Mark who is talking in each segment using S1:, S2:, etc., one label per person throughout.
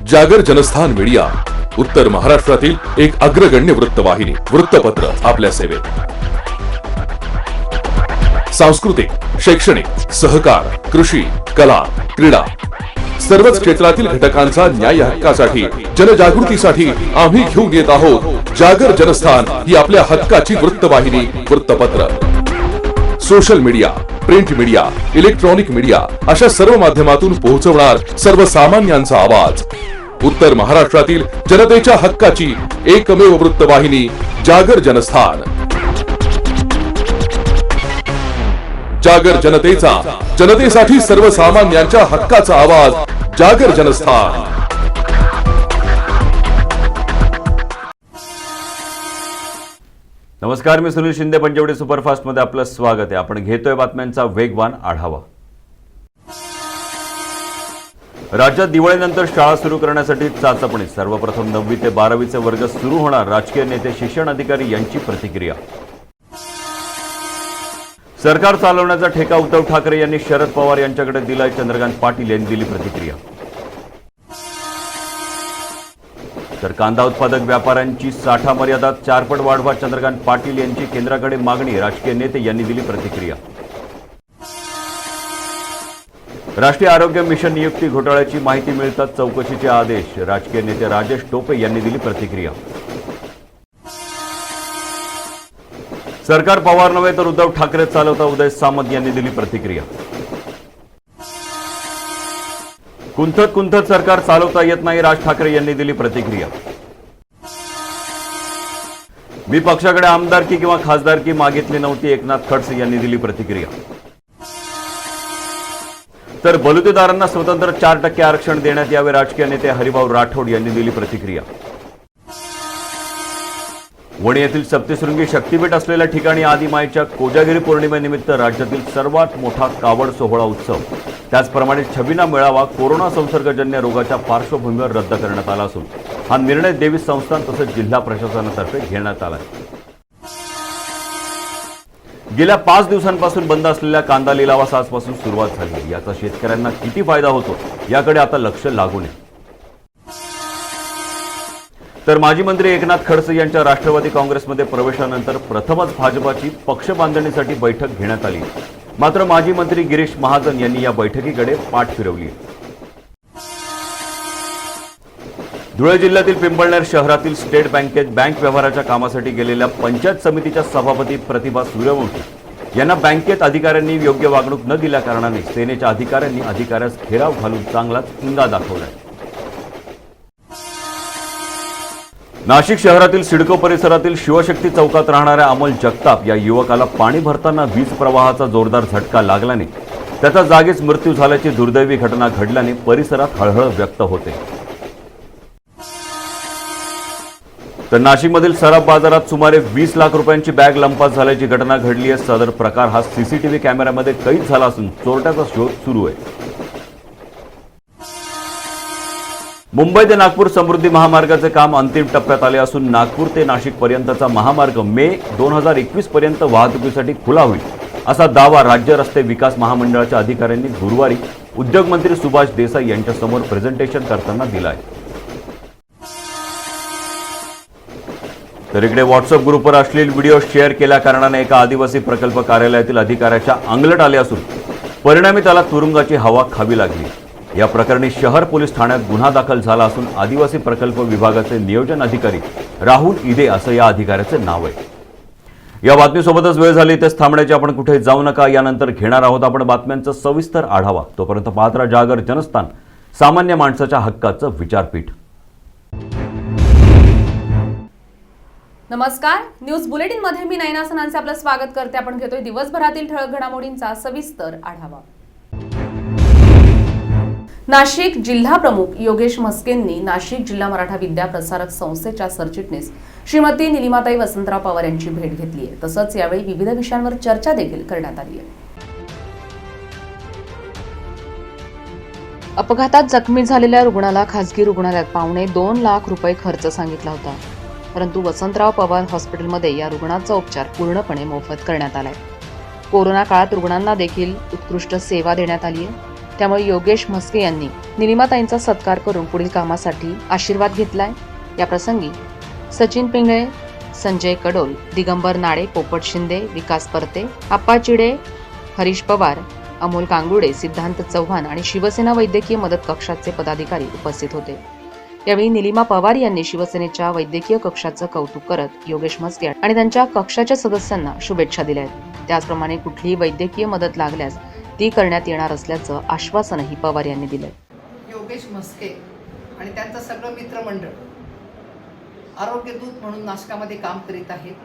S1: जागर जनस्थान मीडिया, उत्तर महाराष्ट्रातील एक अग्रगण्य वृत्तवाहिनी, वृत्तपत्र आपल्या सेवेत। सांस्कृतिक, शैक्षणिक, सहकार, कृषी, कला, क्रीडा सर्वच क्षेत्रातील घटकांचा न्याय हक्कासाठी, जनजागृतीसाठी आम्ही घेऊन येत आहोत जागर जनस्थान ही आपल्या हक्काची वृत्तवाहिनी, वृत्तपत्र। Social media, print media, electronic media अशा सर्व माध्यमातून पोहोचवणार सर्वसामान्यांचा आवाज। उत्तर महाराष्ट्रातील जनतेच्या हक्काची एकमेव वृत्तवाहिनी जागर जनस्थान। जागर जनतेचा, जनतेसाठी सर्वसामान्यांच्या हक्काचा आवाज, जागर जनस्थान।
S2: नमस्कार, मी सुनील शिंदे, पंचवटी सुपरफास्ट मध्ये आपलं स्वागत आहे। आपण घेतोय बातम्यांचा वेगवान आढावा। राज्यात दिवाळीनंतर शाळा सुरू करण्यासाठी चाचपणी, सर्वप्रथम 9वी ते 12वीचे वर्ग सुरू होणार, राजकीय नेते, शिक्षण अधिकारी यांची प्रतिक्रिया। सरकार चालवण्याचा ठेका उद्धव ठाकरे यांनी शरद पवार यांच्याकडे दिलाय, चंद्रकांत पाटील यांनी दिली प्रतिक्रिया। तर कांदा उत्पादक व्यापाऱ्यांची साठा मर्यादा 4 पट वाढवा, चंद्रकांत पाटील यांची केंद्राकडे मागणी, राजकीय नेते यांनी दिली प्रतिक्रिया। राष्ट्रीय आरोग्य मिशन नियुक्ती घोटाळ्याची माहिती मिळताच चौकशीचे आदेश, राजकीय नेते राजेश टोपे यांनी दिली प्रतिक्रिया। सरकार पवार नव्हे तर उद्धव ठाकरे चालवता, उदय सामंत यांनी दिली प्रतिक्रिया। कुंथत सरकार चालवता येत नाही, राज ठाकरे यांनी दिली प्रतिक्रिया। मी पक्षाकडे आमदारकी किंवा खासदारकी मागितली नव्हती, एकनाथ खडसे यांनी दिली प्रतिक्रिया। तर बलुतेदारांना स्वतंत्र 4% आरक्षण देण्यात यावे, राजकीय नेते हरिभाऊ राठोड यांनी दिली प्रतिक्रिया। वणी येथील सप्तशृंगी शक्तीपीठ असलेल्या ठिकाणी आदिमाईच्या कोजागिरी पौर्णिमेनिमित्त राज्यातील सर्वात मोठा कावड सोहळा उत्सव, त्याचप्रमाणे छबिना मेळावा कोरोना संसर्गजन्य रोगाच्या पार्श्वभूमीवर रद्द करण्यात आला असून हा निर्णय देवी संस्थान तसेच जिल्हा प्रशासनातर्फे घेण्यात आला आहे। गेल्या 5 दिवसांपासून बंद असलेल्या कांदा लिलावास आजपासून सुरुवात झाली। याचा शेतकऱ्यांना किती फायदा होतो याकडे आता लक्ष लागू नये। तर माजी मंत्री एकनाथ खडसे यांच्या राष्ट्रवादी काँग्रेसमध्ये प्रवेशानंतर प्रथमच भाजपाची पक्ष बांधणीसाठी बैठक घेण्यात आली, मात्र माजी मंत्री गिरीश महाजन यांनी या बैठकीकडे पाठ फिरवली। धुळे जिल्ह्यातील पिंपळनेर शहरातील स्टेट बँकेत बँक व्यवहाराच्या कामासाठी गेलेल्या पंचायत समितीच्या सभापती प्रतिभा सूर्यवंशी यांना बँकेत अधिकाऱ्यांनी योग्य वागणूक न दिल्या कारणाने सेनेच्या अधिकाऱ्यांनी अधिकाऱ्यास घेराव घालून चांगलाच इंगा दाखवलाय। नाशिक शहरातील सिडको परिसरातील शिवशक्ती चौकात राहणाऱ्या अमोल जगताप या युवकाला पाणी भरताना वीज प्रवाहाचा जोरदार झटका लागल्याने त्याचा जागीच मृत्यू झाल्याची दुर्दैवी घटना घडल्याने परिसरात हळहळ व्यक्त होते। तर नाशिकमधील सराफ बाजारात सुमारे 20 लाख रुपयांची बॅग लंपास झाल्याची घटना घडली आहे। सदर प्रकार हा सीसीटीव्ही कॅमेऱ्यामध्ये कैद झाला असून चोरट्याचा शोध सुरू आहे। मुंबई ते नागपूर समृद्धी महामार्गाचे काम अंतिम टप्प्यात आले असून नागपूर ते नाशिक पर्यंतचा महामार्ग मे 2021 पर्यंत वाहतुकीसाठी खुला होईल, असा दावा राज्य रस्ते विकास महामंडळाच्या अधिकाऱ्यांनी गुरुवारी उद्योगमंत्री सुभाष देसाई यांच्यासमोर प्रेझेंटेशन करताना दिला आहे। तर इकडे व्हॉट्सअप ग्रुपवर अश्लील व्हिडिओ शेअर केल्या कारणाने एका आदिवासी प्रकल्प कार्यालयातील अधिकाऱ्याच्या अंगलट आले असून परिणामी त्याला तुरुंगाची हवा खावी लागली। या प्रकरणी शहर पोलीस ठाण्यात गुन्हा दाखल झाला असून आदिवासी प्रकल्प विभागाचे नियोजन अधिकारी राहुल इदे असं या अधिकाऱ्याचे नाव आहे। या बातमीसोबतच वेळ झाली तेच थांबण्याची, आपण कुठे जाऊ नका। यानंतर घेणार आहोत आपण बातम्यांचा सविस्तर आढावा। तोपर्यंत पाहत राहा जागर जनस्थान, सामान्य माणसाच्या हक्काचं विचारपीठ।
S3: नमस्कार, न्यूज बुलेटिन मध्ये मी नयना सनांचे आपलं स्वागत करते। आपण घेतोय दिवसभरातील ठळक घडामोडींचा सविस्तर आढावा। नाशिक जिल्हा प्रमुख योगेश म्हस्केंनी नाशिक जिल्हा मराठा विद्या प्रसारक संस्थेच्या सरचिटणीस श्रीमती निलिमाताई वसंतराव पवार यांची भेट घेतली आहे। तसंच यावेळी विविध विषयांवर चर्चा देखील करण्यात आली आहे।
S4: अपघातात जखमी झालेल्या रुग्णाला खासगी रुग्णालयात $2.25 लाख खर्च सांगितला होता, परंतु वसंतराव पवार हॉस्पिटलमध्ये या रुग्णाचा उपचार पूर्णपणे मोफत करण्यात आलाय। कोरोना काळात रुग्णांना देखील उत्कृष्ट सेवा देण्यात आली आहे। त्यामुळे योगेश म्हस्के यांनी निलिमाताईंचा सत्कार करून पुढील कामासाठी आशीर्वाद घेतलाय. या प्रसंगी सचिन पिंगळे, संजय कडोल, दिगंबर नाडे, पोपट शिंदे, विकास परते, आप्पा चिडे, हरीश पवार, अमोल कांगुडे, सिद्धांत चव्हाण आणि शिवसेना वैद्यकीय मदत कक्षाचे पदाधिकारी उपस्थित होते. यावेळी निलिमा पवार यांनी शिवसेनेच्या वैद्यकीय कक्षाचं कौतुक करत योगेश म्हस्के आणि त्यांच्या कक्षाच्या सदस्यांना शुभेच्छा दिल्या आहेत. त्याचप्रमाणे कुठलीही वैद्यकीय मदत लागल्यास ती करण्यात येणार असल्याचं आश्वासनही पवार यांनी दिलंय.
S5: योगेश म्हस्के आणि त्यांचं सगळं मित्रमंडळ आरोग्य दूत म्हणून नाशकामध्ये काम करीत आहेत.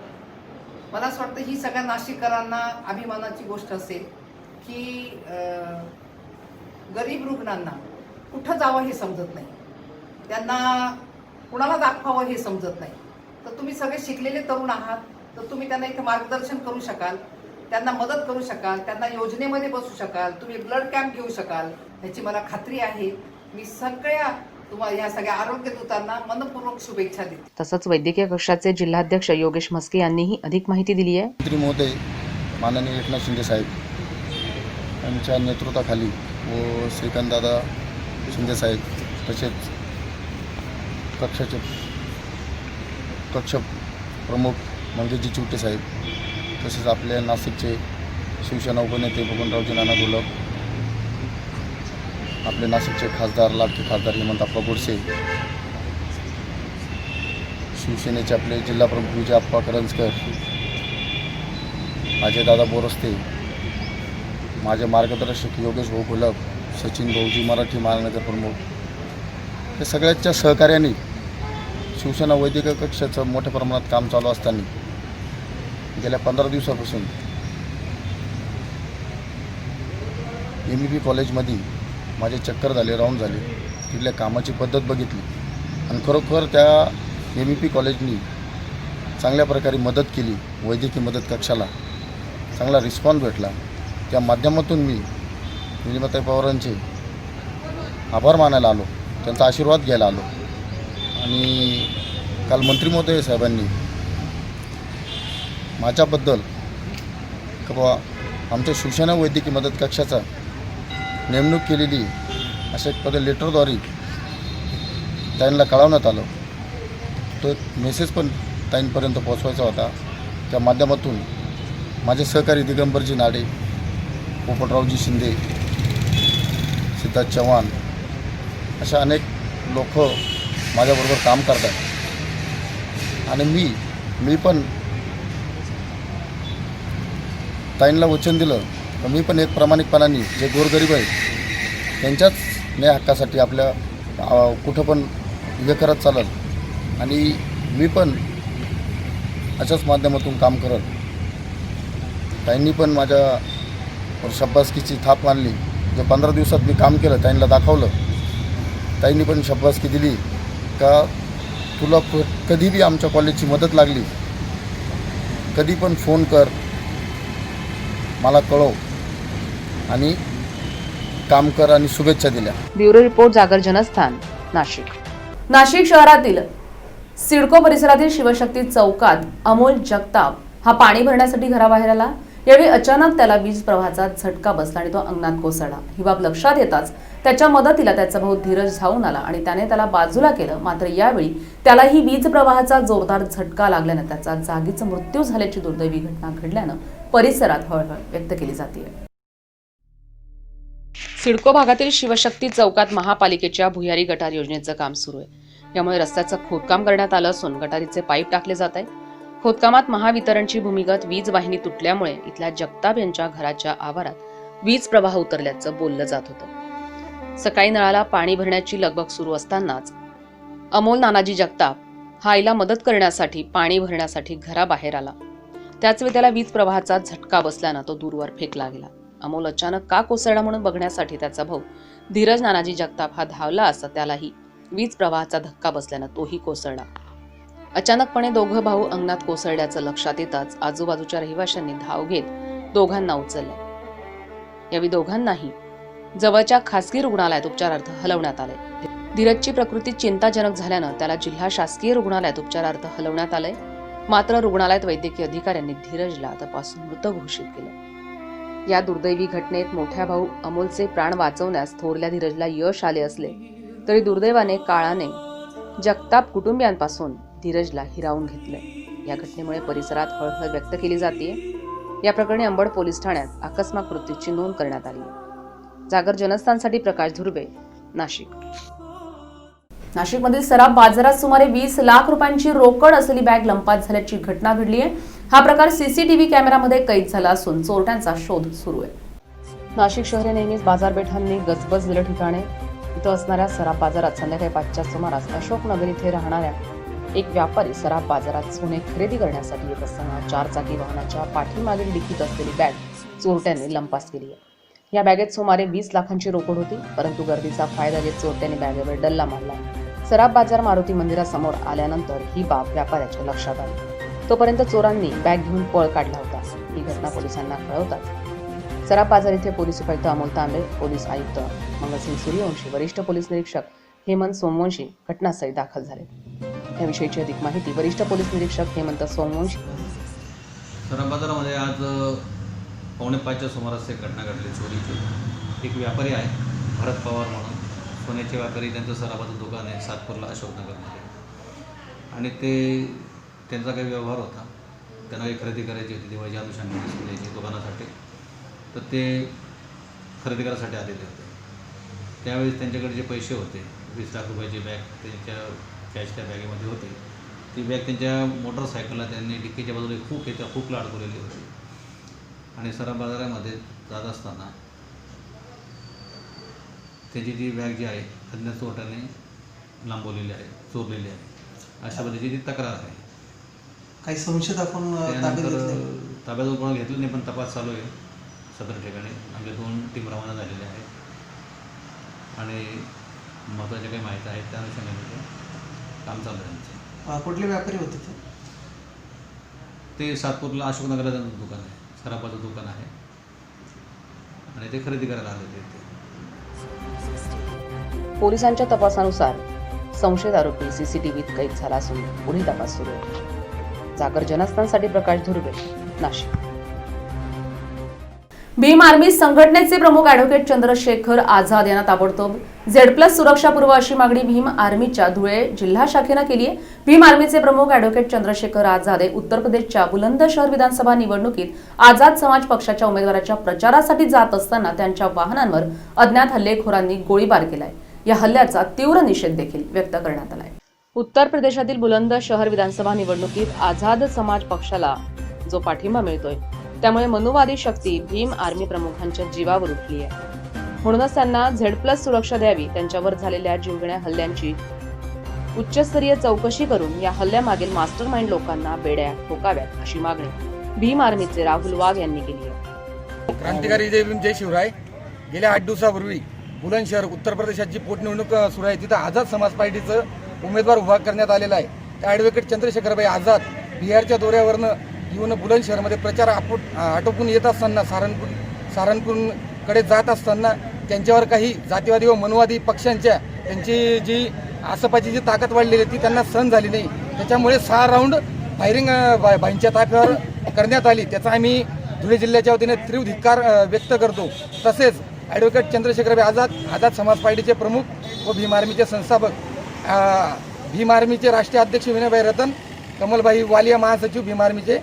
S5: मला असं वाटतं ही सगळ्या नाशिककरांना अभिमानाची गोष्ट असेल की गरीब रुग्णांना कुठं जावं हे समजत नाही, त्यांना कुणाला दाखवावं हे समजत नाही. तर तुम्ही सगळे शिकलेले तरुण आहात, तर तुम्ही त्यांना इथे मार्गदर्शन करू शकाल, त्यांना मदत करू शकाल, त्यांना योजनेमध्ये बसू शकाल, तुम्ही ब्लड कॅम्प घेऊ शकाल याची मला खात्री आहे. मी सगळ्या तुम्हाला या सगळ्या आरोग्य दूतांना मनपूर्वक शुभेच्छा देते.
S4: तसंच वैद्यकीय कक्षाचे जिल्हाध्यक्ष योगेश म्हस्के यांनीही अधिक माहिती दिली आहे.
S6: मंत्री महोदय माननीय एकनाथ शिंदे साहेब यांच्या नेतृत्वाखाली व श्रीकांतदादा शिंदे साहेब तसेच कक्ष प्रमुख मंगेशजी चिवटे साहेब तसेच आपल्या नाशिकचे शिवसेना उपनेते बबनरावजी नाना घोलप, आपले नाशिकचे खासदार लाडके खासदार हेमंतप्पा गोडसे, शिवसेनेचे आपले जिल्हा प्रमुख विजयप्पा करंजकर, अजयदादा बोरस्ते, माझे मार्गदर्शक योगेश भाऊ घोलप, सचिन भाऊजी मराठी महानगर प्रमुख, हे सगळ्यांच्या सहकार्याने शिवसेना वैद्यकीय कक्षाचं मोठ्या प्रमाणात काम चालू असताना गेल्या 15 दिवसापासून MEP कॉलेजमध्ये माझे चक्कर झाले, राऊंड झाले, तिथल्या कामाची पद्धत बघितली आणि खरोखर त्या MEP कॉलेजनी चांगल्या प्रकारे मदत केली. वैद्यकीय मदत कक्षाला चांगला रिस्पॉन्स भेटला. त्या माध्यमातून मी निलिमाताई पवारांचे आभार मानायला आलो, त्यांचा आशीर्वाद घ्यायला आलो. आणि काल मंत्री महोदय साहेबांनी माझ्याबद्दल की बाबा आमच्या शिवसेना वैद्यकीय मदत कक्षाचा नेमणूक केलेली अशा एक लेटरद्वारे ताईंना कळवण्यात आलं. तो एक मेसेज पण ताईंपर्यंत पोचवायचा होता. त्या माध्यमातून माझे सहकारी दिगंबरजी नाडे, पोपटरावजी शिंदे, सिद्धार्थ चव्हाण अशा अनेक लोक माझ्याबरोबर काम करतात आणि मी पण ताईंना वचन दिलं तर मी पण एक प्रामाणिकपणाने जे गोरगरीब आहेत त्यांच्याच न्याय हक्कासाठी आपल्या कुठं पण हे करत चालल आणि मी पण अशाच माध्यमातून काम करत. ताईंनी पण माझ्या शब्बासकीची थाप मानली. जे 15 दिवसात मी काम केलं ताईंना दाखवलं. ताईंनी पण शब्बासकी दिली का तुला कधी बी आमच्या कॉलेजची मदत लागली कधी पण फोन कर, मला कळव आणि काम कर आणि शुभेच्छा दिल्या.
S4: ब्युरो रिपोर्ट, जागर जनस्थान, नाशिक.
S3: नाशिक शहरातील सिडको परिसरातील शिवशक्ती चौकात अमोल जगताप हा पाणी भरण्यासाठी घराबाहेर आला. यावेळी अचानक त्याला वीज प्रवाहाचा झटका बसला आणि तो अंगणात कोसळला. ही बाब लक्षात येताच त्याच्या मदतीला त्याचा भाऊ धीरज धावून आला आणि त्याने त्याला बाजूला केलं. मात्र यावेळी त्यालाही वीज प्रवाहाचा जोरदार झटका लागल्यानं त्याचा जागीच मृत्यू झाल्याची दुर्दैवी घटना घडल्यानं परिसरात हळहळ व्यक्त केली जाते.
S4: सिडको भागातील शिवशक्ती चौकात महापालिकेच्या भुयारी गटार योजनेचं काम सुरू आहे. यामुळे रस्त्याचं खोदकाम करण्यात आलं असून गटारीचे पाईप टाकले जात आहे. खोदकामात महावितरणची भूमिगत वीज वाहिनी तुटल्यामुळे इथल्या जगताप यांच्या घराच्या आवारात वीज प्रवाह उतरल्याचं बोललं जात होतं. सकाळी नळाला पाणी भरण्याची लगबग सुरू असतानाच अमोल नानाजी जगताप हा आईला मदत करण्यासाठी पाणी भरण्यासाठी घराबाहेर आला. त्याचवेळी त्याला वीज प्रवाहाचा झटका बसल्यानं तो दूरवर फेकला गेला. अमोल अचानक का कोसळला म्हणून बघण्यासाठी त्याचा भाऊ धीरज नानाजी जगताप हा धावला असता त्यालाही वीज प्रवाहाचा धक्का बसल्यानं तोही कोसळला. अचानकपणे दोघं भाऊ अंगणात कोसळल्याचं लक्षात येताच आजूबाजूच्या रहिवाशांनी धाव घेत दोघांना उचललं. यावेळी दोघांनाही जवळच्या खासगी रुग्णालयात उपचारार्थ हलवण्यात आले. धीरजची प्रकृती चिंताजनक झाल्यानं त्याला जिल्हा शासकीय रुग्णालयात उपचारार्थ हलवण्यात आलंय. मात्र रुग्णालयात वैद्यकीय अधिकाऱ्यांनी धीरजला तपासून मृत घोषित केलं. या दुर्दैवी घटनेत मोठ्या भाऊ अमोलचे प्राण वाचवण्यास थोरल्या धीरजला यश आले असले तरी दुर्दैवाने काळाने जगताप कुटुंबियांपासून धीरजला हिरावून घेतलंय। या घटनेमुळे परिसरात हळहळ व्यक्त केली जाते। या प्रकरणी अंबड पोलीस ठाण्यात अकस्मात मृत्यूची नोंद करण्यात आली आहे। जागर जनस्थानसाठी प्रकाश धुर्वे, नाशिक।
S3: नाशिकमधील सराफ बाजारात सुमारे 20 लाख रुपयांची रोकड असलेली बॅग लंपास झाल्याची घटना घडली आहे। हा प्रकार सीसीटीव्ही कॅमेरामध्ये कैद झाला असून चोरट्यांचा शोध सुरू आहे।
S4: नाशिक शहर हे नेहमीच बाजारपेठांनी गजबजलेलं ठिकाण आहे। इथं असणाऱ्या सराफ बाजारात संध्याकाळी 5च्या सुमारास अशोकनगर इथे राहणाऱ्या एक व्यापारी सराफ बाजारात सोने खरेदी करण्यासाठी येत असताना 4 चाकी वाहनाच्या पाठीमागील डिकीत असलेली बॅग चोरट्यांनी लंपास केली आहे। या बॅगेत सुमारे 20 लाखांची रोकड होती, परंतु गर्दीचा फायदा घेत चोरट्यांनी बॅगेवर डल्ला मारला। सराफ बाजार मारुती मंदिरासमोर आल्यानंतर ही बाब व्यापाऱ्याच्या लक्षात आली। तोपर्यंत चोरांनी बॅग घेऊन पळ काढला होता। ही घटना पोलिसांना कळवताच सराफ बाजार इथे पोलीस उपायुक्त अमोल तांबे, पोलीस आयुक्त मंगलसिंग सूर्यवंशी, वरिष्ठ पोलीस निरीक्षक हेमंत सोमवंशी घटनास्थळी दाखल झाले। याविषयीची अधिक माहिती वरिष्ठ पोलीस निरीक्षक हेमंत सोमवंशी।
S7: सराफ बाजारामध्ये आज 4:45च्या सुमारास एक घटना घडली चोरीची। एक व्यापारी आहे भरत पवार म्हणून, सोन्याचे व्यापारी, त्यांचं सराफाचं दुकान आहे सातपूरला अशोकनगरमध्ये, आणि त्यांचा काही व्यवहार होता। त्यांना काही खरेदी करायची होती दिवाळीच्या अनुषंगाने सोन्याची दुकानासाठी, तर ते खरेदी करायसाठी आलेले होते। त्यावेळेस त्यांच्याकडे जे पैसे होते 20 लाख रुपयाची बॅग त्यांच्या कॅश त्या बॅगेमध्ये होती। ती बॅग त्यांच्या मोटरसायकलला त्यांनी डिक्कीच्या बाजूला खूप खूप अडकवलेली होती, आणि सराफ बाजारामध्ये जात असताना त्याची जी बॅग जी आहे अज्ञात चोरट्याने लांबवलेली आहे, चोरलेली आहे, अशा पद्धतीची ती तक्रार आहे।
S8: काही संशय दाखवून
S7: त्यानंतर ताब्यात कोणा घेतलं नाही, पण तपास चालू आहे सदर ठिकाणी। आमच्या 2 टीम रवाना झालेल्या आहेत, आणि महत्त्वाच्या काही माहिती आहेत त्या अनुषंगाने काम चालू आहे आमचं।
S8: कुठले व्यापारी होते
S7: ते सातपूरला अशोकनगरला त्यांचं दुकान आहे, सराफाचं दुकान आहे, आणि ते खरेदी करायला आलेले ते।
S4: पोलिसांच्या तपासानुसार संशयित आरोपी सीसीटीव्हीत कैद झाला असून पुढील तपास सुरू आहे। जागर जनस्थानसाठी प्रकाश धुर्वे, नाशिक।
S3: भीम आर्मी संघटनेचे प्रमुख ॲडव्होकेट चंद्रशेखर आझाद यांना ताबडतोब Z+ सुरक्षा पुरव अशी मागणी भीम आर्मीच्या धुळे जिल्हा शाखेनं केली आहे। भीम आर्मीचे प्रमुख ॲडव्होकेट चंद्रशेखर आझाद हे उत्तर प्रदेशच्या बुलंदशहर विधानसभा निवडणुकीत आझाद समाज पक्षाच्या उमेदवाराच्या प्रचारासाठी जात असताना त्यांच्या वाहनांवर अज्ञात हल्लेखोरांनी गोळीबार केलाय। या हल्ल्याचा तीव्र निषेध देखील व्यक्त करण्यात आलाय।
S4: उत्तर प्रदेशातील बुलंदशहर विधानसभा निवडणुकीत आझाद समाज पक्षाला जो पाठिंबा मिळतोय, त्यामुळे मनुवादी शक्ती भीम आर्मी प्रमुखांच्या जीवावर उठली आहे। म्हणूनच त्यांना Z+ सुरक्षा द्यावी, त्यांच्यावर झालेल्या जीवघेण्या हल्ल्यांची उच्चस्तरीय चौकशी करून या हल्ल्यामागील मास्टरमाइंड लोकांना बेड्या ठोकाव्यात अशी मागणी भीम आर्मीचे राहुल वाघ यांनी केली आहे।
S9: क्रांतिकारी जय शिवराय। गेल्या 8 दिवसापूर्वी बुलंदशहर उत्तर प्रदेशाची पोटनिवडणूक सुरू आहे, तिथं आझाद समाज पार्टीचं उमेदवार उभा करण्यात आलेला आहे। त्या ॲडव्होकेट चंद्रशेखरभाई आझाद बिहारच्या दौऱ्यावरनं येऊन बुलंदशहरमध्ये प्रचार आटोपून येत असताना सहारनपूरकडे जात असताना त्यांच्यावर काही जातीवादी व मनुवादी पक्षांच्या त्यांची जी आसपाची जी ताकद वाढलेली ती त्यांना सहन झाली नाही। त्याच्यामुळे 6 राऊंड फायरिंग भाईंच्या ताफ्यावर करण्यात आली। त्याचा आम्ही धुळे जिल्ह्याच्या वतीने तीव्र धिक्कार व्यक्त करतो। तसेच ॲडव्होकेट चंद्रशेखरभाई आझाद समाज पार्टीचे प्रमुख व भीम आर्मीचे संस्थापक, भीम आर्मीचे राष्ट्रीय अध्यक्ष विनयभाई रतन, कमलभाई वालिया महासचिव भीम आर्मीचे,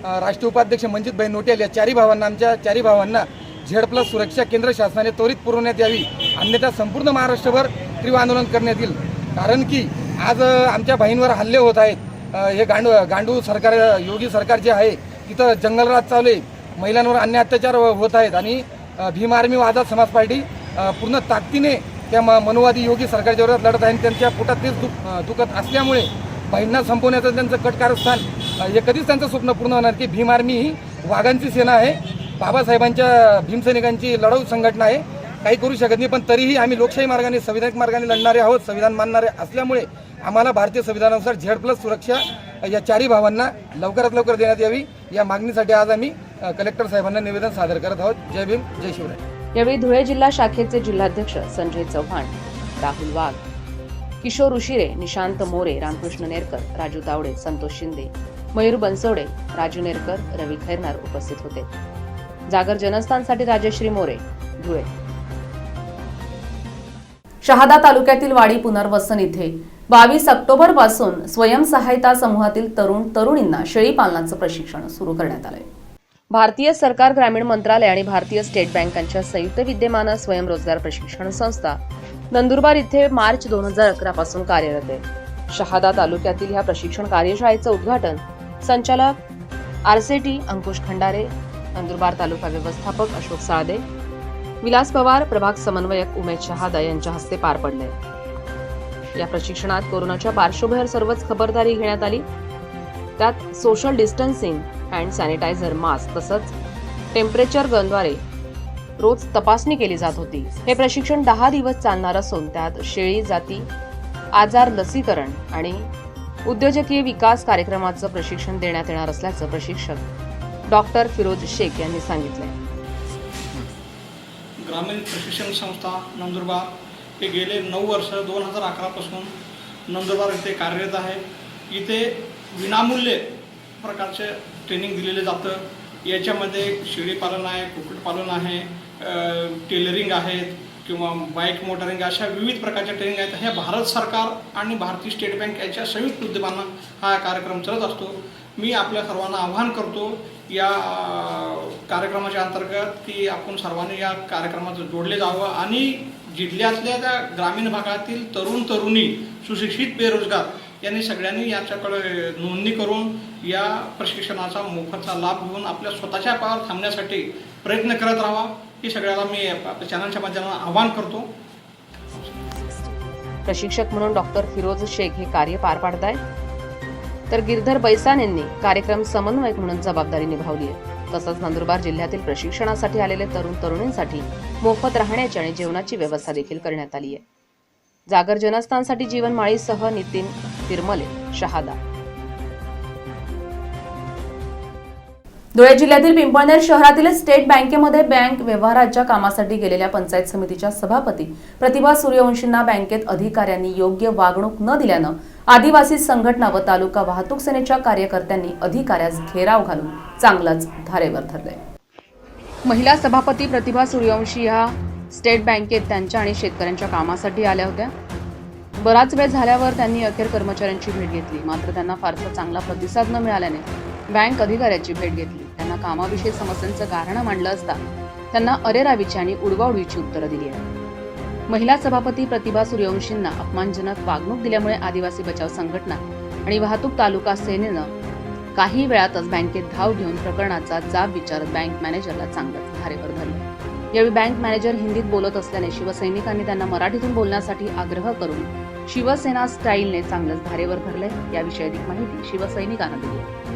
S9: राष्ट्रीय उपाध्यक्ष मंजितभाई नोटेल या आमच्या चारी भावांना Z+ सुरक्षा केंद्र शासनाने त्वरित पुरवण्यात यावी, अन्यथा संपूर्ण महाराष्ट्रभर तीव्र आंदोलन करण्यात येईल। कारण की आज आमच्या बहिणीवर हल्ले होत आहेत। हे गांडू सरकार, योगी सरकार जे आहे तिथं जंगलराज चालू आहे, महिलांवर अन्याय अत्याचार होत आहेत, आणि भीम आर्मी व आझाद समाज पार्टी पूर्ण ताकदीने त्या मनुवादी योगी सरकारच्या विरोधात लढत आहे। त्यांच्या पोटात तेच दुखत असल्यामुळे बहिणींना संपवण्याचं त्यांचं कटकारस्थान हे कधीच त्यांचं स्वप्न पूर्ण होणार की भीम आर्मी ही वाघांची सेना आहे, बाबासाहेबांच्या भीमसैनिकांची लढाऊ संघटना आहे, काही करू शकत नाही। पण तरीही आम्ही लोकशाही मार्गाने, संविधानिक मार्गाने लढणारे आहोत, संविधान मानणारे असल्यामुळे आम्हाला भारतीय संविधानानुसार Z+ सुरक्षा या चारी भावांना लवकरात लवकर देण्यात यावी, या मागणीसाठी आज आम्ही कलेक्टर साहेबांना निवेदन सादर करत आहोत। जय भीम, जय शिवराय।
S4: यावेळी धुळे जिल्हा शाखेचे जिल्हाध्यक्ष संजय चव्हाण, राहुल वाघ, किशोर उशिरे, निशांत मोरे, रामकृष्ण नेरकर, राजू तावडे, संतोष शिंदे, मयूर बनसोडे, राजू नेरकर, रवी खैरनार उपस्थित होते। जागर जनस्थानसाठी राजश्री मोरे, धुळे.
S3: शहादा तालुक्यातील वाडी पुनर्वसन इथे 22 ऑक्टोबर पासून स्वयंसहायता समूहातील तरुण तरुणींना शेळी पालनाचं प्रशिक्षण सुरू करण्यात आलंय.
S4: भारतीय सरकार ग्रामीण मंत्रालय आणि भारतीय स्टेट बँकांच्या संयुक्त विद्यमानं स्वयंरोजगार प्रशिक्षण संस्था नंदुरबार इथे मार्च 2011 पासून कार्यरत आहे. शहादा तालुक्यातील ह्या प्रशिक्षण कार्यशाळेचं उद्घाटन संचालक RCT अंकुश खंडारे, नंदुरबार तालुका व्यवस्थापक अशोक साळदे, विलास पवार, प्रभाग समन्वयक उमेश शहादा यांच्या हस्ते पार पडले. या प्रशिक्षणात कोरोनाच्या पार्श्वभूमीवर सर्वच खबरदारी घेण्यात आली. त्यात social distancing, hand sanitiser, mask तसंच टेम्परेचर गनद्वारे रोज तपासणी केली जात होती. हे प्रशिक्षण 10 दिवस चालणार असून त्यात शेळी जाती, आजार लसीकरण आणि उद्योजकीय विकास कार्यक्रमाचं प्रशिक्षण देण्यात येणार असल्याचं प्रशिक्षक डॉक्टर फिरोज शेख यांनी सांगितलंय.
S10: ग्रामीण प्रशिक्षण संस्था नंदुरबार हे गेले 9 वर्ष 2011 पासून नंदुरबार इथे कार्यरत आहे. इथे विनामूल्य प्रकारचे ट्रेनिंग दिलेले जातं. याच्यामध्ये शेळीपालन आहे, कुक्कुटपालन आहे, टेलरिंग आहेत किंवा बाईक मोटरिंग अशा विविध प्रकारच्या ट्रेनिंग आहेत. हे भारत सरकार आणि भारतीय स्टेट बँक याच्या संयुक्त उद्यमानं हा कार्यक्रम चालत असतो. मी आपल्या सर्वांना आवाहन करतो या कार्यक्रमाच्या अंतर्गत की आपण सर्वांनी या कार्यक्रमात जोडले जावं आणि जिल्ह्यातल्या त्या ग्रामीण भागातील तरुण तरुणी, सुशिक्षित, बेरोजगार यांनी सगळ्यांनी याच्याकडे नोंदणी करून या प्रशिक्षणाचा मोफतचा लाभ घेऊन आपल्या स्वतःच्या पायावर थांबण्यासाठी प्रयत्न करत राहावा हे सगळ्याला मी आपल्या चॅनलच्या माध्यमातून आवाहन करतो.
S4: प्रशिक्षक म्हणून डॉक्टर फिरोज शेख हे कार्य पार पाडताय, तर गिरधर बैसान यांनी कार्यक्रम समन्वयक म्हणून जबाबदारी निभावली आहे. तसंच नंदुरबार जिल्ह्यातील प्रशिक्षणासाठी आलेले तरुण तरुणींसाठी मोफत राहण्याची आणि जेवणाची व्यवस्था देखील करण्यात आली आहे. जागर जनस्थानसाठी जीवन माळीसह नितीन तिरमले, शहादा.
S3: धुळे जिल्ह्यातील पिंपळनेर शहरातील स्टेट बँकेमध्ये बँक व्यवहाराच्या कामासाठी गेलेल्या पंचायत समितीच्या सभापती प्रतिभा सूर्यवंशींना बँकेत अधिकाऱ्यांनी योग्य वागणूक न दिल्यानं आदिवासी संघटना व तालुका वाहतूक सेनेच्या कार्यकर्त्यांनी अधिकाऱ्यास घेराव घालून चांगलाच धारेवर धरले.
S4: महिला सभापती प्रतिभा सूर्यवंशी ह्या स्टेट बँकेत त्यांच्या आणि शेतकऱ्यांच्या कामासाठी आल्या होत्या. बराच वेळ झाल्यावर त्यांनी अखेर कर्मचाऱ्यांची भेट घेतली, मात्र त्यांना फारसा चांगला प्रतिसाद न मिळाल्याने बँक अधिकाऱ्याची भेट घेतली. त्यांना कामाविषयी समस्यांचं गाऱ्हाणं मांडलं असता त्यांना अरेरावीची आणि उडवाउडवीची उत्तरं दिली आहेत. महिला सभापती प्रतिभा सूर्यवंशींना अपमानजनक वागणूक दिल्यामुळे आदिवासी बचाव संघटना आणि वाहतूक तालुका सेनेनं काही वेळातच बँकेत धाव घेऊन प्रकरणाचा जाब विचारत बँक मॅनेजरला चांगलंच धारेवर धरलं. यावेळी बँक मॅनेजर हिंदीत बोलत असल्याने शिवसैनिकांनी त्यांना मराठीतून बोलण्यासाठी आग्रह करून शिवसेना स्टाईलने चांगलंच धारेवर धरले. याविषयी अधिक माहिती शिवसैनिकांना दिली.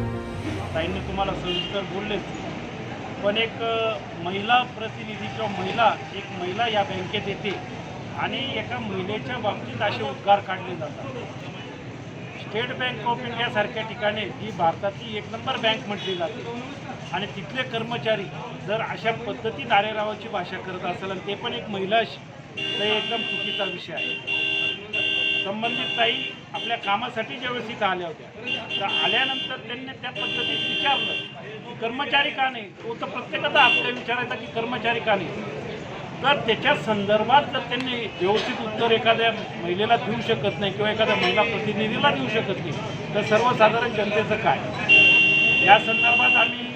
S11: ताईंनी तुम्हाला सविस्तर बोललेच, पण एक महिला प्रतिनिधी किंवा महिला या बँकेत येते आणि एका महिलेच्या बाबतीत असे उद्गार काढले जातात. स्टेट बँक ऑफ इंडियासारख्या ठिकाणी ही भारताची 1 नंबर बँक म्हटली जाते आणि तिथले कर्मचारी जर अशा पद्धतीत आरेरावाची भाषा करत असेल आणि ते पण एक महिला तर एकदम चुकीचा विषय आहे. संबंधित ताई आपल्या कामासाठी ज्यावेळेस इथं आल्या होत्या तर आल्यानंतर त्यांनी त्या पद्धतीत विचारलं की कर्मचारी का नाही. तो तर प्रत्येकाचा आपल्या विचारायचा की कर्मचारी का नाही. तर त्याच्या संदर्भात जर त्यांनी व्यवस्थित उत्तर एखाद्या महिलेला देऊ शकत नाही किंवा एखाद्या महिला प्रतिनिधीला देऊ शकत नाही तर सर्वसाधारण जनतेचं काय. या संदर्भात आम्ही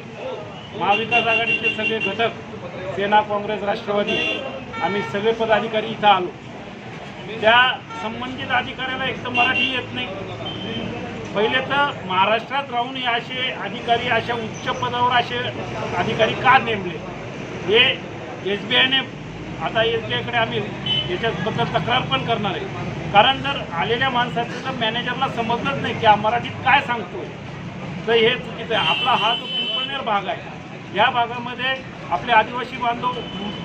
S11: महाविकास आघाडीचे सगळे घटक, सेना, काँग्रेस, राष्ट्रवादी, आम्ही सगळे पदाधिकारी इथं आलो. त्या संबंधित अधिकाऱ्याला एक तर मराठी येत नाही. पहिले तर महाराष्ट्रात राहून हे असे अधिकारी अशा उच्च पदावर असे अधिकारी का नेमले हे SBIने, आता SBIकडे आम्ही याच्याबद्दल तक्रार पण करणार आहे. कारण जर आलेल्या माणसाचं जर मॅनेजरला समजलंच नाही की मराठीत काय सांगतोय तर हे चुकीचं आहे. आपला हा जो पिंपळनेर भाग आहे या भागामध्ये आपले आदिवासी बांधव,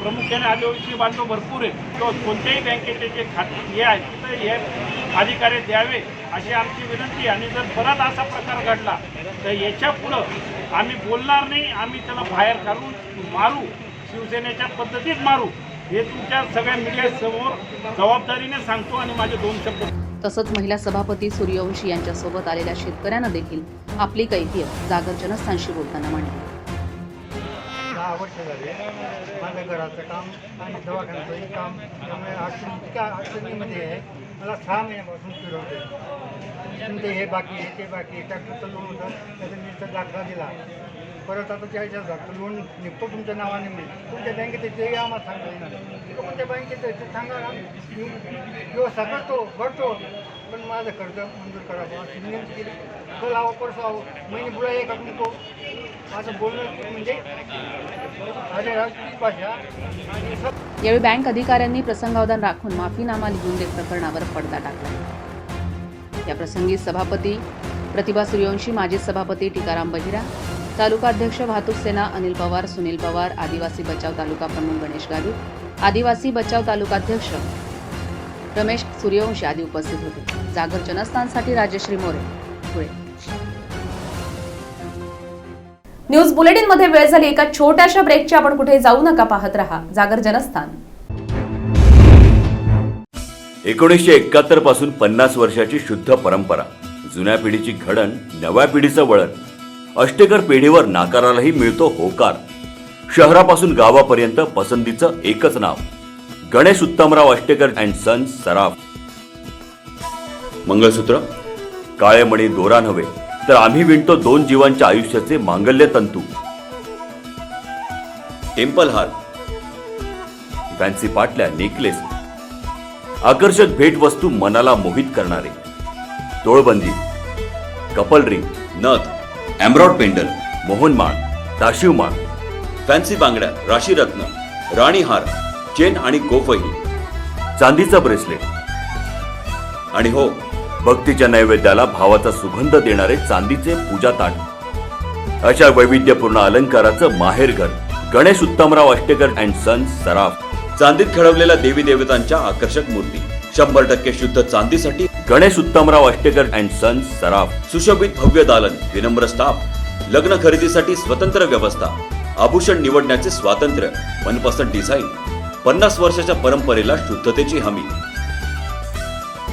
S11: प्रामुख्याने आदिवासी बांधव भरपूर आहेत. तो कोणत्याही बँकेचे जे खाते हे आहेत तर हे अधिकारी द्यावे अशी आमची विनंती. आणि जर परत असा प्रकार घडला तर याच्या पुढं आम्ही बोलणार नाही, आम्ही त्याला बाहेर काढून मारू, शिवसेनेच्या पद्धतीत मारू, हे तुमच्या सगळ्या मीडियासमोर जबाबदारीने सांगतो. आणि माझे 2 शब्द.
S4: तसंच महिला सभापती सूर्यवंशी यांच्यासोबत आलेल्या शेतकऱ्यांना देखील आपली कैफियत जागर जनस्थानशी बोलताना मांडली.
S12: 6 वर्ष झाले माझं घराचं काम आणि दवाखान्याचंही काम, त्यामुळे इतक्या अडचणीमध्ये आहे. मला 6 महिन्यापासून फिरवते. तुमचे हे बाकी आहे, ते बाकी आहे. ट्रॅक्टरचं लोन होतं, त्याचा मी तर दाखला दिला. परत आता 40,000 लोन निघतो तुमच्या नावाने मिळेल. तुमच्या बँकेत तेही आम्हाला सांगता येईल. कोणत्या बँकेत आहे ते सांगा ना. मी व्यवस्था करतो भरतो, पण माझं कर्ज मंजूर करावं अशी विनंती केली. कल आहो परसो आहो, महिने बुलाये का तुमको. असं बोलणं म्हणजे अरे राजकीय भाषा आणि सब.
S4: यावेळी बँक अधिकाऱ्यांनी प्रसंगावधान राखून माफीनामा लिहून देत प्रकरणावर पडदा टाकला. या प्रसंगी सभापती प्रतिभा सूर्यवंशी, माजी सभापती टीकाराम बहिरा, तालुका अध्यक्ष वाहतूक सेना अनिल पवार, सुनील पवार, आदिवासी बचाव तालुका प्रमुख गणेश गावित, आदिवासी बचाव तालुकाध्यक्ष रमेश सूर्यवंशी आदी उपस्थित होते. जागर जनस्थानसाठी राजश्री मोरे, पुणे.
S3: न्यूज बुलेटिन मध्ये वेळ झाली एका छोट्याशा ब्रेकची. आपण कुठे जाऊ नका, पाहत रहा जागर जनस्थान.
S2: 1971 पासून 50 वर्षाची शुद्ध परंपरा, जुन्या पिढीची घडण, नव्या पिढीचं वळण. अष्टेकर पेढीवर नाकारालाही मिळतो होकार. शहरापासून गावापर्यंत पसंतीचं एकच नाव, गणेश उत्तमराव अष्टेकर अँड सन्स सराफ. मंगळसूत्र काळे मणी दोरा नव्हे, तर आम्ही विणतो 2 जीवांच्या आयुष्याचे मांगल्य तंतू. टेम्पल हार, फॅन्सी पाटल्या, नेकलेस, आकर्षक भेटवस्तू मनाला मोहित करणारे. तोळबंदी, कपल रिंग, नथ, एम्ब्रॉइड पेंडल, मोहनमाळ, दाशिवमाळ, फॅन्सी बांगड्या, राशीरत्न, राणीहार, चेन आणि गोफही, चांदीचा ब्रेसलेट आणि हो, भक्तीच्या नैवेद्याला भावाचा सुगंध देणारे चांदीचे पूजा ताट. अशा वैविध्यपूर्ण अलंकाराचं माहेरघर गणेश उत्तमराव अष्टेकर अँड सन्स सराफ. चांदीत घडवलेल्या देवी देवतांच्या आकर्षक मूर्ती, 100% शुद्ध चांदीसाठी गणेश उत्तमराव अष्टेकर अँड सन्स सराफ. सुशोभित भव्य दालन, विनम्र स्टाफ, लग्न खरेदीसाठी स्वतंत्र व्यवस्था, आभूषण निवडण्याचे स्वातंत्र्य, मनपसंत डिझाईन, 50 वर्षाच्या परंपरेला शुद्धतेची हमी.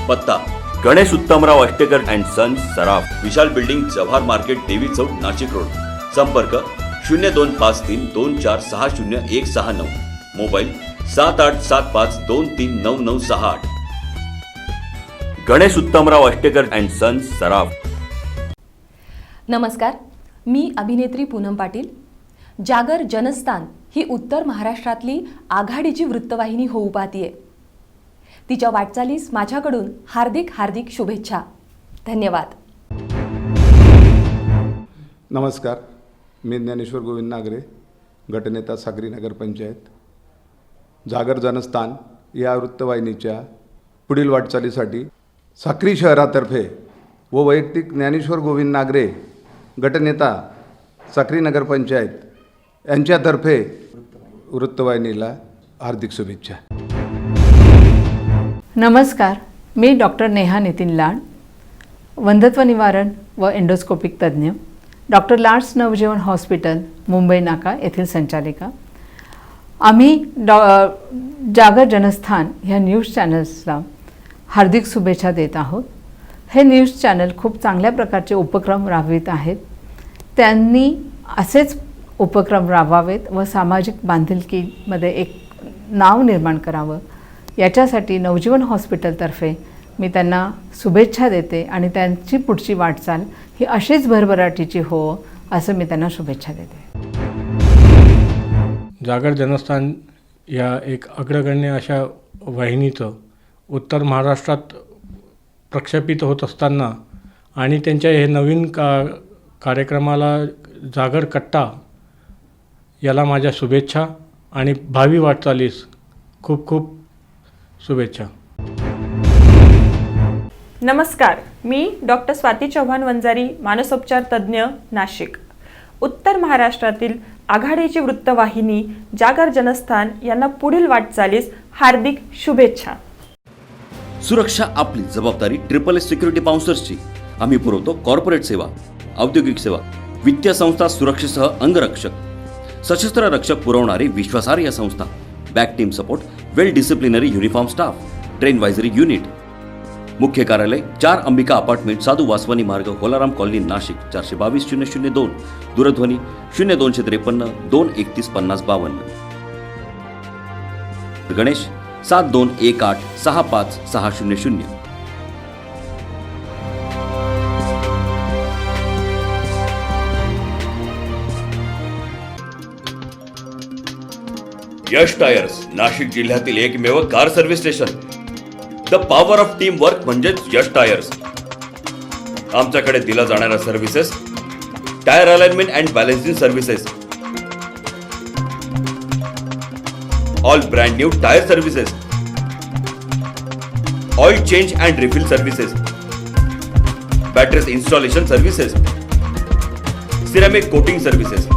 S2: पत्ता गणेश उत्तमराव अष्टेकर अँड सन्स सराफ, Vishal building, Jawhar market, Devi Chowk, Nashik road. संपर्क 0253260169. Mobile 7875239968. Ganesh Uttamrao Ashtekar and sons सराफ.
S13: नमस्कार, मी अभिनेत्री पूनम पाटील. जागर जनस्थान ही उत्तर महाराष्ट्रातली आघाडीची वृत्तवाहिनी होऊ पाहतीये. तिच्या वाटचालीस माझ्याकडून हार्दिक हार्दिक शुभेच्छा. धन्यवाद.
S14: नमस्कार, मी ज्ञानेश्वर गोविंद नागरे, गटनेता साक्री नगर पंचायत. जागर जनस्थान या वृत्तवाहिनीच्या पुढील वाटचालीसाठी साक्री शहरातर्फे व वैयक्तिक ज्ञानेश्वर गोविंद नागरे, गटनेता साक्री नगर पंचायत यांच्यातर्फे वृत्तवाहिनीला हार्दिक शुभेच्छा.
S15: नमस्कार, मी डॉक्टर नेहा नितीन लाड, वंध्यत्व निवारण व एंडोस्कोपिक तज्ज्ञ, डॉक्टर लाड्स नवजीवन हॉस्पिटल, मुंबई नाका येथील संचालिका. आम्ही जागर जनस्थान ह्या न्यूज चॅनल्सला हार्दिक शुभेच्छा देत आहोत. हे न्यूज चॅनल खूप चांगल्या प्रकारचे उपक्रम राबवित आहेत. त्यांनी असेच उपक्रम राबवावेत व सामाजिक बांधिलकीमध्ये एक नाव निर्माण करावं, याच्यासाठी नवजीवन हॉस्पिटलतर्फे मी त्यांना शुभेच्छा देते आणि त्यांची पुढची वाटचाल ही अशीच भरभराटीची हो असं मी त्यांना शुभेच्छा देते.
S11: जागर जनस्थान या एक अग्रगण्य अशा वाहिनीचं उत्तर महाराष्ट्रात प्रक्षेपित होत असताना आणि त्यांच्या हे नवीन कार्यक्रमाला जागर कट्टा याला माझ्या शुभेच्छा आणि भावी वाटचालीस खूप खूप शुभेच्छा.
S16: नमस्कार, मी डॉक्टर स्वाती चव्हाण वंजारी, मानसोपचार तज्ज्ञ, नाशिक. उत्तर महाराष्ट्रातील आघाडीची वृत्तवाहिनी जागर जनस्थान यांना पुढील वाटचालीस हार्दिक शुभेच्छा.
S2: सुरक्षा आपली जबाबदारी. SSS सिक्युरिटी बाउन्सर्सची. आम्ही पुरवतो कॉर्पोरेट सेवा, औद्योगिक सेवा, वित्तीय संस्था, सुरक्षेसह अंगरक्षक, सशस्त्र रक्षक पुरवणारी विश्वासार्ह संस्था. Back team support, well disciplinary uniform staff, train advisory unit, मुख्य कार्यालय 4 अंबिका अपार्टमेंट, साधू वासवानी मार्ग, होलाराम कॉलनी, नाशिक 422-002, दूरध्वनी 0253 231 5052. गणेश 7218 65600. यश टायर्स, नाशिक जिल्ह्यातील एकमेव car service station. The power of team work म्हणजेच यश टायर्स. आमच्याकडे दिल्या जाणाऱ्या services: tyre alignment and balancing services, all brand new tyre services, oil change and refill services, batteries installation services, ceramic coating services,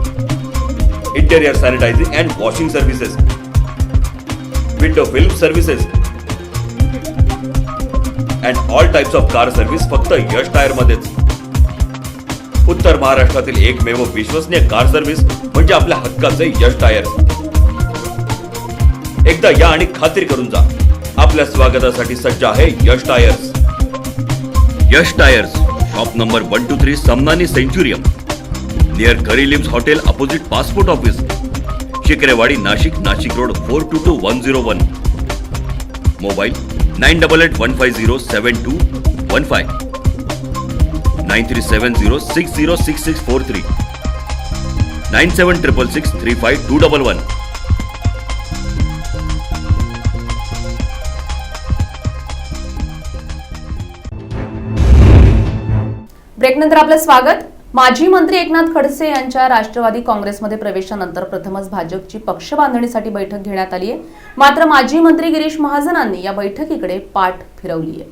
S2: interior sanitising and washing services, window film services and all types of car service फक्त Yash tyre मध्येच. उत्तर महाराष्ट्रातील एकमेव विश्वसनीय car service म्हणजे आपल्या हक्काचे यश tyre. एकदा या आणि खात्री करून जा. आपल्या स्वागतासाठी सज्ज आहे Yash tyres. Yash tyres, shop number 123 Samnani Centurium, near करीलिम्स hotel, opposite passport office, Shikrewadi, Nashik. Nashik road 422101. Mobile 9881507215, 9370606643, 9766635211.
S3: ब्रेकनंतर आपलं स्वागत. माजी मंत्री एकनाथ खडसे यांच्या राष्ट्रवादी काँग्रेसमध्ये प्रवेशानंतर प्रथमच भाजपची पक्ष बांधणीसाठी बैठक घेण्यात आली आहे. मात्र माजी मंत्री गिरीश महाजनांनी या बैठकीकडे पाठ फिरवली आहे.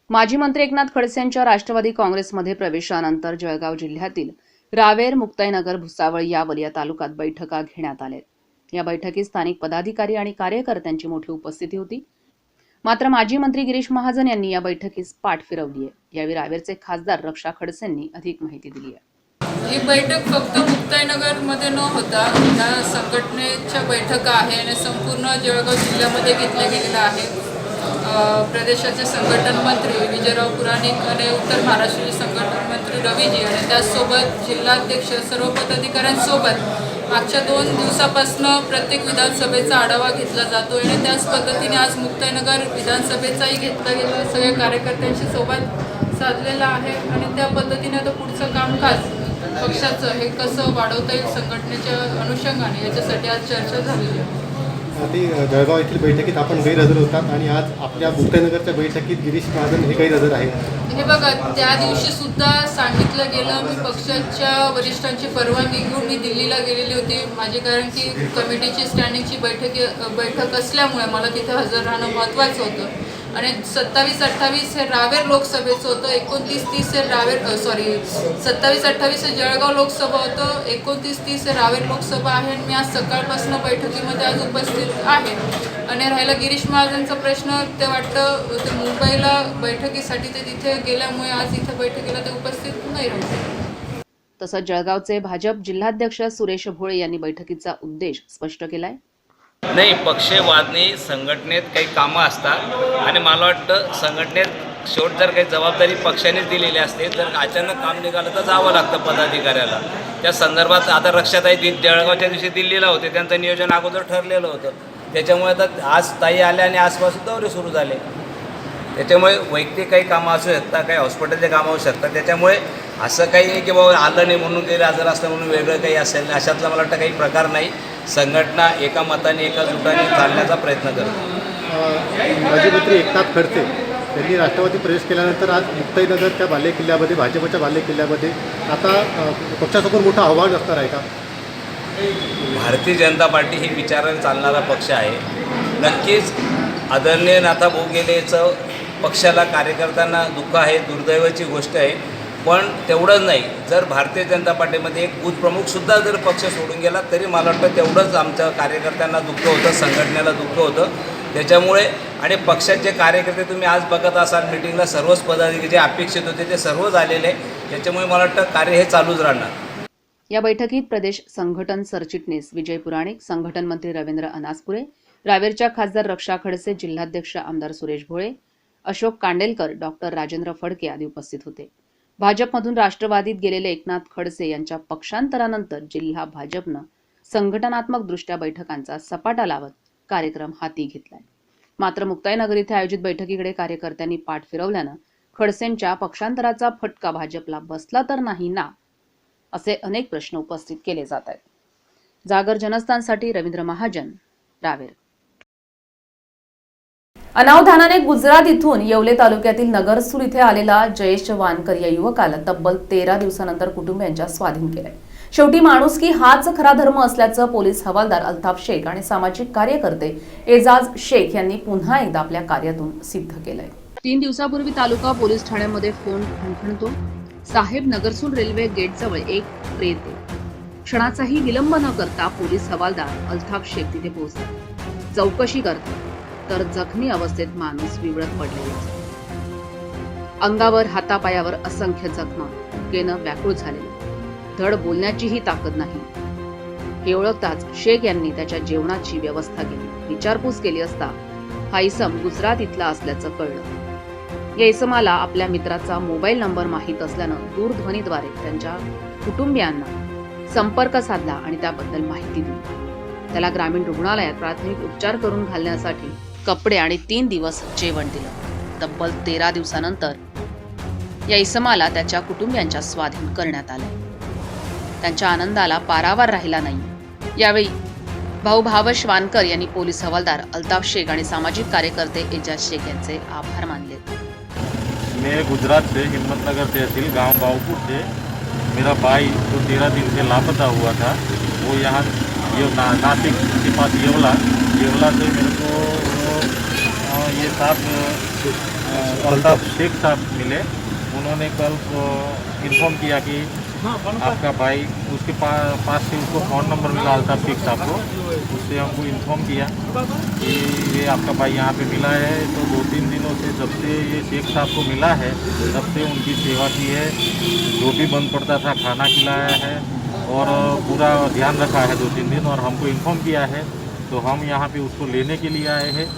S4: माजी मंत्री एकनाथ खडसे यांच्या राष्ट्रवादी काँग्रेसमध्ये प्रवेशानंतर जळगाव जिल्ह्यातील रावेर, मुक्ताईनगर, भुसावळ या वलिया तालुक्यात बैठका घेण्यात आल्या. या बैठकीत स्थानिक पदाधिकारी आणि कार्यकर्त्यांची मोठी उपस्थिती होती. मात्र माजी मंत्री गिरीश महाजन यांनी या बैठकीस पाठ फिरवली आहे. यावेळी रावेरचे खासदार रक्षा खडसेंनी अधिक माहिती दिली आहे.
S17: ही बैठक फक्त मुक्ताईनगरमध्ये न होता या संघटनेच्या बैठका आहे आणि संपूर्ण जळगाव जिल्ह्यामध्ये घेतल्या गेलेल्या आहे. प्रदेशाचे संघटन मंत्री विजयराव पुराणिक आणि उत्तर महाराष्ट्राचे संघटन मंत्री रवीजी आणि त्याचसोबत जिल्हाध्यक्ष सर्व पदाधिकाऱ्यांसोबत मागच्या 2 दिवसापासून प्रत्येक विधानसभेचा आढावा घेतला जातो आणि त्याच पद्धतीने आज मुक्ताईनगर विधानसभेचाही घेतला गेला. सगळ्या कार्यकर्त्यांशी संवाद साधलेला आहे आणि त्या पद्धतीने आता पुढचं कामकाज पक्षाचं हे कसं वाढवता येईल संघटनेच्या अनुषंगाने याच्यासाठी आज चर्चा झालेली आहे.
S18: ते जळगाव येथील बैठकीत आपण गैरहजर होतात आणि आज आपल्या मुक्ताईनगरच्या बैठकीत गिरीश महाजन हे गैरहजर आहेत.
S17: हे बघा, त्या दिवशी सुद्धा सांगितलं गेलं, मी पक्षाच्या वरिष्ठांची परवानगी घेऊन मी दिल्लीला गेलेली होती माझी, कारण की कमिटीची स्टँडिंगची बैठक असल्यामुळे मला तिथे हजर राहणं महत्त्वाचं होतं. आणि 27-28 हे रावेर लोकसभेचं होतं, 29-30 हे 27-28 हे जळगाव लोकसभा होतं, 29-30 हे रावेर लोकसभा आहे. आणि मी आज सकाळपासून बैठकीमध्ये आज उपस्थित आहे. आणि राहिला गिरीश महाजनचा प्रश्न, ते वाटतं ते मुंबईला बैठकीसाठी ते तिथे गेल्यामुळे आज इथे बैठकीला ते उपस्थित नाही राहिले.
S4: तसंच जळगावचे भाजप जिल्हाध्यक्ष सुरेश भोळे यांनी बैठकीचा उद्देश स्पष्ट केलाय.
S19: नाही, पक्षवादनी संघटनेत काही कामं असतात आणि मला वाटतं संघटनेत शेवट जर काही जबाबदारी पक्षानेच दिलेली असते, जर अचानक काम निघालं तर जावं लागतं पदाधिकाऱ्याला. त्या संदर्भात आता रक्षाताई जळगावच्या दिवशी दिल्लीला होते, त्यांचं नियोजन अगोदर ठरलेलं होतं. त्याच्यामुळे आता आज ताई आल्या आणि आसपास दौरे सुरू झाले. त्याच्यामुळे वैयक्तिक काही कामं असू शकतात, काही हॉस्पिटलचे कामं असू शकतात. त्याच्यामुळे असं काही नाही की बाबा आलं नाही म्हणून काही हजर असतं म्हणून वेगळं काही असेल नाही, अशातला मला वाटतं काही प्रकार नाही. संघटना एका मताने एका जुटाने चालण्याचा प्रयत्न करते.
S18: माजी मंत्री एकनाथ खडसे यांनी राष्ट्रवादी प्रवेश केल्यानंतर आज मुक्ताईनगरच्या बालेकिल्ल्यामध्ये, भाजपच्या बालेकिल्ल्यामध्ये आता पक्षासमोर मोठं आव्हान असणार आहे का?
S19: भारतीय जनता पार्टी ही विचाराने चालणारा पक्ष आहे. नक्कीच आदरणीय नाथाभाऊ गेलेचं पक्षाला, कार्यकर्त्यांना दुःख आहे, दुर्दैवाची गोष्ट आहे. पण तेवढंच नाही, जर भारतीय जनता पार्टीमध्ये एक बूथ प्रमुखसुद्धा जर पक्ष सोडून गेला तरी मला वाटतं तेवढंच आमच्या कार्यकर्त्यांना दुःख होतं, संघटनेला दुःख होतं. त्याच्यामुळे आणि पक्षाचे कार्यकर्ते तुम्ही आज बघत असाल मिटिंगला, सर्वच पदाधिकारी जे अपेक्षित होते ते सर्व झालेले आहे. त्याच्यामुळे मला वाटतं कार्य हे चालूच राहणार.
S4: या बैठकीत प्रदेश संघटन सरचिटणीस विजय पुराणिक, संघटन मंत्री रवींद्र अनासपुरे, रावेरच्या खासदार रक्षा खडसे, जिल्हाध्यक्ष आमदार सुरेश भोळे, अशोक कांडेलकर, डॉक्टर राजेंद्र फडके आदी उपस्थित होते. भाजपमधून राष्ट्रवादीत गेलेले एकनाथ खडसे यांच्या पक्षांतरानंतर जिल्हा भाजपनं संघटनात्मकदृष्ट्या बैठकांचा सपाटा लावत कार्यक्रम हाती घेतलाय. मात्र मुक्ताईनगर इथे आयोजित बैठकीकडे कार्यकर्त्यांनी पाठ फिरवल्यानं खडसेंच्या पक्षांतराचा फटका भाजपला बसला तर नाही ना, असे अनेक प्रश्न उपस्थित केले जात आहेत. जागर जनस्थानसाठी रवींद्र महाजन, रावेर.
S3: अनावधानाने गुजरात इथून येवले तालुक्यातील नगरसूर इथे आलेला जयेश वानकर या युवकाला तब्बल 13 दिवसानंतर कुटुंबियांच्या स्वाधीन केलंय. शेवटी माणुसकी हाच खरा धर्म असल्याचं पोलीस हवालदार अल्ताफ शेख आणि सामाजिक कार्यकर्ते एजाज शेख यांनी पुन्हा एकदा आपल्या कार्यातून सिद्ध केलंय.
S4: 3 दिवसापूर्वी तालुका पोलीस ठाण्यामध्ये फोन खणखणतो. साहेब, नगरसूर रेल्वे गेटजवळ एक प्रेत आहे. क्षणाचाही विलंब न करता पोलीस हवालदार अल्ताफ शेख तिथे पोहोचतात. चौकशी करतात तर जखमी अवस्थेत माणूस विवळत पडलेला असतो. अंगावर हातापायावर असंख्य जखमा, भुकेनं व्याकुळ झालेले, धड बोलण्याचीही ताकद नाही. हे ओळखताच शेख यांनी त्याच्या जेवणाची व्यवस्था केली. विचारपूस केली असता हा इसम गुजरात इथला असल्याचं कळलं. या इसमाला आपल्या मित्राचा मोबाईल नंबर माहीत असल्यानं दूरध्वनीद्वारे त्यांच्या कुटुंबियांना संपर्क साधला आणि त्याबद्दल माहिती दिली. त्याला ग्रामीण रुग्णालयात प्राथमिक उपचार करून घालण्यासाठी कपडे आणि 3 दिवस जेवण दिलं. तब्बल 13 दिवसानंतर या इसमाला त्याच्या कुटुंबियांच्या स्वाधीन करण्यात आले. त्यांच्या आनंदाला पारावार राहिला नाही. यावेळी भाऊ भावश वानकर यांनी पोलीस हवालदार अल्ताफ शेख आणि सामाजिक कार्यकर्ते एजाज शेख यांचे आभार मानले.
S20: मैं गुजरात से हिम्मतनगर तहसील गांव बावपुर से मेरा भाई जो 13 दिन से लापता हुआ था वो यहाँ नासिक के पास येवला से मेरे को ये साहब अल्ताफ शेख साहब मिले. उन्होंने कल इन्फॉर्म किया कि आपका भाई, उसके पास से उसको फ़ोन नंबर मिला अल्ताफ शेख साहब को. उससे हमको इन्फॉर्म किया कि ये आपका भाई यहाँ पे मिला है. तो 2-3 दिनों से जब से ये शेख साहब को मिला है तब से उनकी सेवा की है. जो भी बंद पड़ता था खाना खिलाया है और पूरा ध्यान रखा है 2-3 दिन. और हमको इन्फॉर्म किया है तो हम यहाँ पे उसको लेने के लिए आए हैं.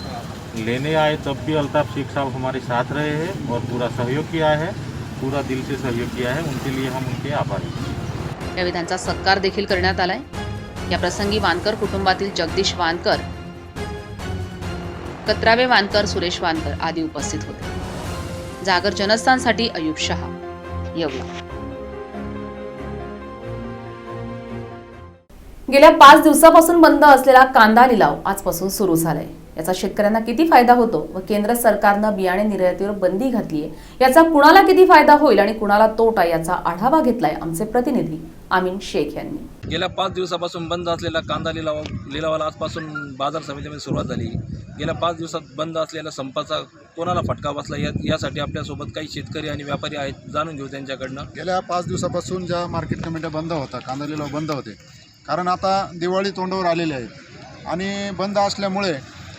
S20: लेने आए तब भी अल्ताफ शेख साहब हमारे साथ रहे हैं और पूरा सहयोग किया है, पूरा दिल से सहयोग किया है. उनके लिए हम उनके आभारी हैं.
S4: यावेळी त्यांचा सत्कार देखील करण्यात आलाय. या प्रसंगी वानकर कुटुंबातील जगदीश वानकर, कत्रावे वानकर, सुरेश वानकर आदी उपस्थित होते. जागर जनस्थानसाठी अयुब शहा, येवला.
S3: गेल्या 5 दिवसापासून बंद असलेला कांदा लिलाव आजपासून सुरू झालाय. याचा शेतकऱ्यांना किती फायदा होतो व केंद्र सरकारनं बियाणे निर्यातीवर बंदी घातली आहे याचा कुणाला किती फायदा होईल आणि कुणाला तोटा याचा आढावा घेतलाय आमचे प्रतिनिधी आमीन शेख यांनी.
S21: गेल्या 5 दिवसापासून बंद असलेला कांदा लिलावाला आजपासून बाजार समितीमध्ये सुरुवात झाली. गेल्या 5 दिवसात बंद असलेल्या संपाचा कोणाला फटका बसला यासाठी आपल्यासोबत काही शेतकरी आणि व्यापारी आहेत, जाणून घेऊ त्यांच्याकडनं.
S6: गेल्या 5 दिवसापासून ज्या मार्केट कमिट्या बंद होता, कांदा लिलाव बंद होते, कारण आता दिवाळी तोंडावर आलेली आहे आणि बंद असल्यामुळे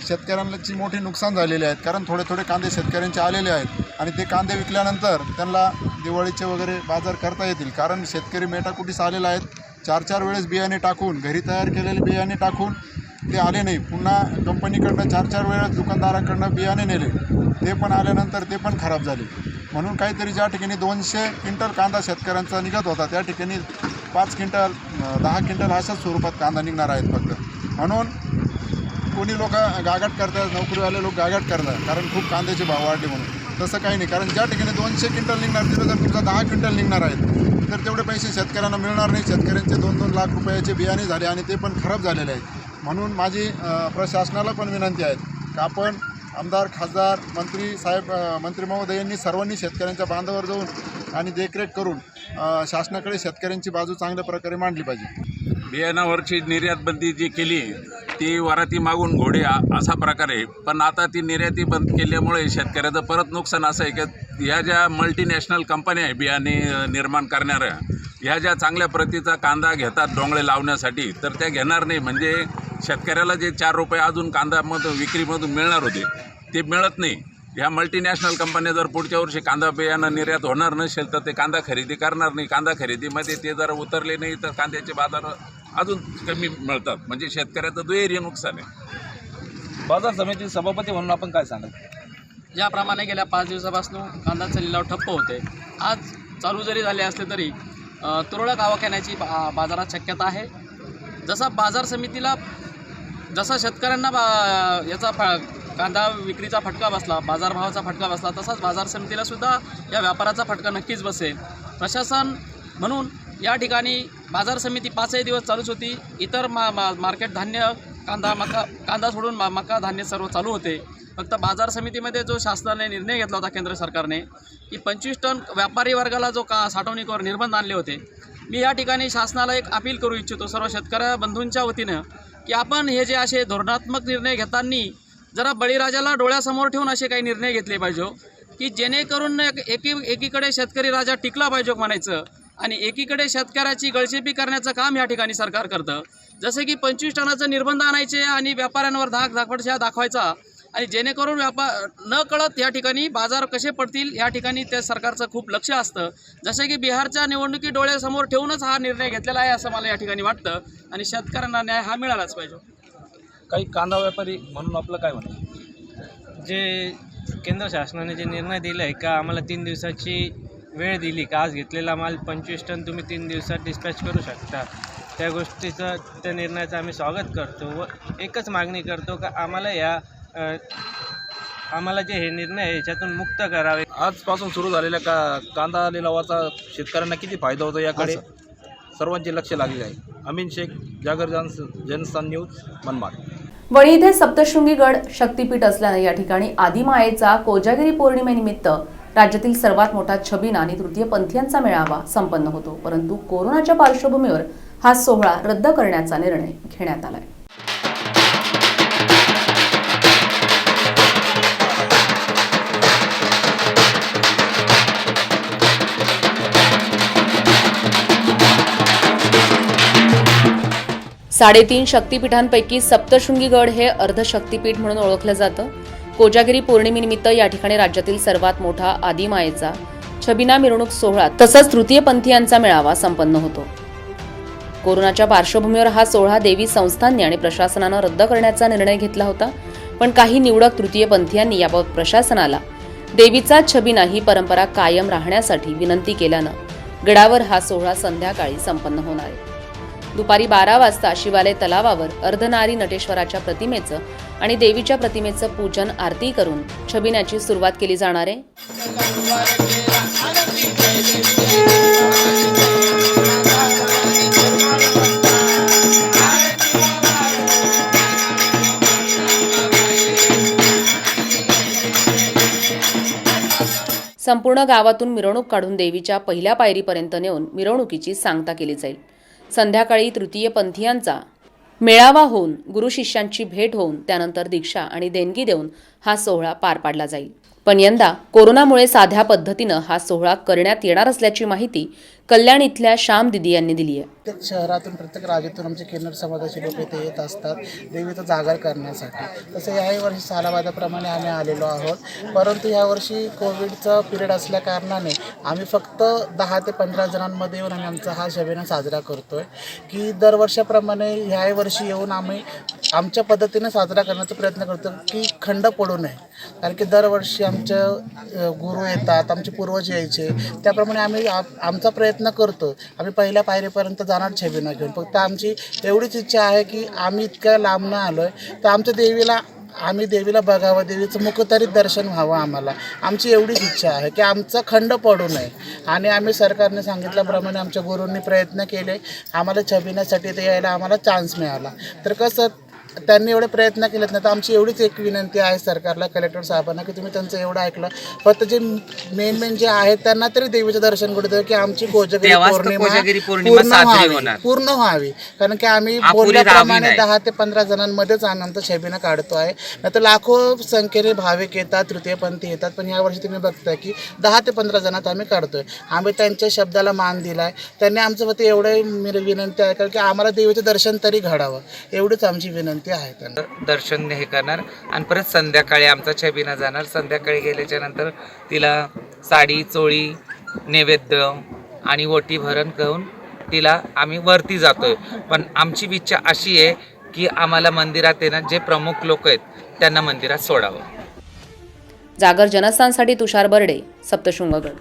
S6: शेतकऱ्यांची मोठी नुकसान झालेले आहेत. कारण थोडे कांदे शेतकऱ्यांचे आलेले आहेत आणि ते कांदे विकल्यानंतर त्यांना दिवाळीचे वगैरे बाजार करता येतील. कारण शेतकरी मेटाकुटीस आलेले आहेत. 4-4 वेळेस बियाणे टाकून, घरी तयार केलेले बियाणे टाकून ते आले नाही. पुन्हा कंपनीकडनं 4-4 वेळेस दुकानदाराकडनं बियाणे नेले, ते पण आल्यानंतर ते पण खराब झाले. म्हणून काहीतरी ज्या ठिकाणी 200 क्विंटल कांदा शेतकऱ्यांचा निघत होता त्या ठिकाणी 5 क्विंटल 10 क्विंटल अशाच स्वरूपात कांदा निघणार आहेत फक्त. म्हणून कोणी लोक गागाट करतात, नोकरीवाले लोक गागाट करतात कारण खूप कांद्याचे भाव वाढले म्हणून. तसं काही नाही, कारण ज्या ठिकाणी 200 क्विंटल निघणार तिथं जर तुमचा 10 क्विंटल निघणार आहेत तर तेवढे पैसे शेतकऱ्यांना मिळणार नाही. शेतकऱ्यांचे 2-2 लाख रुपयाचे बियाणे झाले आणि ते पण खराब झालेले आहेत. म्हणून माझी प्रशासनाला पण विनंती आहे की आपण आमदार, खासदार, मंत्री साहेब, मंत्री महोदयांनी सर्वांनी शेतकऱ्यांच्या बांधावर जाऊन आणि देखरेख करून शासनाकडे शेतकऱ्यांची बाजू चांगल्या प्रकारे मांडली पाहिजे.
S22: बियाणावरची निर्यात बंदी जी केली ती वराती मागून घोडे असा प्रकार आहे. पण आता ती निर्याती बंद केल्यामुळे शेतकऱ्याचं परत नुकसान असं आहे की ह्या ज्या मल्टीनॅशनल कंपन्या आहे बियाणे निर्माण करणाऱ्या, ह्या ज्या चांगल्या प्रतीचा कांदा घेतात डोंगळे लावण्यासाठी, तर त्या घेणार नाही. म्हणजे शेतकऱ्याला जे 4 रुपये अजून कांद्यामधून विक्रीमधून मिळणार होते ते मिळत नाही. ह्या मल्टीनॅशनल कंपन्या जर पुढच्या वर्षी कांदा बियाणं निर्यात होणार नसेल तर ते कांदा खरेदी करणार नाही. कांदा खरेदीमध्ये ते जर उतरले नाही तर कांद्याचे बाजार अजून कमी मिळतात. म्हणजे शेतकऱ्याचं दुहेरी नुकसान आहे.
S21: बाजार समिती सभापती म्हणून आपण काय सांगाल? ज्याप्रमाणे गेल्या 5 दिवसापासून कांद्याचा लिलाव ठप्प होते, आज चालू जरी झाले असले तरी तुरळक आवक येण्याची बाजारात शक्यता आहे. जसा बाजार समितीला जसा शेतकऱ्यांना याचा कांदा विक्रीचा फटका बसला, बाजारभावाचा फटका बसला, तसाच बाजार समितीला सुद्धा या व्यापाराचा फटका नक्कीच बसेल. प्रशासन म्हणून या ठिकाणी बाजार समिती 5 दिवस चालूच होती. इतर मार्केट धान्य कांदा सोडून मका धान्य सर्व चालू होते. फक्त बाजार समितीमध्ये जो शासनाने निर्णय घेतला होता केंद्र सरकारने की 25 टन व्यापारी वर्गाला जो साठवणुकीवर निर्बंध आणले होते, मी या ठिकाणी शासनाला एक अपील करू इच्छितो सर्व शेतकरी बंधूंच्या वतीनं की आपण हे जे असे धोरणात्मक निर्णय घेताना जरा बळीराजाला डोळ्यासमोर ठेवून असे काही निर्णय घेतले पाहिजे की जेणेकरून एकीकडे शेतकरी राजा टिकला पाहिजे म्हणायचं आणि एकीकडे शेतकऱ्याची गळचेपी करण्याचं काम या ठिकाणी सरकार करतं. जसे की 25 टनाचं निर्बंध आणायचे आणि व्यापाऱ्यांवर धाकधडशा दाखवायचा आणि जेणेकरून न कळत या ठिकाणी बाजार कसे पडतील या ठिकाणी त्या सरकारचं खूप लक्ष असतं. जसे की बिहारच्या निवडणुकी डोळ्यासमोर ठेवूनच हा निर्णय घेतलेला आहे असं मला या ठिकाणी वाटतं आणि शेतकऱ्यांना न्याय हा मिळालाच पाहिजे. काही कांदा व्यापारी म्हणून आपलं काय म्हणणं?
S1: जे केंद्र शासनाने जे निर्णय दिला आहे का आम्हाला 3 दिवसाची वेळ दिली का आज घेतलेला माल 25 टन तुम्ही 3 दिवसात डिस्पॅच करू शकता, त्या गोष्टीचं त्या निर्णयाचं आम्ही स्वागत करतो व एकच मागणी करतो का आम्हाला जे हे निर्णय आहे याच्यातून मुक्त करावे.
S21: आजपासून सुरू झालेल्या कांदा लिलावाचा शेतकऱ्यांना किती फायदा होतो याकडे सर्वांचे लक्ष लागले आहे. अमीन शेख, जागर जनस्थान न्यूज, मनमाड.
S3: वणी इथे सप्तशृंगी गड शक्तीपीठ असल्याने या ठिकाणी आदिमायेचा कोजागिरी पौर्णिमेनिमित्त राज्यातील सर्वात मोठा छबिना आणि तृतीयपंथीयांचा मेळावा संपन्न होतो. परंतु कोरोनाच्या पार्श्वभूमीवर हा सोहळा रद्द करण्याचा निर्णय घेण्यात आलाय. साडेतीन शक्तीपीठांपैकी सप्तशृंगी गड हे अर्धशक्तीपीठ म्हणून ओळखलं जातं. कोजागिरी पौर्णिमेनिमित्त या ठिकाणी राज्यातील सर्वात मोठा आदिमायेचा छबिना मिरवणूक सोहळा तसंच तृतीयपंथीयांचा मेळावा संपन्न होतो. कोरोनाच्या पार्श्वभूमीवर हा सोहळा देवी संस्थांनी आणि प्रशासनानं रद्द करण्याचा निर्णय घेतला होता. पण काही निवडक तृतीयपंथीयांनी याबाबत प्रशासनाला देवीचा छबिना ही परंपरा कायम राहण्यासाठी विनंती केल्यानं गडावर हा सोहळा संध्याकाळी संपन्न होणार आहे. दुपारी 12 वाजता शिवालय तलावावर अर्धनारी नटेश्वराच्या प्रतिमेचं आणि देवीच्या प्रतिमेचं पूजन आरती करून छबिन्याची सुरुवात केली जाणार आहे. संपूर्ण गावातून मिरवणूक काढून देवीच्या पहिल्या पायरीपर्यंत नेऊन मिरवणुकीची सांगता केली जाईल. संध्याकाळी तृतीयपंथीयांचा मेळावा होऊन गुरुशिष्यांची भेट होऊन त्यानंतर दीक्षा आणि देणगी देऊन हा सोहळा पार पाडला जाईल. पण यंदा कोरोनामुळे साध्या पद्धतीनं हा सोहळा करण्यात येणार असल्याची माहिती कल्याण इथल्या श्याम दिदी यांनी दिली आहे.
S5: प्रत्येक शहरातून प्रत्येक राज्यातून आमचे किन्नर समाजाचे लोक इथे येत असतात देवीचं जागर करण्यासाठी. तसं याही वर्षी सालाबादाप्रमाणे आम्ही आलेलो आहोत. परंतु यावर्षी कोविडचा पिरियड असल्या कारणाने आम्ही फक्त 10 ते 15 जणांमध्ये येऊन आम्ही आमचा हा शबिना साजरा करतोय की दरवर्षाप्रमाणे ह्याही वर्षी येऊन आम्ही आमच्या पद्धतीने साजरा करण्याचा प्रयत्न करतो की खंड पडू नये. कारण की दरवर्षी आमचे गुरु येतात, आमचे पूर्वज यायचे, त्याप्रमाणे आम्ही आमचा प्रयत्न करतो. आम्ही पहिल्या पायरीपर्यंत जाणार छबिना घेऊन. फक्त आमची एवढीच इच्छा आहे की आम्ही इतक्या लांबनं आलो आहे तर आमच्या देवीला बघावं, देवीचं मुखतरी दर्शन व्हावं. आम्हाला आमची एवढीच इच्छा आहे की आमचा खंड पडू नये. आणि आम्ही सरकारने सांगितल्याप्रमाणे आमच्या गुरूंनी प्रयत्न केले. आम्हाला छबिन्यासाठी ते यायला आम्हाला चान्स मिळाला. तर कसं त्यांनी एवढे प्रयत्न केलेत ना, तर आमची एवढीच एक विनंती आहे सरकारला, कलेक्टर साहेबांना की तुम्ही त्यांचं एवढं ऐकलं. फक्त जे मेन जे आहेत त्यांना तरी देवीचं दर्शन घडतं की आमची कोजागिरी पौर्णिमा पूर्ण व्हावी. कारण की आम्ही बोलल्याप्रमाणे 10 ते 15 जणांमध्येच आनंद छबिना काढतो आहे. नाहीतर लाखो संख्येने भाविक येतात, तृतीयपंथी येतात. पण यावर्षी तुम्ही बघताय की 10 ते 15 जणात आम्ही काढतोय. आम्ही त्यांच्या शब्दाला मान दिलाय. त्यांनी आमचं फक्त एवढं विनंती आहे कारण की आम्हाला देवीचं दर्शन तरी घडावं, एवढीच आमची विनंती आहे. त्यांना
S23: दर्शन हे करणार आणि परत संध्याकाळी आमचा छबिना जाणार. संध्याकाळी गेल्याच्या नंतर तिला साडी, चोळी, नैवेद्य आणि ओटी भरण करून तिला आम्ही वरती जातोय. पण आमची इच्छा अशी आहे की आम्हाला मंदिरात येणार जे प्रमुख लोक आहेत त्यांना मंदिरात सोडावं.
S4: जागर जनस्थानसाठी तुषार बर्डे, सप्तशृंगगड.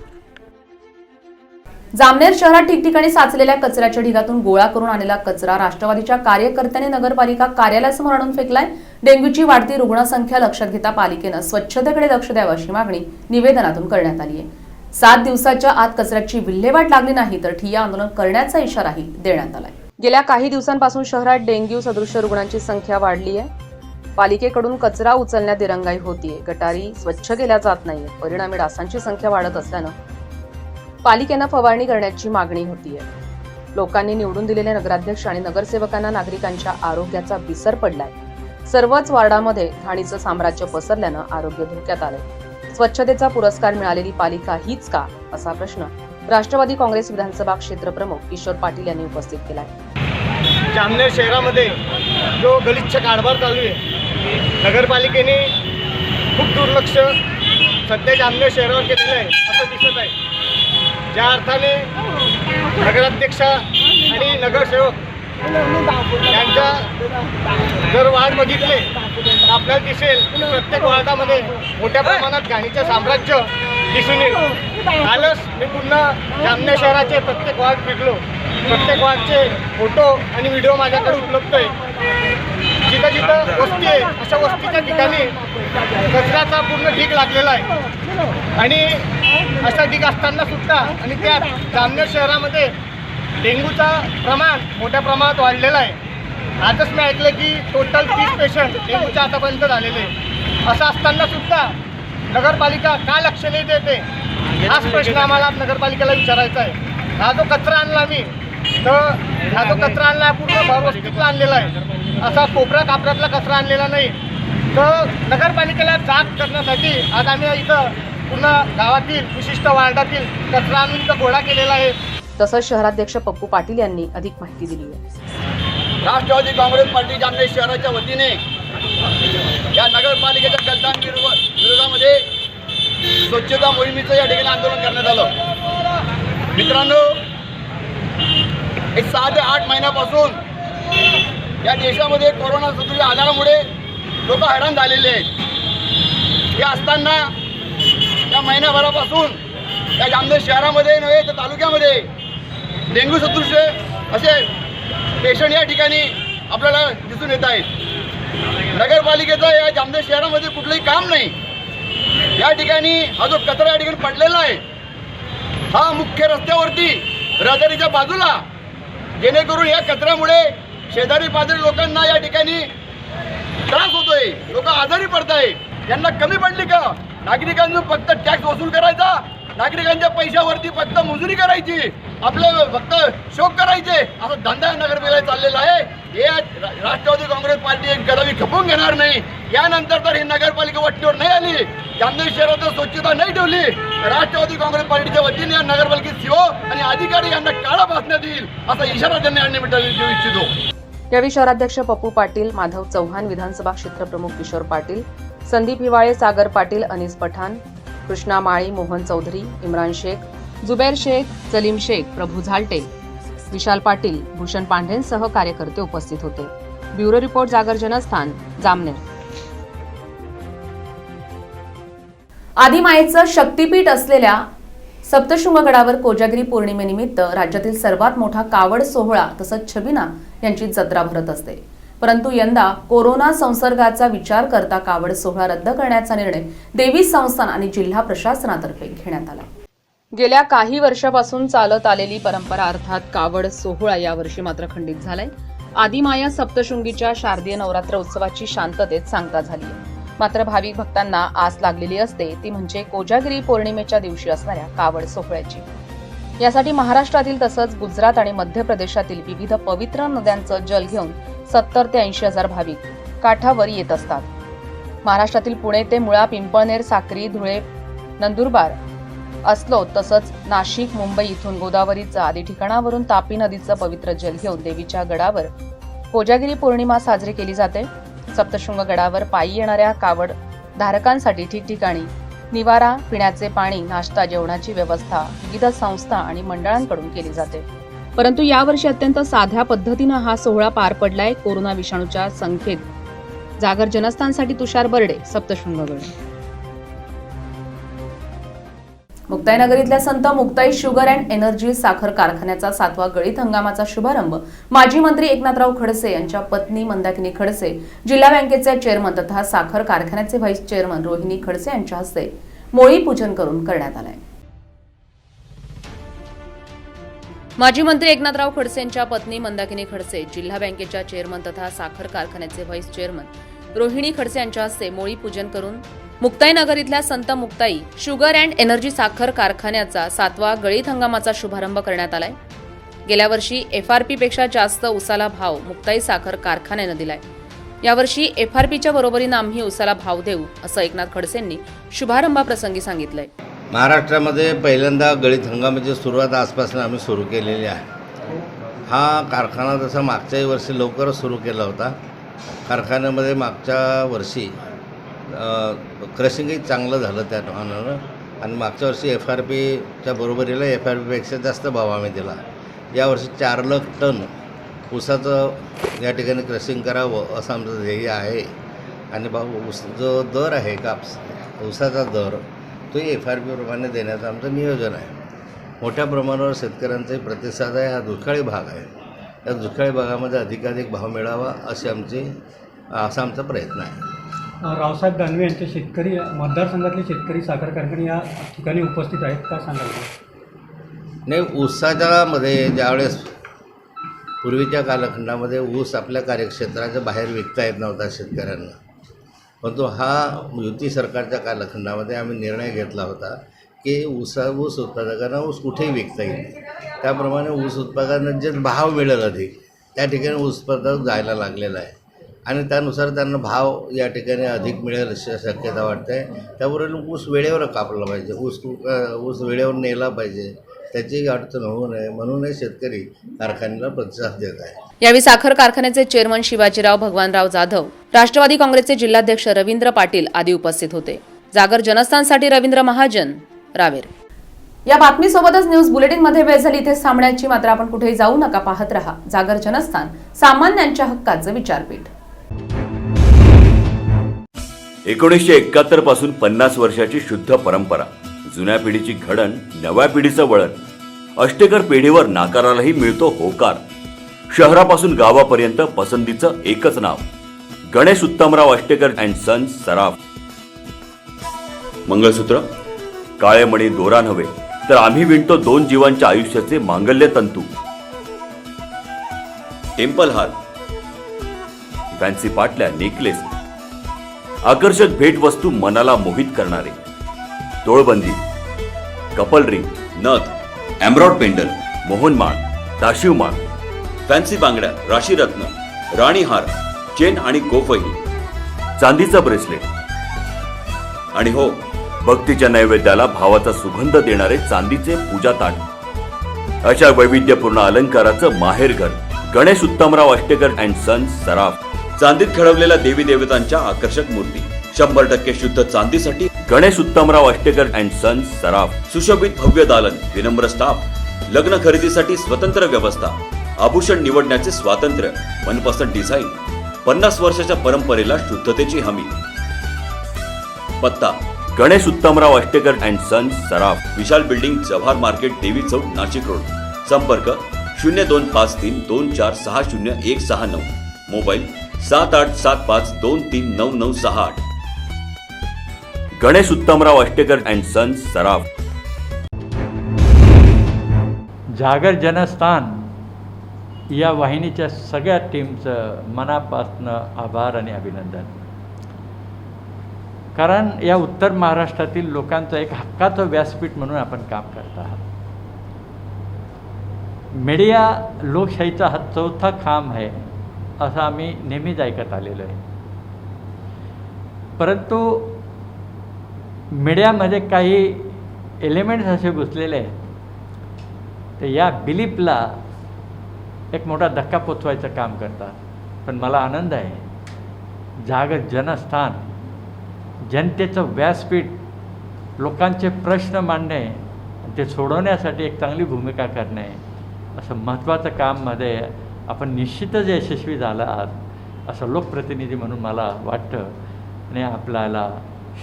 S3: जामनेर शहरात ठिकठिकाणी साचलेल्या कचऱ्याच्या ढिगातून गोळा करून आणलेला कचरा राष्ट्रवादीच्या कार्यकर्त्यांनी नगरपालिका कार्यालयासमोर आणून फेकलाय. डेंग्यूची वाढती रुग्णसंख्या लक्षात घेता पालिकेनं स्वच्छतेकडे लक्ष द्यावं अशी मागणी निवेदनातून करण्यात आली आहे. 7 दिवसाच्या आत कचऱ्याची विल्हेवाट लागली नाही तर ठिय्या आंदोलन करण्याचा इशाराही देण्यात आलाय.
S4: गेल्या काही दिवसांपासून शहरात डेंग्यू सदृश्य रुग्णांची संख्या वाढली आहे. पालिकेकडून कचरा उचलण्यात दिरंगाई होतीये. गटारी स्वच्छ केल्या जात नाहीये. परिणामी डासांची संख्या वाढत असल्यानं पालिकेनं फवारणी करण्याची मागणी होतीये. लोकांनी निवडून दिलेले नगराध्यक्ष आणि नगरसेवकांना नागरिकांच्या आरोग्याचा विसर पडलाय. सर्वच वार्डामध्ये घाणीचं साम्राज्य पसरल्यानं आरोग्य धोक्यात आलंय. स्वच्छतेचा पुरस्कार मिळालेली पालिका हीच का, असा प्रश्न राष्ट्रवादी काँग्रेस विधानसभा क्षेत्र प्रमुख किशोर पाटील यांनी उपस्थित केलाय.
S7: जामनेर शहरामध्ये जो गलिच्छ कारभार चालू आहे, नगरपालिकेने खूप दुर्लक्ष सध्या जामनेर शहरावर केलेलं आहे असं दिसत आहे. ज्या अर्थाने नगराध्यक्ष आणि नगरसेवक यांच्या जर वाढ बघितले तर आपल्याला दिसेल प्रत्येक वार्डामध्ये मोठ्या प्रमाणात घाणीचं साम्राज्य दिसून येईल. कालच मी पुन्हा जामनेर शहराचे प्रत्येक वार्ड फिरलो. प्रत्येक वार्डचे फोटो आणि व्हिडिओ माझ्याकडे उपलब्ध आहे. जिथं जिथं वस्ती आहे अशा वस्तीच्या ठिकाणी कचऱ्याचा पूर्ण ढीग लागलेला आहे आणि असा ढीग असताना सुद्धा आणि त्यात जामनेर शहरामध्ये डेंग्यूचा प्रमाण मोठ्या प्रमाणात वाढलेलं आहे. आजच मी ऐकलं की टोटल 30 पेशंट डेंग्यूच्या आतापर्यंत झालेले आहे. असं असताना सुद्धा नगरपालिका का लक्ष नाही देते हाच प्रश्न आम्हाला नगरपालिकेला विचारायचा आहे. हा जो कचरा आणला मी तर हा जो कचरा आणला पूर्ण भरवस्तीतला आणलेला आहे. असा कोपऱ्या कापऱ्यातला कचरा आणलेला नाही. तर नगरपालिकेला जाग करण्यासाठी आज आम्ही इथं पुन्हा गावातील विशिष्ट वार्डातील कचरा आणून इथं गोळा केलेला आहे.
S4: तसंच शहराध्यक्ष पप्पू पाटील यांनी अधिक माहिती दिली आहे.
S8: राष्ट्रवादी काँग्रेस पार्टी जामनेर शहराच्या वतीने या नगरपालिकेच्या गलतान विरोधामध्ये स्वच्छता मोहिमेचं या ठिकाणी आंदोलन करण्यात आलं. मित्रांनो, एक 6 ते 8 महिन्यापासून या देशामध्ये कोरोना सदृश आजारामुळे लोक हैराण झालेले आहेत. हे असताना या महिन्याभरापासून या जामनेर शहरामध्ये नव्हे तर तालुक्यामध्ये डेंग्यू सदृश असे पेशंट या ठिकाणी आपल्याला दिसून येत आहेत. नगरपालिकेचं या जामनेर शहरामध्ये कुठलंही काम नाही. या ठिकाणी हा जो कचरा या ठिकाणी पडलेला आहे हा मुख्य रस्त्यावरती रहदारीच्या बाजूला, जेणेकरून या कचऱ्यामुळे शेजारी पाजारी लोकांना या ठिकाणी त्रास होतोय. लोक आजारी पडत आहे. यांना कमी पडली का? नागरिकांना फक्त टॅक्स वसूल करायचा, नागरिकांच्या पैशावरती फक्त मजुरी करायची, आपलं फक्त शोक करायचे, असं धंदा नगरपालिकेला चाललेला आहे. हे राष्ट्रवादी काँग्रेस पार्टी एक कदापि खपवून घेणार नाही. यानंतर तर ही नगरपालिका वट्टीवर नाही आली, जामनेर शहरात स्वच्छता नाही ठेवली, राष्ट्रवादी काँग्रेस पार्टीच्या वतीने या नगरपालिकेत सीओ आणि अधिकारी यांना काळा फासण्यात येईल असा इशारा त्यांनी या निमित्ताने देऊ इच्छितो.
S4: यावेळी शहराध्यक्ष पप्पू पाटील, माधव चव्हाण, विधानसभा क्षेत्र प्रमुख किशोर पाटील, संदीप हिवाळे, सागर पाटील, अनीस पठाण, कृष्णा माळी, मोहन चौधरी, इम्रान शेख, जुबैर शेख, सलीम शेख, प्रभू झालटे, विशाल पाटील, भूषण पांढरेंसह कार्यकर्ते उपस्थित होते. ब्युरो रिपोर्ट, जागर जनस्थान, जामनेर.
S3: आदिमायेचं शक्तीपीठ असलेल्या सप्तशृंगगडावर कोजागिरी पौर्णिमेनिमित्त राज्यातील सर्वात मोठा कावड सोहळा तसंच छबिना यांची जत्रा भरत असते. परंतु यंदा कोरोना संसर्गाचा विचार करता कावड सोहळा रद्द करण्याचा निर्णय देवी संस्थान आणि जिल्हा प्रशासनातर्फे घेण्यात आला.
S4: गेल्या काही वर्षापासून चालत आलेली परंपरा अर्थात कावड सोहळा यावर्षी मात्र खंडित झालाय. आदिमाया सप्तशृंगीच्या शारदीय नवरात्र उत्सवाची शांततेत सांगता झाली. मात्र भाविक भक्तांना आस लागलेली असते ती म्हणजे कोजागिरी पौर्णिमेच्या दिवशी असणाऱ्या कावड सोहळ्याची. यासाठी महाराष्ट्रातील तसंच गुजरात आणि मध्य प्रदेशातील विविध पवित्र नद्यांचं जल घेऊन 70 ते 80 हजार भाविक काठावर येत असतात. महाराष्ट्रातील पुणे ते मुळा, पिंपळनेर, साक्री, धुळे, नंदुरबार, अस्लोद तसंच नाशिक, मुंबई इथून गोदावरीचं आदी ठिकाणावरून तापी नदीचं पवित्र जल घेऊन देवीच्या गडावर कोजागिरी पौर्णिमा साजरी केली जाते. सप्तशृंग गडावर पायी येणाऱ्या कावड धारकांसाठी ठिकठिकाणी निवारा, पिण्याचे पाणी, नाश्ता, जेवणाची व्यवस्था विविध संस्था आणि मंडळांकडून केली जाते. परंतु यावर्षी अत्यंत साध्या पद्धतीनं हा सोहळा पार पडलाय. कोरोना विषाणूच्या संख्येत. जागर जनस्थानसाठी तुषार बर्डे, सप्तशृंगगड.
S3: मुक्ताईनगर इथल्या संत मुक्ताई शुगर अँड एनर्जी साखर कारखान्याचा 7वा गळीत हंगामाचा शुभारंभ माजी मंत्री एकनाथराव खडसे यांच्या पत्नी मंदाकिनी खडसे, जिल्हा बँकेचे चेअरमन तथा साखर कारखान्याचे व्हाईस चेअरमन रोहिणी खडसे यांच्या हस्ते मोळी पूजन करून करण्यात आले. माजी मंत्री एकनाथराव खडसे यांच्या पत्नी मंदाकिनी खडसे, जिल्हा बँकेच्या चेअरमन तथा साखर कारखान्याचे व्हाईस चेअरमन रोहिणी खडसे यांच्या हस्ते मोळी पूजन करून मुक्ताईनगर इथल्या संत मुक्ताई शुगर अँड एनर्जी साखर कारखान्याचा 7वा गळीत हंगामाचा शुभारंभ करण्यात आलाय. गेल्या वर्षी FRP पेक्षा जास्त ऊसाला भाव मुक्ताई साखर कारखान्यानं दिलाय. यावर्षी FRPच्या बरोबरीनं आम्ही ऊसाला भाव देऊ असं एकनाथ खडसेंनी शुभारंभाप्रसंगी सांगितलंय.
S9: महाराष्ट्रामध्ये पहिल्यांदा गळीत हंगामाची सुरुवात आजपासून आम्ही सुरू केलेली आहे. हा कारखाना तसा मागच्याही वर्षी लवकरच सुरू केला होता. कारखान्यामध्ये मागच्या वर्षी क्रशिंगही चांगलं झालं त्या मानानं आणि मागच्या वर्षी FRPच्या बरोबरीला FRPपेक्षा जास्त भाव आम्ही दिला. यावर्षी 4 लाख टन ऊसाचं या ठिकाणी क्रशिंग करावं असं आमचं ध्येय आहे. आणि ऊस जो दर आहे ऊसाचा दर तो FRP प्रमाणे देण्याचं आमचं नियोजन आहे. मोठ्या प्रमाणावर शेतकऱ्यांचाही प्रतिसाद आहे. हा दुष्काळी भाग आहे. या दुष्काळी भागामध्ये अधिकाधिक भाव मिळावा असा आमचा प्रयत्न आहे.
S10: रावसाहेब दानवे यांचे शेतकरी मतदारसंघातले शेतकरी साखर कारखाने या ठिकाणी उपस्थित आहेत का सांगाल?
S9: नाही, ऊसाच्या मध्ये ज्यावेळेस पूर्वीच्या कालखंडामध्ये ऊस आपल्या कार्यक्षेत्राच्या बाहेर विकता येत नव्हता शेतकऱ्यांना, परंतु हा युती सरकारच्या कालखंडामध्ये आम्ही निर्णय घेतला होता की ऊस उत्पादकांना ऊस कुठेही विकता येईल. त्याप्रमाणे ऊस उत्पादकांना जे भाव मिळेल अधिक त्या ठिकाणी ऊस उत्पादक जायला लागलेला आहे आणि त्यानुसार त्यांना भाव या ठिकाणी अधिक मिळेल अशी शक्यता वाटते. त्याबरोबर ऊस वेळेवर कापला पाहिजे, ऊस वेळेवर नेला पाहिजे, त्याची अडचण होऊ नये म्हणूनही शेतकरी कारखान्याला प्रतिसाद देत आहे.
S3: यावेळी साखर कारखान्याचे चेअरमन शिवाजीराव भगवानराव जाधव, राष्ट्रवादी काँग्रेसचे जिल्हाध्यक्ष रवींद्र पाटील आदी उपस्थित होते. जागर जनस्थानसाठी रवींद्र महाजन, रावेर. या बातमीसोबतच न्यूज बुलेटिनमध्ये वेळ झाली इथे थांबण्याची, मात्र आपण कुठेही जाऊ नका, पाहत रहा जागर जनस्थान, सामान्यांच्या हक्काचं विचारपीठ.
S2: 1971 पासून 50 वर्षाची शुद्ध परंपरा, जुन्या पिढीची घडण, नव्या पिढीचं वळण. अष्टेकर पेढीवर नाकारालाही मिळतो होकार. शहरापासून गावापर्यंत पसंतीचं एकच नाव, गणेश उत्तमराव अष्टेकर अँड सन्स, सराफ. मंगळसूत्र काळे मणी दोरा नव्हे तर आम्ही विणतो 2 जीवांच्या आयुष्याचे मांगल्य तंतू. टेम्पल हार, फॅन्सी पाटल्या, नेकलेस, आकर्षक भेटवस्तू मनाला मोहित करणारे. तोळबंदी, कपल रिंग, नथ, एम्ब्रॉड पेंडल, मोहनमाळ, दाशिवमाळ, फॅन्सी बांगड्या, राशीरत्न, राणीहार, चेन आणि गोफही, चांदीचा ब्रेसलेट आणि हो, भक्तीच्या नैवेद्याला भावाचा सुगंध देणारे चांदीचे पूजा ताट. अशा वैविध्यपूर्ण अलंकाराचं माहेरघर गणेश उत्तमराव अष्टेकर अँड सन्स, सराफ. चांदीत खडवलेल्या देवी देवतांच्या आकर्षक मूर्ती, 100% शुद्ध चांदीसाठी गणेश उत्तमराव अष्टेकर अँड सन्स, सराफ. सुशोभित भव्य दालन, विनम्र स्टाफ, लग्न खरेदीसाठी स्वतंत्र व्यवस्था, आभूषण निवडण्याचे स्वातंत्र्य, मनपसंत डिझाईन, 50 वर्षाच्या परंपरेला शुद्धतेची हमी. पत्ता गणेश उत्तमराव अष्टेकर अँड सन्स, सराफ, Vishal building, Jawhar market, Devi Chowk, Nashik road. संपर्क 025324600169. Mobile 7875239968. Ganesh Uttamrao Ashtekar and sons, सराफ.
S12: जागर जनस्थान या वाहिनीच्या सगळ्या टीमचं मनापासनं आभार आणि अभिनंदन. कारण या उत्तर महाराष्ट्रातील लोकांचं एक हक्काचं व्यासपीठ म्हणून आपण काम करत आहात. मीडिया लोकशाहीचा हा 4था खांब आहे असं आम्ही नेहमीच ऐकत आलेलो आहे. परंतु मीडियामध्ये काही एलिमेंट्स असे घुसलेले आहेत ते या बिलीफला एक मोठा धक्का पोचवायचं काम करतात. पण मला आनंद आहे, जागर जनस्थान जनतेचं व्यासपीठ, लोकांचे प्रश्न मांडणे, ते सोडवण्यासाठी एक चांगली भूमिका करणे, असं महत्त्वाचं काममध्ये आपण निश्चितच यशस्वी झाला आहात असं लोकप्रतिनिधी म्हणून मला वाटतं. आणि आपल्याला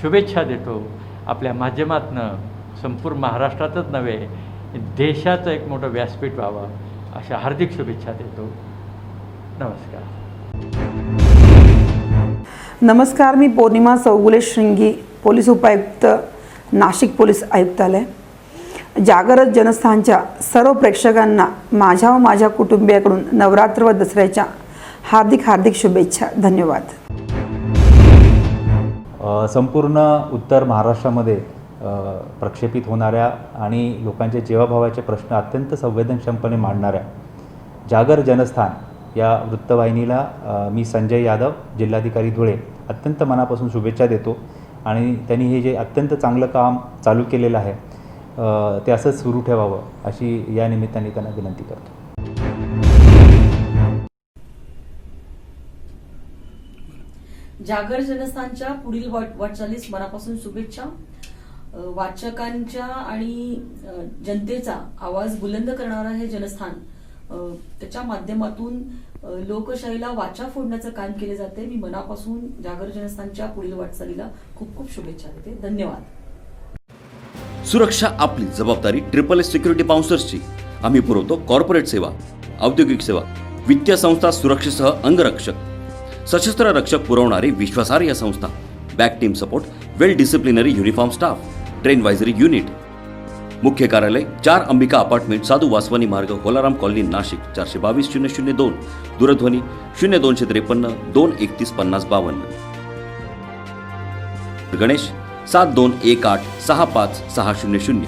S12: शुभेच्छा देतो. आपल्या माध्यमातून संपूर्ण महाराष्ट्रातच नव्हे देशाचं एक मोठं व्यासपीठ व्हावं अशा हार्दिक शुभेच्छा देतो. नमस्कार.
S13: नमस्कार, मी पौर्णिमा चौगुले श्रृंगी, पोलीस उपायुक्त, नाशिक पोलीस आयुक्तालय. जागरत जनस्थानच्या सर्व प्रेक्षकांना माझ्या व माझ्या कुटुंबियाकडून नवरात्र व दसऱ्याच्या हार्दिक शुभेच्छा. धन्यवाद.
S14: संपूर्ण उत्तर महाराष्ट्रामध्ये प्रक्षेपित होणाऱ्या आणि लोकांचे जीवाभावाचे प्रश्न अत्यंत संवेदनशीलपणे मांडणाऱ्या जागर जनस्थान या वृत्तवाहिनीला मी संजय यादव, जिल्हाधिकारी धुळे, अत्यंत मनापासून शुभेच्छा देतो. आणि त्यांनी हे जे अत्यंत चांगलं काम चालू केलेलं आहे ते असंच सुरू ठेवावं अशी या निमित्ताने त्यांना विनंती करतो.
S15: जागर जनस्थानच्या पुढील वाटचालीस मनापासून शुभेच्छा. वाचकांच्या आणि जनतेचा आवाज बुलंद करणारा हे जनस्थान, त्याच्या माध्यमातून लोकशाहीला वाचा फोडण्याचं काम केले जाते. मी मनापासून जागर जनस्थानच्या पुढील वाटचालीला खूप शुभेच्छा देते. धन्यवाद.
S2: सुरक्षा आपली जबाबदारी. SSS सिक्युरिटी बाउन्सर्सची. आम्ही पुरवतो कॉर्पोरेट सेवा, औद्योगिक सेवा, वित्तीय संस्था, सुरक्षेसह अंगरक्षक, सशस्त्र रक्षक पुरवणारी विश्वासार्ह संस्था, back team support, well disciplinary uniform staff, train advisory unit. मुख्य कार्यालय 4 अंबिका अपार्टमेंट, साधू वासवानी मार्ग, कोलाराम कॉलनी, नाशिक. 422-002. दूरध्वनी 0253 231 5052. गणेश 7218 65600.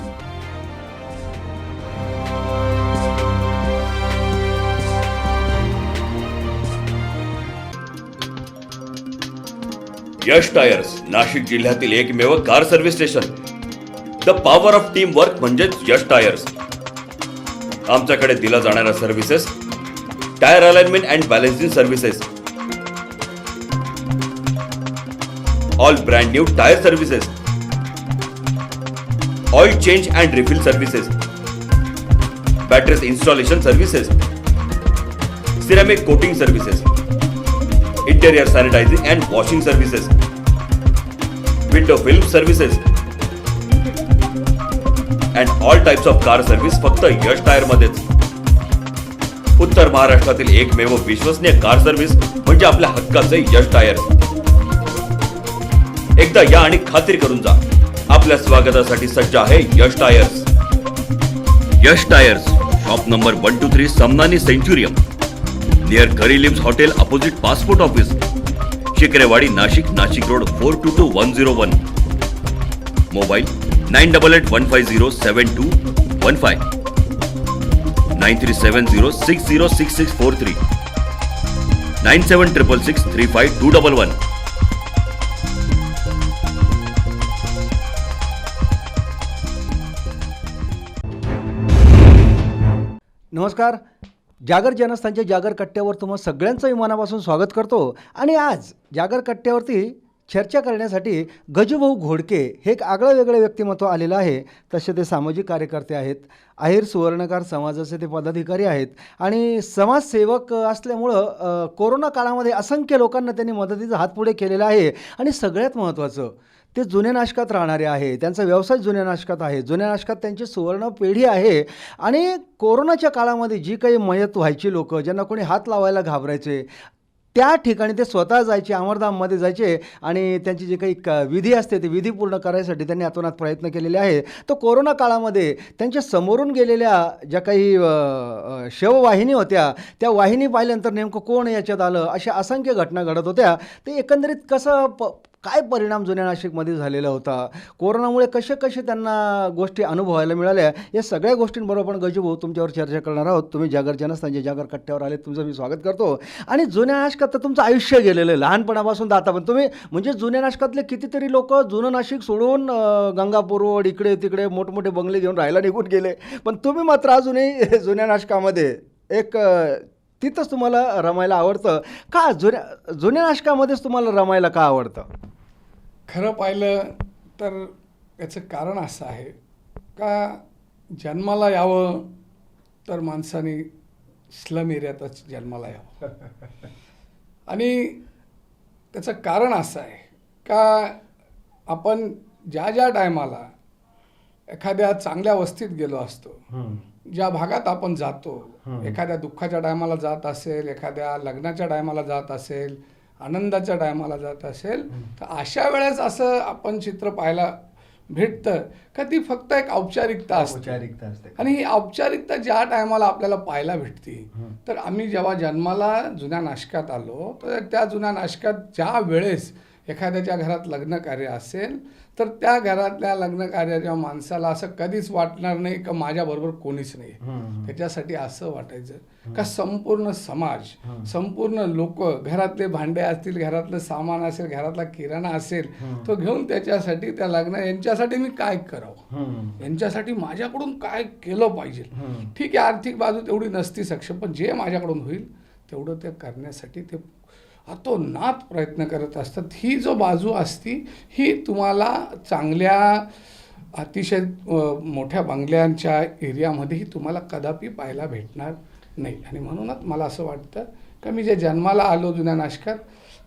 S2: यश टायर्स, नाशिक जिल्ह्यातील एकमेव car service station. The power of team work म्हणजेच यश टायर्स. आमच्याकडे दिला जाणाऱ्या services: tyre alignment and balancing services, all brand new tyre services, oil change and refill services, batteries installation services, ceramic coating services, interior sanitising and washing services, window film services and all types of car service फक्त Yash tyre मध्येच. उत्तर महाराष्ट्रातील एकमेव विश्वसनीय car service म्हणजे आपल्या हक्काचे यश tyre. एकदा या आणि खात्री करून जा. आपल्या स्वागतासाठी सज्ज आहे Yash tyres. Yash tyres, shop number 123 Samnani Centurium, near करीलिम्स hotel, opposite passport office, Shikrewadi, Nashik. Nashik road 422101. Mobile 9881507215, 9370606643, 9766635211.
S24: नमस्कार. जागर जनस्थानच्या जागर कट्ट्यावर तुम्हा सगळ्यांचं मी मनापासून स्वागत करतो. आणि आज जागर कट्ट्यावरती चर्चा करण्यासाठी गजूभाऊ घोडके हे एक आगळं वेगळं व्यक्तिमत्व आलेलं आहे. तसे ते सामाजिक कार्यकर्ते आहेत, आहेर सुवर्णकार समाजाचे ते पदाधिकारी आहेत आणि समाजसेवक असल्यामुळं कोरोना काळामध्ये असंख्य लोकांना त्यांनी मदतीचा हात पुढे केलेला आहे. आणि सगळ्यात महत्त्वाचं, ते जुन्या नाशकात राहणारे आहे. त्यांचा व्यवसाय जुन्या नाशकात आहे. जुन्या नाशकात त्यांची सुवर्ण पिढी आहे. आणि कोरोनाच्या काळामध्ये जी काही मयत व्हायची लोकं, ज्यांना कोणी हात लावायला घाबरायचे, त्या ठिकाणी ते स्वतः जायचे, अमरधाममध्ये जायचे आणि त्यांची जी काही विधी असते ती विधी पूर्ण करायसाठी त्यांनी अतोनात प्रयत्न केलेले आहे. तर कोरोना काळामध्ये त्यांच्या समोरून गेलेल्या ज्या काही शववाहिनी होत्या, त्या वाहिनी पाहिल्यानंतर नेमकं कोण याच्यात आलं, अशा असंख्य घटना घडत होत्या. ते एकंदरीत कसं काय परिणाम जुन्या नाशिकमध्ये झालेला होता, कोरोनामुळे कसे त्यांना गोष्टी अनुभवायला मिळाल्या, या सगळ्या गोष्टींबरोबर आपण गजूभाऊ तुमच्यावर चर्चा करणार आहोत. तुम्ही जागर जनस्थानच्या जागर कट्ट्यावर आले, तुमचं मी स्वागत करतो. आणि जुन्या नाशकात तर तुमचं आयुष्य गेलेलं आहे लहानपणापासून तर आता पण. तुम्ही म्हणजे जुन्या नाशकातले कितीतरी लोक जुनं नाशिक सोडून गंगापूर रोड इकडे तिकडे मोठमोठे बंगले घेऊन राहायला निघून गेले, पण तुम्ही मात्र अजूनही जुन्या नाशकामध्ये एक तिथंच तुम्हाला रमायला आवडतं का? जुन्या नाशकामध्येच तुम्हाला रमायला का आवडतं?
S25: खरं पाहिलं तर याचं कारण असं आहे का जन्माला यावं तर माणसाने स्लम एरियातच जन्माला यावं. आणि त्याचं कारण असं आहे का आपण ज्या टायमाला एखाद्या चांगल्या वस्तीत गेलो असतो, ज्या भागात आपण जातो, एखाद्या दुःखाच्या टायमाला जात असेल, एखाद्या लग्नाच्या टायमाला जात असेल, आनंदाच्या टायमाला जात असेल, तर अशा वेळेस असं आपण चित्र पाहायला भेटतं का ती फक्त एक औपचारिकता असते. आणि ही औपचारिकता ज्या टायमाला आपल्याला पाहायला भेटते, तर आम्ही जेव्हा जन्माला जुन्या नाशकात आलो, तर त्या जुन्या नाशकात ज्या वेळेस एखाद्याच्या घरात लग्न कार्य असेल, तर त्या घरातल्या लग्न कार्याच्या माणसाला असं कधीच वाटणार नाही का माझ्याबरोबर कोणीच नाही. त्याच्यासाठी असं वाटायचं का संपूर्ण समाज, संपूर्ण लोक, घरातले भांडे असतील, घरातलं सामान असेल, घरातला किराणा असेल, तो घेऊन त्याच्यासाठी त्या यांच्यासाठी मी काय करावं, यांच्यासाठी माझ्याकडून काय केलं पाहिजे. ठीक आहे, आर्थिक बाजू तेवढी नसती सक्षम, पण जे माझ्याकडून होईल तेवढं ते करण्यासाठी ते अतोनात प्रयत्न करत असतात. ही जो बाजू असती ही तुम्हाला चांगल्या अतिशय मोठ्या बंगल्यांच्या एरियामध्येही तुम्हाला कदापि पाहायला भेटणार नाही. आणि म्हणूनच मला असं वाटतं का मी जे जन्माला आलो जुन्या नाशकात,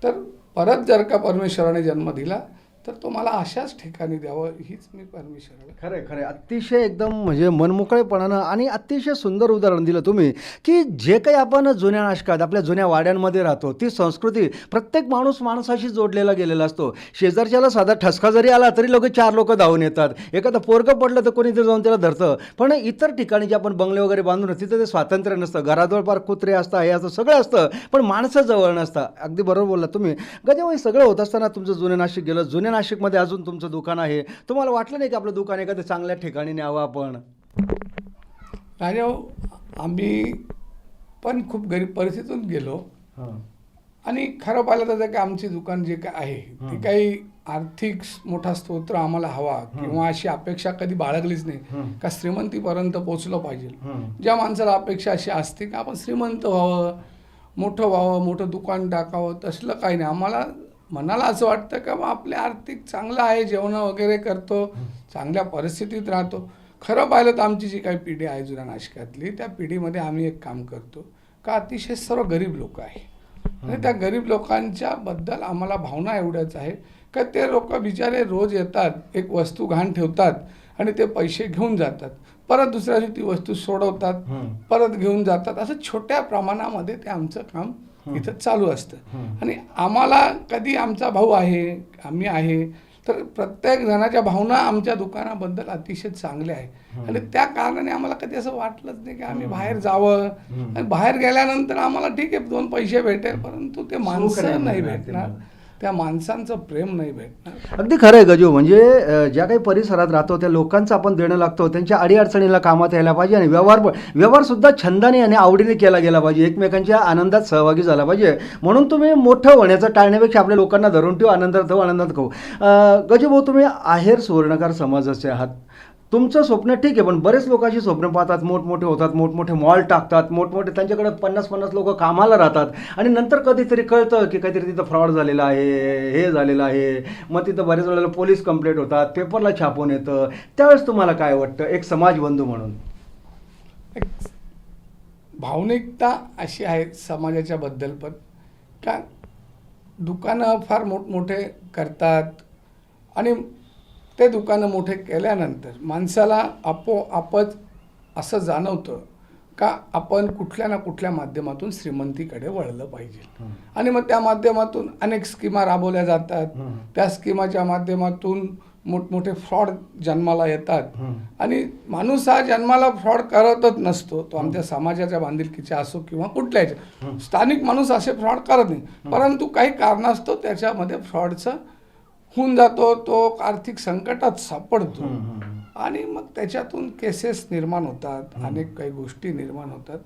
S25: तर परत जर का परमेश्वराने जन्म दिला तर तो मला अशाच ठिकाणी द्यावं, हीच मी परमेश्वराला.
S24: खरं खरं अतिशय एकदम म्हणजे मनमोकळेपणानं आणि अतिशय सुंदर उदाहरण दिलं तुम्ही की जे काही आपण जुन्या नाशकात आपल्या जुन्या वाड्यांमध्ये राहतो, ती संस्कृती प्रत्येक माणूस माणसाशी जोडलेला गेलेला असतो. शेजारच्याला साधा ठसका जरी आला तरी लोक 4 लोक धावून येतात. एखादं पोरगं पडलं तर कोणी जाऊन त्याला धरतं. पण इतर ठिकाणी जे आपण बंगले वगैरे बांधून तिथं ते स्वातंत्र्य नसतं. घराजवळ फार कुत्रे असतात, हे असं सगळं असतं, पण माणसं जवळ नसतात. अगदी बरोबर बोलला तुम्ही. जेव्हा हे सगळं होत असताना तुमचं जुनं नाशिक गेलं, जुन्या नाशिकमध्ये अजून तुमचं दुकान आहे, तुम्हाला वाटलं नाही की आपलं दुकान एखाद्या चांगल्या ठिकाणी न्यावं आपण?
S25: राजाभाऊ, आम्ही पण खूप गरीब परिस्थितीतून गेलो आणि खरं पाहिलं तर काय आमची दुकान जे काय आहे ते काही आर्थिक मोठा स्तोत्र आम्हाला हवा किंवा अशी अपेक्षा कधी बाळगलीच नाही का श्रीमंतीपर्यंत पोचलं पाहिजे. ज्या माणसाला अपेक्षा अशी असते की आपण श्रीमंत व्हावं, मोठं व्हावं, मोठं दुकान टाकावं, तसलं काही नाही. आम्हाला मनाला असं वाटतं का आपले आर्थिक चांगलं आहे, जेवणं वगैरे करतो, चांगल्या परिस्थितीत राहतो. खरं पाहिलं तर आमची जी काही पिढी आहे जुन्या नाशकातली, त्या पिढीमध्ये आम्ही एक काम करतो का अतिशय सर्व गरीब लोक आहे आणि त्या गरीब लोकांच्या बद्दल आम्हाला भावना एवढ्याच आहे का ते लोक बिचारे रोज येतात, एक वस्तू घाण ठेवतात आणि ते पैसे घेऊन जातात, परत दुसऱ्या दिवशी ती वस्तू सोडवतात, परत घेऊन जातात. असं छोट्या प्रमाणामध्ये ते आमचं काम इथं चालू असतं. आणि आम्हाला कधी आमचा भाऊ आहे, आम्ही आहे, तर प्रत्येक जणाच्या भावना आमच्या दुकानाबद्दल अतिशय चांगल्या आहे आणि त्या कारणाने आम्हाला कधी असं वाटलंच नाही की आम्ही बाहेर जावं आणि बाहेर गेल्यानंतर आम्हाला ठीक आहे 2 पैसे भेटेल, परंतु ते माणसं नाही भेटणार, त्या माणसांचं प्रेम नाही भेटणार.
S24: अगदी खरं आहे गजू. म्हणजे ज्या काही परिसरात राहतो त्या लोकांचं आपण देणं लागतो, त्यांच्या अडीअडचणीला कामात यायला पाहिजे आणि व्यवहारसुद्धा छंदाने आणि आवडीने केला गेला पाहिजे, एकमेकांच्या आनंदात सहभागी झाला पाहिजे. म्हणून तुम्ही मोठं होण्याचं टाळण्यापेक्षा आपल्या लोकांना धरून ठेवू, आनंदात ठेवू, आनंदात खाऊ. गजू भाऊ, तुम्ही आहेर सुवर्णकार समाजाचे आहात. तुमचं स्वप्न ठीक आहे, पण बरेच लोक अशी स्वप्न पाहतात, मोठमोठे होतात, मोठमोठे मॉल टाकतात, मोठमोठे त्यांच्याकडे 50-50 लोक कामाला राहतात आणि नंतर कधीतरी कळतं की काहीतरी तिथं फ्रॉड झालेला आहे, हे झालेलं आहे. मग तिथं बरेच वेळेला पोलीस कंप्लेंट होतात, पेपरला छापून येतं. त्यावेळेस तुम्हाला काय वाटतं एक समाजबंधू म्हणून?
S25: भावनिकता अशी आहे समाजाच्या बद्दल पण का दुकानं फार मोठमोठे करतात आणि ते दुकानं मोठे केल्यानंतर माणसाला आपोआपच असं जाणवतं का आपण कुठल्या ना कुठल्या माध्यमातून श्रीमंतीकडे वळलं पाहिजे. आणि मग त्या माध्यमातून अनेक स्कीमा राबवल्या जातात, त्या स्कीमाच्या माध्यमातून मोठमोठे फ्रॉड जन्माला येतात आणि माणूस हा जन्माला फ्रॉड करतच नसतो. तो आमच्या समाजाच्या बांधिलकीच्या असो किंवा कुठल्याच्या, स्थानिक माणूस असे फ्रॉड करत नाही, परंतु काही कारणास्तव त्याच्यामध्ये फ्रॉडचं होऊन जातो, तो आर्थिक संकटात सापडतो आणि मग त्याच्यातून केसेस निर्माण होतात, अनेक काही गोष्टी निर्माण होतात.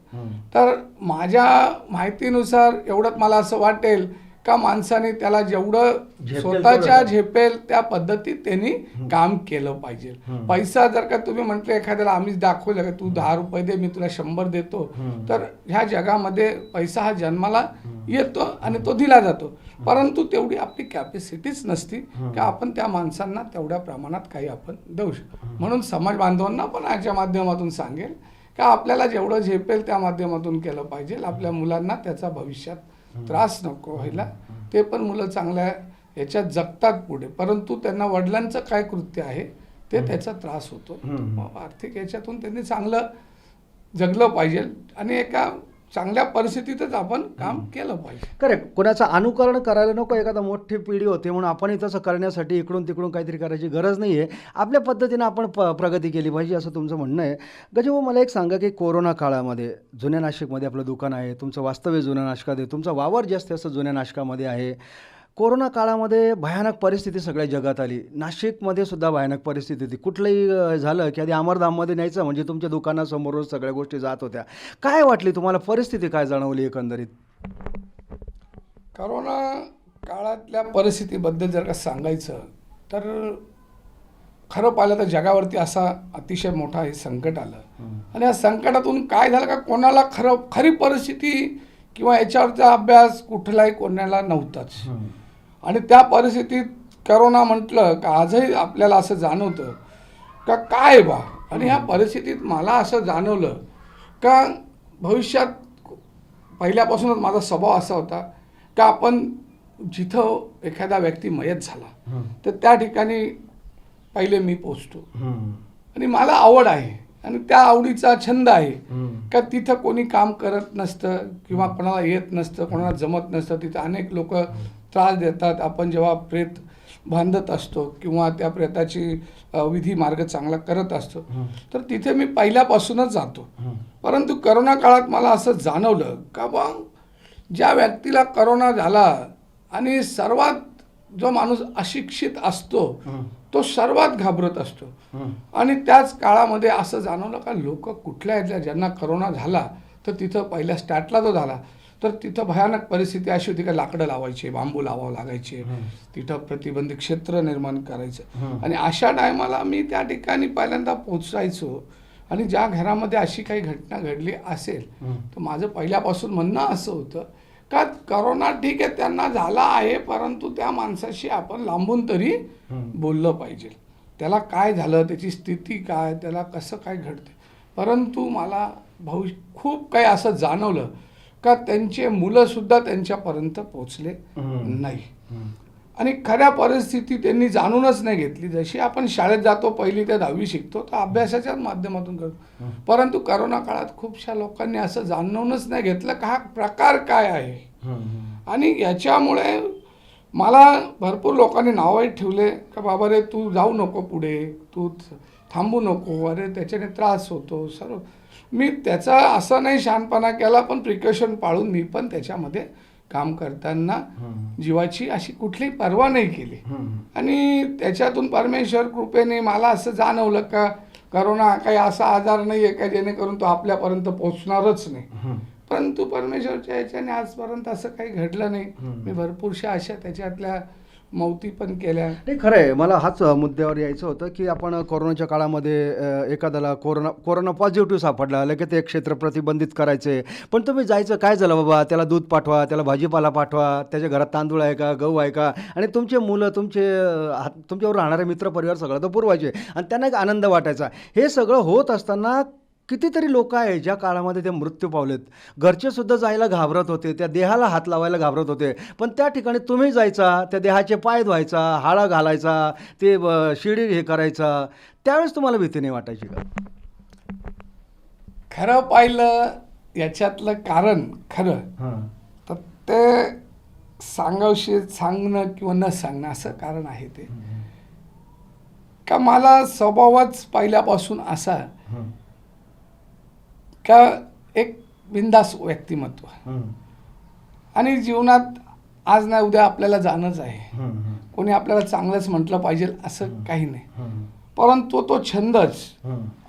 S25: तर माझ्या माहितीनुसार एवढंच मला असं वाटेल का माणसाने त्याला जेवढं स्वतःच्या झेपेल त्या पद्धतीत त्यांनी काम केलं पाहिजे. पैसा जर का तुम्ही म्हटलं एखाद्याला आम्हीच दाखवलं का तू 10 रुपये दे मी तुला 100 देतो, तर ह्या जगामध्ये पैसा हा जन्माला येतो आणि तो दिला जातो, परंतु तेवढी आपली कॅपॅसिटीच नसती की आपण त्या माणसांना तेवढ्या प्रमाणात काही आपण देऊ शकतो. म्हणून समाज बांधवांना पण याच्या माध्यमातून सांगेल का आपल्याला जेवढं झेपेल त्या माध्यमातून केलं पाहिजे. आपल्या मुलांना त्याचा भविष्यात त्रास नको व्हायला. ते पण मुलं चांगल्या याच्यात जगतात पुढे, परंतु त्यांना वडिलांचं काय कृत्य आहे ते त्याचा त्रास होतो. मग आर्थिक याच्यातून त्यांनी चांगलं जगलं पाहिजे आणि एका चांगल्या परिस्थितीतच आपण काम केलं पाहिजे.
S24: करेक्ट. कोणाचं अनुकरण करायला नको. एखादा मोठी पिढी होते म्हणून आपणही तसं करण्यासाठी इकडून तिकडून काहीतरी करायची गरज नाही आहे. आपल्या पद्धतीनं आपण प्रगती केली पाहिजे असं तुमचं म्हणणं आहे. गजभाऊ, मला एक सांगा की कोरोना काळामध्ये जुन्या नाशिकमध्ये आपलं दुकान आहे, तुमचं वास्तव्य जुन्या नाशकात आहे, तुमचा वावर जास्त असं जुन्या नाशकामध्ये आहे. कोरोना काळामध्ये भयानक परिस्थिती सगळ्या जगात आली. नाशिकमध्ये सुद्धा भयानक परिस्थिती होती. कुठलंही झालं की आधी अमरधाममध्ये न्यायचं म्हणजे तुमच्या दुकानासमोरच सगळ्या गोष्टी जात होत्या. काय वाटली तुम्हाला परिस्थिती, काय जाणवली एकंदरीत?
S25: करोना काळातल्या परिस्थितीबद्दल जर का सांगायचं तर खरं पाहिलं तर जगावरती असा अतिशय मोठा हे संकट आलं आणि या संकटातून काय झालं का कोणाला खरी परिस्थिती किंवा याच्यावरचा अभ्यास कुठलाही कोणाला नव्हताच. आणि त्या परिस्थितीत करोना म्हटलं का आजही आपल्याला असं जाणवतं का काय बा. आणि ह्या परिस्थितीत मला असं जाणवलं का भविष्यात पहिल्यापासूनच माझा स्वभाव असा होता का आपण जिथं एखादा व्यक्ती मयत झाला तर त्या ठिकाणी पहिले मी पोचतो. आणि मला आवड आहे आणि त्या आवडीचा छंद आहे का तिथं कोणी काम करत नसतं किंवा कोणाला येत नसतं, कोणाला जमत नसतं. तिथं अनेक लोक त्रास देतात. आपण जेव्हा प्रेत बांधत असतो किंवा त्या प्रेताची विधी मार्ग चांगला करत असतो तर तिथे मी पहिल्यापासूनच जातो. परंतु करोना काळात मला असं जाणवलं का बा ज्या व्यक्तीला करोना झाला आणि सर्वात जो माणूस अशिक्षित असतो तो सर्वात घाबरत असतो. आणि त्याच काळामध्ये असं जाणवलं का लोक कुठल्या ह्यातल्या ज्यांना करोना झाला तर तिथं पहिल्या स्टार्टला जो झाला तर तिथं भयानक परिस्थिती अशी होती का लाकडं लावायचे, बांबू लावावं लागायचे, तिथं प्रतिबंधित क्षेत्र निर्माण करायचं. आणि अशा टायमाला मी त्या ठिकाणी पहिल्यांदा पोचायचो आणि ज्या घरामध्ये अशी काही घटना घडली असेल तर माझं पहिल्यापासून म्हणणं असं होतं का करोना ठीक आहे त्यांना झाला आहे परंतु त्या माणसाशी आपण लांबून तरी बोललं पाहिजे. त्याला काय झालं, त्याची स्थिती काय, त्याला कसं काय घडते. परंतु मला खूप काही असं जाणवलं का त्यांचे मुलंसुद्धा त्यांच्यापर्यंत पोचले नाही. आणि खऱ्या परिस्थिती त्यांनी जाणूनच नाही घेतली. जशी आपण शाळेत जातो 1ली ते 10वी शिकतो तर अभ्यासाच्याच माध्यमातून करतो. परंतु करोना काळात खूपशा लोकांनी असं जाणूनच नाही घेतलं का हा प्रकार काय आहे. आणि याच्यामुळे मला भरपूर लोकांनी नावही ठेवले का बाबा रे तू जाऊ नको पुढे, तू थांबू नको, अरे त्याच्याने त्रास होतो सर्व. मी त्याचा असं नाही शहाणपणा केला पण प्रिकॉशन पाळून मी पण त्याच्यामध्ये काम करताना जीवाची अशी कुठलीही पर्वा नाही केली. आणि त्याच्यातून परमेश्वर कृपेने मला असं जाणवलं का करोना काही असा आजार नाही आहे का जेणेकरून तो आपल्यापर्यंत पोचणारच नाही. परंतु परमेश्वरच्या याच्याने आजपर्यंत असं काही घडलं नाही. मी भरपूरशा अशा त्याच्यातल्या मौती पण केल्या.
S24: नाही, खरं आहे. मला हाच मुद्द्यावर यायचं होतं की आपण कोरोनाच्या काळामध्ये एखाद्याला कोरोना पॉझिटिव्ह सापडला लगेच ते क्षेत्र प्रतिबंधित करायचे. पण तुम्ही जायचं काय झालं बाबा, त्याला दूध पाठवा, त्याला भाजीपाला पाठवा, त्याच्या घरात तांदूळ आहे का, गहू आहे का, आणि तुमचे मुलं तुमच्यावर राहणारे मित्रपरिवार सगळं तर पुरवायचे आणि त्यांना एक आनंद वाटायचा. हे सगळं होत असताना कितीतरी लोक आहे ज्या काळामध्ये ते मृत्यू पावलेत. घरचे सुद्धा जायला घाबरत होते, त्या देहाला हात लावायला घाबरत होते. पण त्या ठिकाणी तुम्ही जायचा, त्या देहाचे पाय धुवायचा, हाळा घालायचा, ते शिडी हे करायचा, त्यावेळेस तुम्हाला भीती नाही वाटायची का?
S25: खरं पाहिलं याच्यातलं कारण खरं तर ते सांगणं किंवा न सांगणं असं कारण आहे. ते का मला स्वभावच पहिल्यापासून असा का एक बिनधास्त व्यक्तिमत्व आणि जीवनात आज नाही उद्या आपल्याला जाणंच आहे. कोणी आपल्याला चांगलंच म्हटलं पाहिजे असं काही नाही. परंतु तो छंदच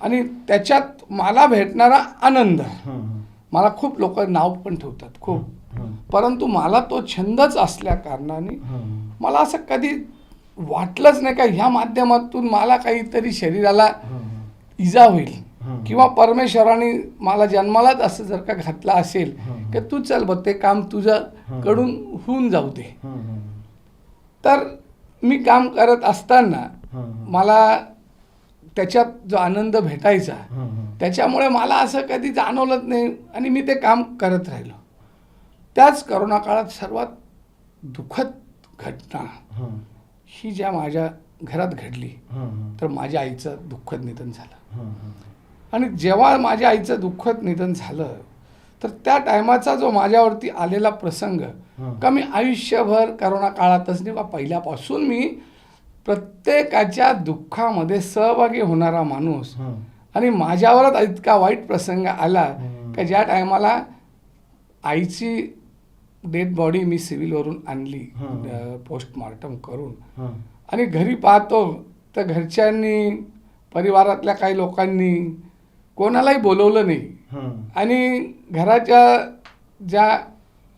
S25: आणि त्याच्यात मला भेटणारा आनंद, मला खूप लोक नाव पण ठेवतात खूप, परंतु मला तो छंदच असल्या कारणाने मला असं कधी वाटलंच नाही का ह्या माध्यमातून मला काहीतरी शरीराला इजा होईल किंवा परमेश्वराने मला जन्मालाच असं जर का घातला असेल की तू चल बघ ते काम तुझं कडून होऊन जाऊ दे. तर मी काम करत असताना मला त्याच्यात जो आनंद भेटायचा त्याच्यामुळे मला असं कधी जाणवलंच नाही आणि मी ते काम करत राहिलो. त्याच करोना काळात सर्वात दुःखद घटना ही ज्या माझ्या घरात घडली तर माझ्या आईचं दुःखद निधन झालं. आणि जेव्हा माझ्या आईचं दुःखद निधन झालं तर त्या टायमाचा जो माझ्यावरती आलेला प्रसंग का मी आयुष्यभर करोना काळातच नाही, पहिल्यापासून मी प्रत्येकाच्या दुःखामध्ये सहभागी होणारा माणूस, आणि माझ्यावरच इतका वाईट प्रसंग आला का ज्या टायमाला आईची डेड बॉडी मी सिव्हिलवरून आणली पोस्टमॉर्टम करून, आणि घरी पाहतो तर घरच्यांनी, परिवारातल्या काही लोकांनी कोणालाही बोलवलं नाही, आणि घराच्या ज्या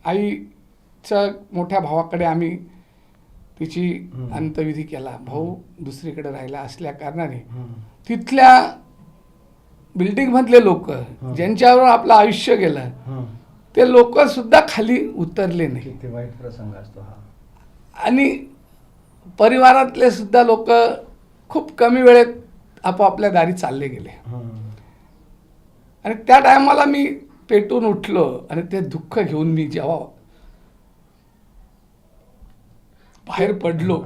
S25: आईच्या मोठ्या भावाकडे आम्ही तिची अंत्यविधी केला. भाऊ दुसरीकडे राहिला असल्या कारणाने तिथल्या बिल्डिंगमधले लोक ज्यांच्यावर आपलं आयुष्य गेलं ते लोक सुद्धा खाली उतरले नाही.
S24: किती वाईट प्रसंग असतो हा.
S25: आणि परिवारातले सुद्धा लोक खूप कमी वेळेत आपापल्या दारी चालले गेले. आणि त्या टायमाला मी पेटून उठलो आणि ते दुःख घेऊन मी जेव्हा बाहेर पडलो.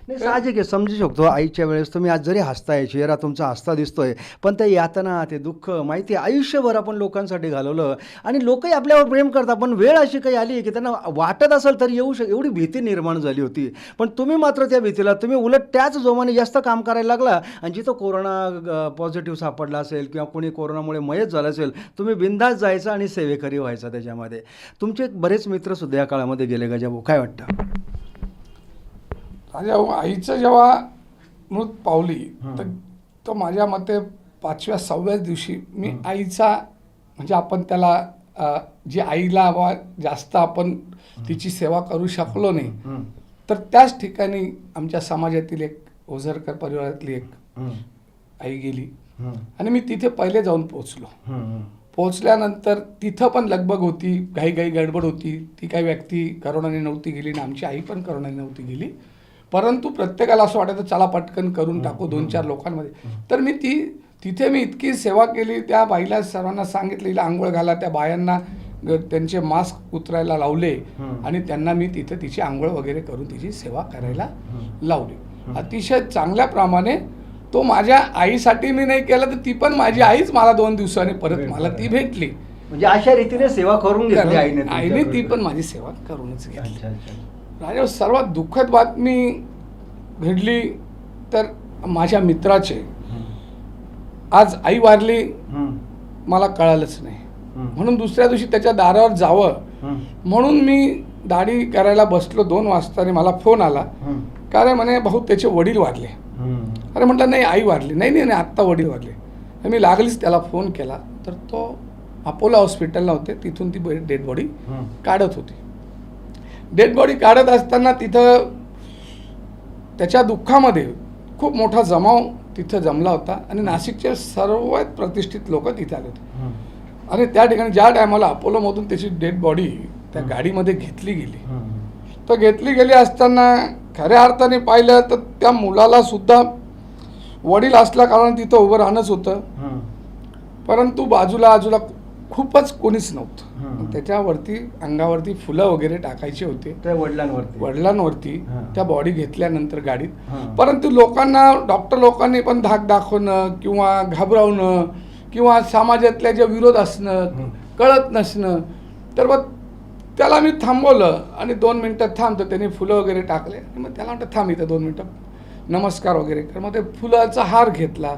S24: नाही, साहजिक आहे, समजू शकतो. आईच्या वेळेस तुम्ही आज जरी हसताय, चेहरा तुमचा हसता दिसतोय, पण ते यातना, ते दुःख माहिती आहे आयुष्यभर आपण लोकांसाठी घालवलं, आणि लोकही आपल्यावर प्रेम करतात, पण वेळ अशी काही आली की त्यांना वाटत असेल तर एवढी भीती निर्माण झाली होती. पण तुम्ही मात्र त्या भीतीला तुम्ही उलट त्याच जोमाने जास्त काम करायला लागला, आणि जिथं कोरोना पॉझिटिव्ह सापडला असेल किंवा कोणी कोरोनामुळे मयत झालं असेल, तुम्ही बिनधास्त जायचं आणि सेवेकरी व्हायचा. त्याच्यामध्ये तुमचे बरेच मित्रसुद्धा या काळामध्ये गेले. गजाभाऊ, काय वाटतं?
S25: आईचं जेव्हा मृत पावली तर तो माझ्या मते 5व्या-6व्या दिवशी मी आईचा म्हणजे आपण त्याला जी आईला जास्त आपण तिची सेवा करू शकलो नाही, तर त्याच ठिकाणी आमच्या समाजातील एक ओझरकर परिवारातली एक आई गेली, आणि मी तिथे पहिले जाऊन पोचलो. पोचल्यानंतर तिथं पण लगबग होती, घाई गडबड होती. ती काही व्यक्ती करोनाने नव्हती गेली आणि आमची आई पण करोनाने नव्हती गेली, परंतु प्रत्येकाला असं वाटायचं चला पटकन करून टाकू 2-4 लोकांमध्ये. तर मी तिथे मी इतकी सेवा केली. त्या बाईला सर्वांना सांगितलेलं आंघोळ घाला, त्या बायांना त्यांचे मास्क उतरायला लावले, आणि त्यांना मी तिथे तिची आंघोळ वगैरे करून तिची सेवा करायला लावली. अतिशय चांगल्या प्रमाणे. तो माझ्या आईसाठी मी नाही केलं तर ती पण माझी आईच मला 2 दिवसांनी परत मला ती भेटली.
S24: म्हणजे अशा रीतीने सेवा करून घेतली
S25: आईने ती पण माझी सेवा करूनच घेतली. राजा, सर्वात दुःखद बातमी घडली तर माझ्या मित्राचे आज आई वारली, मला कळालंच नाही. म्हणून दुसऱ्या दिवशी त्याच्या दारावर जावं म्हणून मी दाढी करायला बसलो 2 वाजता, आणि मला फोन आला, कारण म्हणे भाऊ त्याचे वडील वारले. अरे म्हटलं नाही, आई वारली. नाही आत्ता वडील वारले. मी लागलीच त्याला फोन केला तर तो अपोलो हॉस्पिटलला होते, तिथून ती डेड बॉडी काढत होती. डेड बॉडी काढत असताना तिथं त्याच्या दुःखामध्ये खूप मोठा जमाव तिथं जमला होता, आणि नाशिकचे सर्वात प्रतिष्ठित लोक तिथे आले होते. आणि त्या ठिकाणी ज्या टायमाला अपोलोमधून त्याची डेड बॉडी त्या गाडीमध्ये घेतली गेली, तर घेतली गेली असताना खऱ्या अर्थाने पाहिलं तर त्या मुलाला सुद्धा वडील असल्या कारणाने तिथं उभं राहणंच होतं, परंतु बाजूला खूपच कोणीच नव्हतं. त्याच्यावरती अंगावरती फुलं वगैरे टाकायचे होते
S24: त्या
S25: वडिलांवरती त्या बॉडी घेतल्यानंतर गाडीत. परंतु लोकांना, डॉक्टर लोकांनी पण धाक दाखवणं किंवा घाबरवणं किंवा समाजातल्या जे विरोध असणं, कळत नसणं, तर मग त्याला मी थांबवलं आणि 2 मिनटं थांब. तर त्याने फुलं वगैरे टाकले, मग त्याला म्हटलं थांब इथं 2 मिनटं, नमस्कार वगैरे कर. मग ते फुलाचा हार घेतला.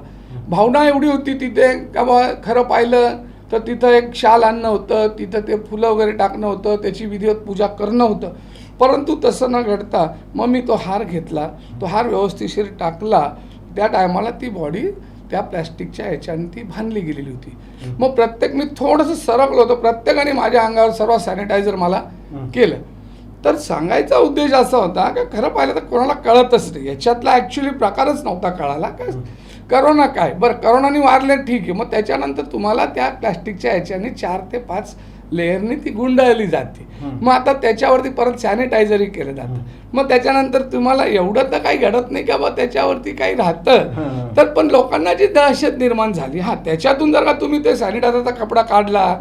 S25: भावना एवढी होती तिथे का बा खरं पाहिलं तर तिथं एक शाल आणणं होतं, तिथं ते फुलं वगैरे टाकणं होतं, त्याची विधिवत पूजा करणं होतं, परंतु तसं न घडता मग मी तो हार घेतला, तो हार व्यवस्थितशीर टाकला. त्या टायमाला ती बॉडी त्या प्लॅस्टिकच्या ह्याच्याने ती बांधली गेलेली होती. मग मी थोडंसं सरकलो होतो, प्रत्येकाने माझ्या अंगावर सर्व सॅनिटायझर मला केलं. तर सांगायचा उद्देश असा होता की खरं पाहिलं तर कोणाला कळतच नाही, याच्यातला ॲक्च्युली प्रकारच नव्हता कळाला का करोना काय. बरं, करोनाने वारले ठीक आहे, मग त्याच्यानंतर तुम्हाला त्या प्लॅस्टिकच्या ह्याच्याने 4 ते 5 लेअरनी ती गुंडाळली जाते. मग आता त्याच्यावरती परत सॅनिटायझरही केलं जातं. मग त्याच्यानंतर तुम्हाला एवढं तर काही घडत नाही का बा त्याच्यावरती काही राहतं, तर पण लोकांना जी दहशत निर्माण झाली, त्याच्यातून जर का तुम्ही ते सॅनिटायझरचा कपडा काढला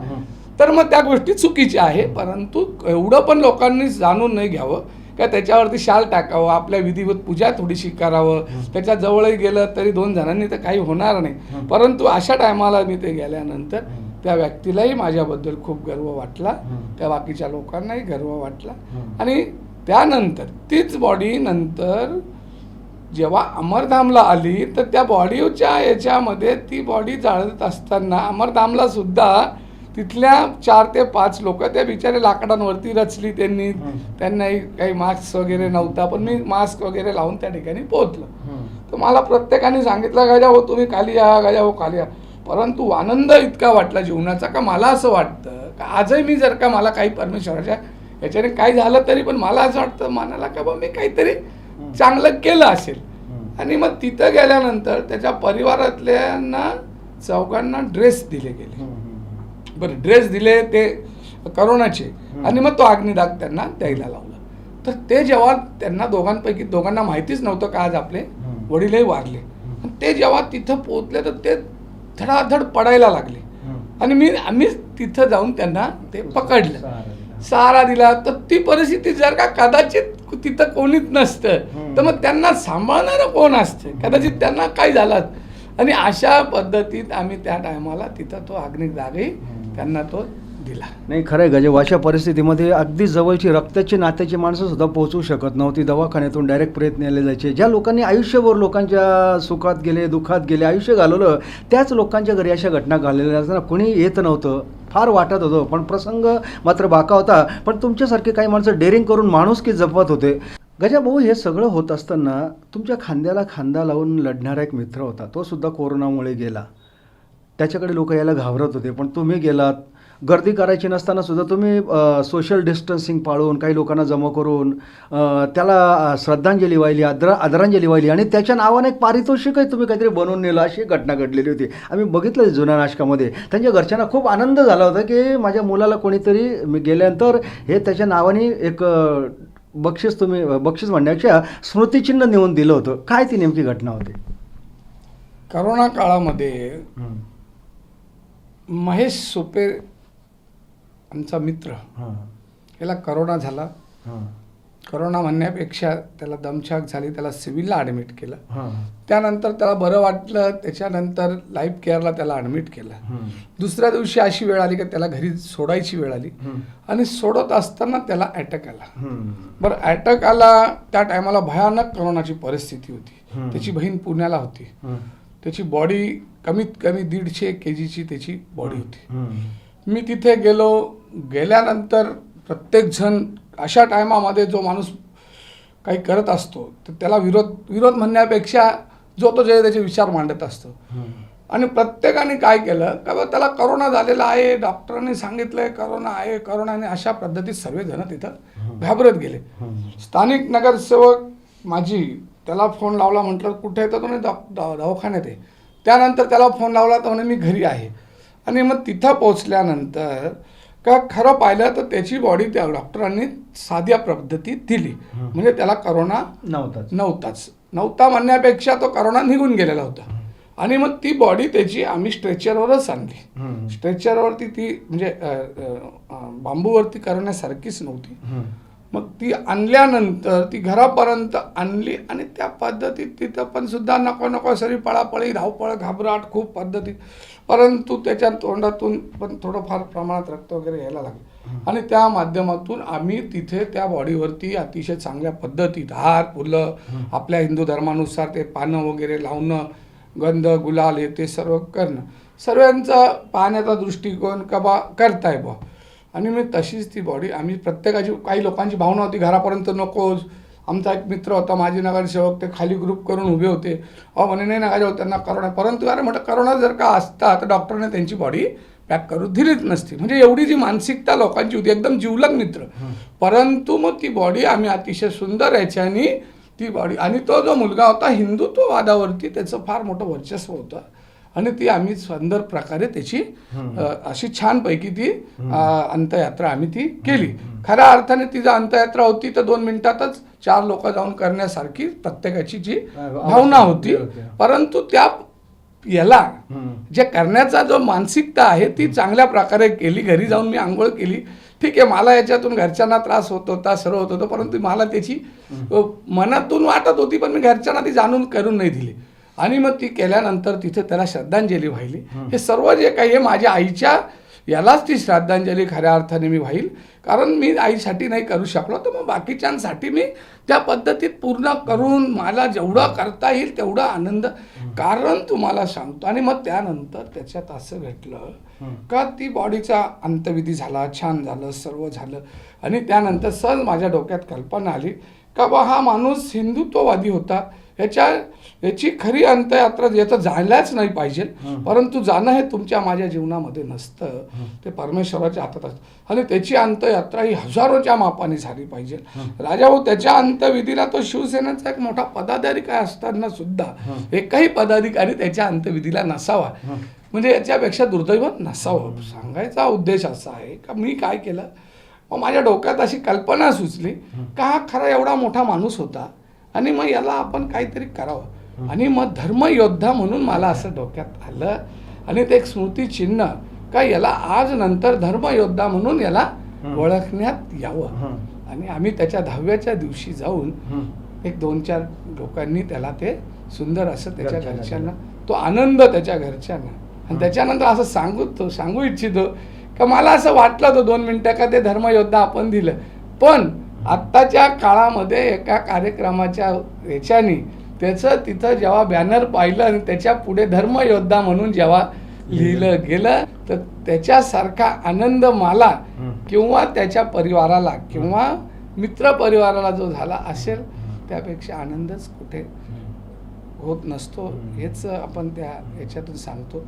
S25: तर मग त्या गोष्टी चुकीच्या आहे. परंतु एवढं पण लोकांनी जाणून नाही घ्यावं का त्याच्यावरती शाल टाकावं, आपल्या विधिवत पूजा थोडीशी करावं, त्याच्या जवळही गेलं तरी 2 जणांनी तर काही होणार नाही. परंतु अशा टायमाला मी ते गेल्यानंतर त्या व्यक्तीलाही माझ्याबद्दल खूप गर्व वाटला, त्या बाकीच्या लोकांनाही गर्व वाटला. आणि त्यानंतर तीच बॉडी नंतर जेव्हा अमरधामला आली तर त्या बॉडीच्या याच्यामध्ये ती बॉडी जाळत असताना अमरधामला सुद्धा तिथल्या 4 ते 5 लोक त्या बिचारे लाकडांवरती रचली त्यांनी. त्यांनाही काही मास्क वगैरे नव्हता, पण मी मास्क वगैरे लावून त्या ठिकाणी पोहोचलो. तर मला प्रत्येकाने सांगितलं गजा हो तुम्ही खाली या, गजा हो खाली या. परंतु आनंद इतका वाटला जीवनाचा का मला असं वाटतं का आजही मी जर का मला काही परमेश्वराच्या याच्याने काही झालं तरी पण मला असं वाटतं मनाला का बा मी काहीतरी चांगलं केलं असेल. आणि मग तिथं गेल्यानंतर त्याच्या परिवारातल्यांना 4घांना ड्रेस दिले गेले. बरं, ड्रेस दिले ते करोनाचे आणि मग तो अग्निदाग त्यांना द्यायला लावला. तर ते जेव्हा त्यांना दोघांना माहितीच नव्हतं का आज आपले वडीलही वारले. ते जेव्हा तिथं पोहोचले तर ते धडाधड पडायला लागले आणि आम्ही तिथं जाऊन त्यांना ते पकडलं, सहारा दिला. तर ती परिस्थिती जर का कदाचित तिथं कोणीच नसतं तर मग त्यांना सांभाळणारं कोण असतं, कदाचित त्यांना काय झालं. आणि अशा पद्धतीत आम्ही त्या टायमाला तिथं तो अग्निदागही त्यांना तो दिला.
S24: नाही, खरं आहे गजब. अशा परिस्थितीमध्ये अगदी जवळची रक्ताची नात्याची माणसं सुद्धा पोहोचू शकत नव्हती. दवाखान्यातून डायरेक्ट प्रयत्न केले जायचे. ज्या लोकांनी आयुष्यभर लोकांच्या सुखात गेले, दुःखात गेले, आयुष्य घालवलं, त्याच लोकांच्या घरी अशा घटना घडलेल्या असताना कोणी येत नव्हतं. फार वाटत होतं, पण प्रसंग मात्र बाका होता. पण तुमच्यासारखे काही माणसं डेअरिंग करून माणुसकी जपत होते. गजाभाऊ, हे सगळं होत असताना तुमच्या खांद्याला खांदा लावून लढणारा एक मित्र होता, तो सुद्धा कोरोनामुळे गेला. त्याच्याकडे लोक यायला घाबरत होते, पण तुम्ही गेलात. गर्दी करायची नसताना सुद्धा तुम्ही सोशल डिस्टन्सिंग पाळून काही लोकांना जमा करून त्याला श्रद्धांजली वाहिली, आदरांजली वाहिली आणि त्याच्या नावाने एक पारितोषिकही तुम्ही काहीतरी बनवून नेलं. अशी घटना घडलेली होती. आम्ही बघितलं जुन्या नाशकामध्ये. त्यांच्या घरच्यांना खूप आनंद झाला होता की माझ्या मुलाला कोणीतरी गेल्यानंतर हे त्याच्या नावाने एक बक्षीस म्हणण्यापेक्षा स्मृतिचिन्ह नेऊन दिलं होतं. काय ती नेमकी घटना होती?
S25: करोना काळामध्ये महेश सोपे आमचा मित्र, याला करोना झाला. करोना म्हणण्यापेक्षा त्याला दमछाक झाली, त्याला सिव्हिलला ॲडमिट केलं. त्यानंतर त्याला बरं वाटलं, त्याच्यानंतर लाईफ केअरला त्याला ॲडमिट केलं. दुसऱ्या दिवशी अशी वेळ आली की त्याला घरी सोडायची वेळ आली आणि सोडत असताना त्याला अटॅक आला. बरं, अटॅक आला त्या टायमाला भयानक करोनाची परिस्थिती होती. त्याची बहीण पुण्याला होती. त्याची बॉडी कमीत कमी 150 kgची त्याची बॉडी होती. मी तिथे गेल्यानंतर प्रत्येकजण अशा टायमामध्ये जो माणूस काही करत असतो तर त्याला विरोध म्हणण्यापेक्षा जो तो जे त्याचे विचार मांडत असतो. आणि प्रत्येकाने काय केलं का त्याला करोना झालेला आहे, डॉक्टरांनी सांगितलंय करोना आहे, करोनाने, अशा पद्धतीत सर्वजण तिथं घाबरत गेले. स्थानिक नगरसेवक माझी त्याला फोन लावला, म्हटलं कुठे आहे तर तो दवाखान्यात आहे. त्यानंतर त्याला फोन लावला तर म्हणे मी घरी आहे. आणि मग तिथं पोचल्यानंतर का खरं पाहिलं तर त्याची बॉडी त्या डॉक्टरांनी साध्या पद्धतीत दिली. म्हणजे त्याला करोना नव्हता म्हणण्यापेक्षा तो करोना निघून गेलेला होता. आणि मग ती बॉडी त्याची आम्ही स्ट्रेचरवरच आणली. स्ट्रेचरवरती ती म्हणजे बांबूवरती करण्यासारखीच नव्हती. मग ती आणल्यानंतर ती घरापर्यंत आणली आणि त्या पद्धतीत तिथं पण सुद्धा नको सरी पळापळी, धावपळ, घाबराट खूप पद्धतीत. परंतु त्याच्या तोंडातून पण थोडंफार प्रमाणात रक्त वगैरे यायला लागलं. आणि त्या माध्यमातून आम्ही तिथे त्या बॉडीवरती अतिशय चांगल्या पद्धतीत हार, फुलं, आपल्या हिंदू धर्मानुसार ते पानं वगैरे लावणं, गंध, गुलाल हे ते सर्व करणं, सर्वांचा पाहण्याचा दृष्टिकोन कबा करताय बा. आणि मी तशीच ती बॉडी आम्ही प्रत्येकाची, काही लोकांची भावना होती घरापर्यंत नकोच. आमचा एक मित्र होता माजी नगरसेवक, ते खाली ग्रुप करून उभे होते. म्हणे नाही नका त्यांना करोना. परंतु अरे म्हटलं करोना जर का असता तर डॉक्टरने त्यांची बॉडी पॅक करून दिलीच नसती. म्हणजे एवढी जी मानसिकता लोकांची होती, एकदम जिवलग मित्र. परंतु मग ती बॉडी आम्ही अतिशय सुंदर याच्यानी ती बॉडी, आणि तो जो मुलगा होता हिंदुत्ववादावरती त्याचं फार मोठं वर्चस्व होतं. आणि ती आम्ही सुंदर प्रकारे त्याची अशी छानपैकी ती अंत्ययात्रा आम्ही ती केली. खऱ्या अर्थाने ती जर अंत्ययात्रा होती तर 2 मिनिटातच 4 लोक जाऊन करण्यासारखी प्रत्येकाची जी भावना होती. परंतु त्या याला जे करण्याचा जो मानसिकता आहे ती चांगल्या प्रकारे केली. घरी जाऊन मी आंघोळ केली, ठीक आहे, मला याच्यातून घरच्यांना त्रास होत होता, सर्व होत होतं, परंतु मला त्याची मनातून वाटत होती, पण मी घरच्यांना ती जाणून करून नाही दिली. आणि मग ती केल्यानंतर तिथे त्याला श्रद्धांजली वाहिली. हे सर्व जे काही आहे माझ्या आईच्या यालाच ती श्रद्धांजली खऱ्या अर्थाने मी वाहील, कारण मी आईसाठी नाही करू शकलो, तर मग बाकीच्यांसाठी मी त्या पद्धतीत पूर्ण करून मला जेवढं करता येईल तेवढा आनंद, कारण तुम्हाला सांगतो. आणि मग त्यानंतर त्याच्यात असं भेटलं का ती बॉडीचा अंत्यविधी झाला, छान झालं, सर्व झालं. आणि त्यानंतर सहज माझ्या डोक्यात कल्पना आली का बा हा माणूस हिंदुत्ववादी होता, याची खरी अंत्ययात्रा याचं जायलाच नाही पाहिजे, परंतु जाणं हे तुमच्या माझ्या जीवनामध्ये नसतं, ते परमेश्वराच्या हातात असतं. आणि त्याची अंत्ययात्रा ही हजारोच्या मापाने झाली पाहिजे. राजाभाऊ, त्याच्या अंत्यविधीला तो शिवसेनेचा एक मोठा पदाधिकारी काय असताना सुद्धा एकही पदाधिकारी त्याच्या अंत्यविधीला नसावा, म्हणजे याच्यापेक्षा दुर्दैव नसावं. सांगायचा उद्देश असा आहे का मी काय केलं, मग माझ्या डोक्यात अशी कल्पना सुचली का हा खरा एवढा मोठा माणूस होता आणि मग याला आपण काहीतरी करावं. आणि मग धर्मयोद्धा म्हणून मला असं डोक्यात आलं आणि ते एक स्मृतिचिन्ह का याला आज नंतर धर्मयोद्धा म्हणून याला ओळखण्यात यावं. आणि आम्ही त्याच्या 10व्याच्या दिवशी जाऊन एक 2-4 लोकांनी त्याला ते सुंदर असं त्याच्या घरच्यांना तो आनंद त्याच्या घरच्यांना. आणि त्याच्यानंतर असं सांगू इच्छितो का मला असं वाटलं होतं 2 मिनिटं का ते धर्मयोद्धा आपण दिलं, पण आत्ताच्या काळामध्ये एका कार्यक्रमाच्या याच्याने त्याचं तिथं जेव्हा बॅनर पाहिलं आणि त्याच्या पुढे धर्मयोद्धा म्हणून जेव्हा लिहिलं गेलं, तर त्याच्यासारखा आनंद मला किंवा त्याच्या परिवाराला किंवा मित्र परिवाराला जो झाला असेल त्यापेक्षा आनंदच कुठे होत नसतो, हेच आपण त्या याच्यातून सांगतो.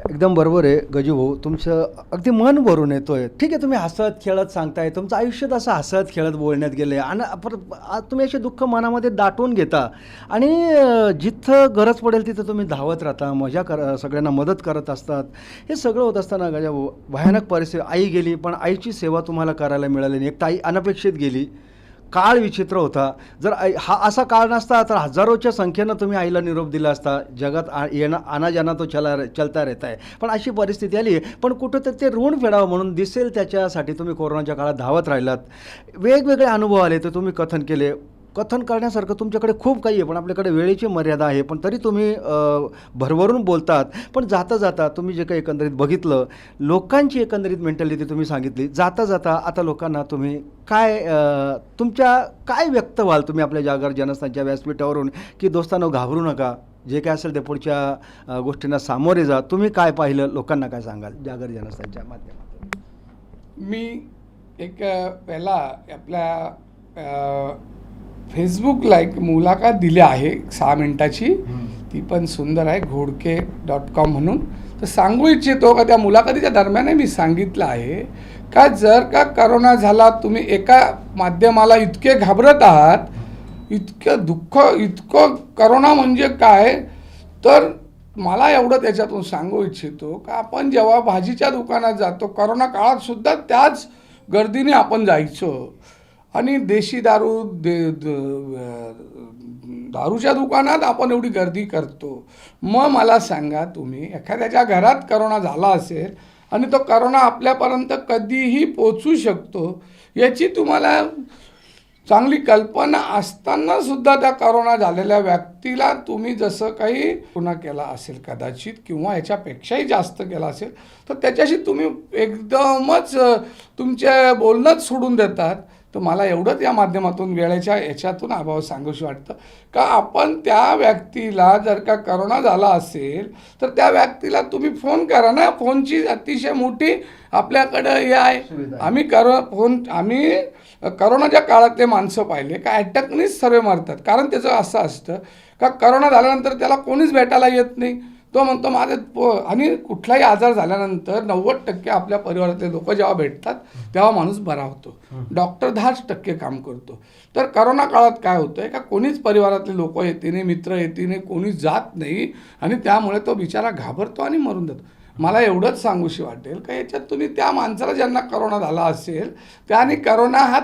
S24: एकदम बरोबर आहे गजूभाऊ, तुमचं अगदी मन भरून येतोय. ठीक आहे, तुम्ही हसत खेळत सांगताय, तुमचं आयुष्यात असं हसत खेळत बोलण्यात गेलं आहे आणि तुम्ही असे दुःख मनामध्ये दाटून घेता आणि जिथं गरज पडेल तिथं तुम्ही धावत राहता, मजा सगळ्यांना मदत करत असतात. हे सगळं होत असताना गजाभाऊ भयानक परिस्थिती, आई गेली पण आईची सेवा तुम्हाला करायला मिळाली नाही. एक ताई अनपेक्षित गेली, काळ विचित्र होता. जर हा असा काळ नसता तर हजारोच्या संख्येनं तुम्ही आईला निरोप दिला असता. जगात आना जाना तो चलता रहता है, पण अशी परिस्थिती आली. पण कुठं तर ते ऋण फेडावं म्हणून दिसेल त्याच्यासाठी तुम्ही कोरोनाच्या काळात धावत राहिलात. वेगवेगळे अनुभव आले तर तुम्ही कथन केले. कथन करण्यासारखं तुमच्याकडे खूप काही आहे, पण आपल्याकडे वेळेची मर्यादा आहे. पण तरी तुम्ही भरभरून बोलतात. पण जाता जाता तुम्ही जे काही एकंदरीत बघितलं, लोकांची एकंदरीत मेंटॅलिटी तुम्ही सांगितली. जाता जाता आता लोकांना तुम्ही काय व्यक्त व्हाल तुम्ही आपल्या जागर जनस्थानच्या व्यासपीठावरून की दोस्तांनो घाबरू नका, जे काय असेल ते पुढच्या गोष्टींना सामोरे जा. तुम्ही काय पाहिलं, लोकांना काय सांगाल जागर जनस्थानच्या माध्यमातून?
S25: मी एक पहिला आपल्या फेसबुकला एक मुलाखत दिली आहे 6 मिनिटाची, ती पण सुंदर आहे, घोडके.com म्हणून. तर सांगू इच्छितो का त्या मुलाखतीच्या दरम्यान मी सांगितलं आहे का जर का करोना झाला, तुम्ही एका माध्यमाला इतके घाबरत आहात, इतकं दुःख, इतकं करोना म्हणजे काय, तर मला एवढं त्याच्यातून सांगू इच्छितो का आपण जेव्हा भाजीच्या दुकानात जातो, करोना काळात सुद्धा त्याच गर्दीने आपण जायचो आणि देशी दारूच्या दुकानात आपण एवढी गर्दी करतो. मग मला सांगा, तुम्ही एखाद्याच्या घरात करोना झाला असेल आणि तो करोना आपल्यापर्यंत कधीही पोचू शकतो याची तुम्हाला चांगली कल्पना असताना सुद्धा त्या करोना झालेल्या व्यक्तीला तुम्ही जसं काही गुन्हा केला असेल कदाचित किंवा याच्यापेक्षाही जास्त केला असेल, तर त्याच्याशी तुम्ही एकदमच तुमचे बोलणंच सोडून देतात. तर मला एवढंच या माध्यमातून वेळेच्या याच्यातून अभाव सांगूशी वाटतं का आपण त्या व्यक्तीला जर का करोना झाला असेल तर त्या व्यक्तीला तुम्ही फोन करा ना. फोनची अतिशय मोठी आपल्याकडं हे आहे. आम्ही करोनाच्या काळातले माणसं पाहिले का अटॅकनीच सर्व मरतात. कारण त्याचं असं असतं का करोना झाल्यानंतर त्याला कोणीच भेटायला येत नाही. तो म्हणतो आणि कुठलाही आजार झाल्यानंतर 90% आपल्या परिवारातले लोक जेव्हा भेटतात तेव्हा माणूस बरा होतो. डॉक्टर 10% काम करतो. तर करोना काळात काय होतं आहे का कोणीच परिवारातले लोक येते नाही, मित्र येते नाही, कोणीच जात नाही आणि त्यामुळे तो बिचारा घाबरतो आणि मरून जातो. मला एवढंच सांगूशी वाटेल का याच्यात तुम्ही त्या माणसाला ज्यांना करोना झाला असेल त्याने करोना हा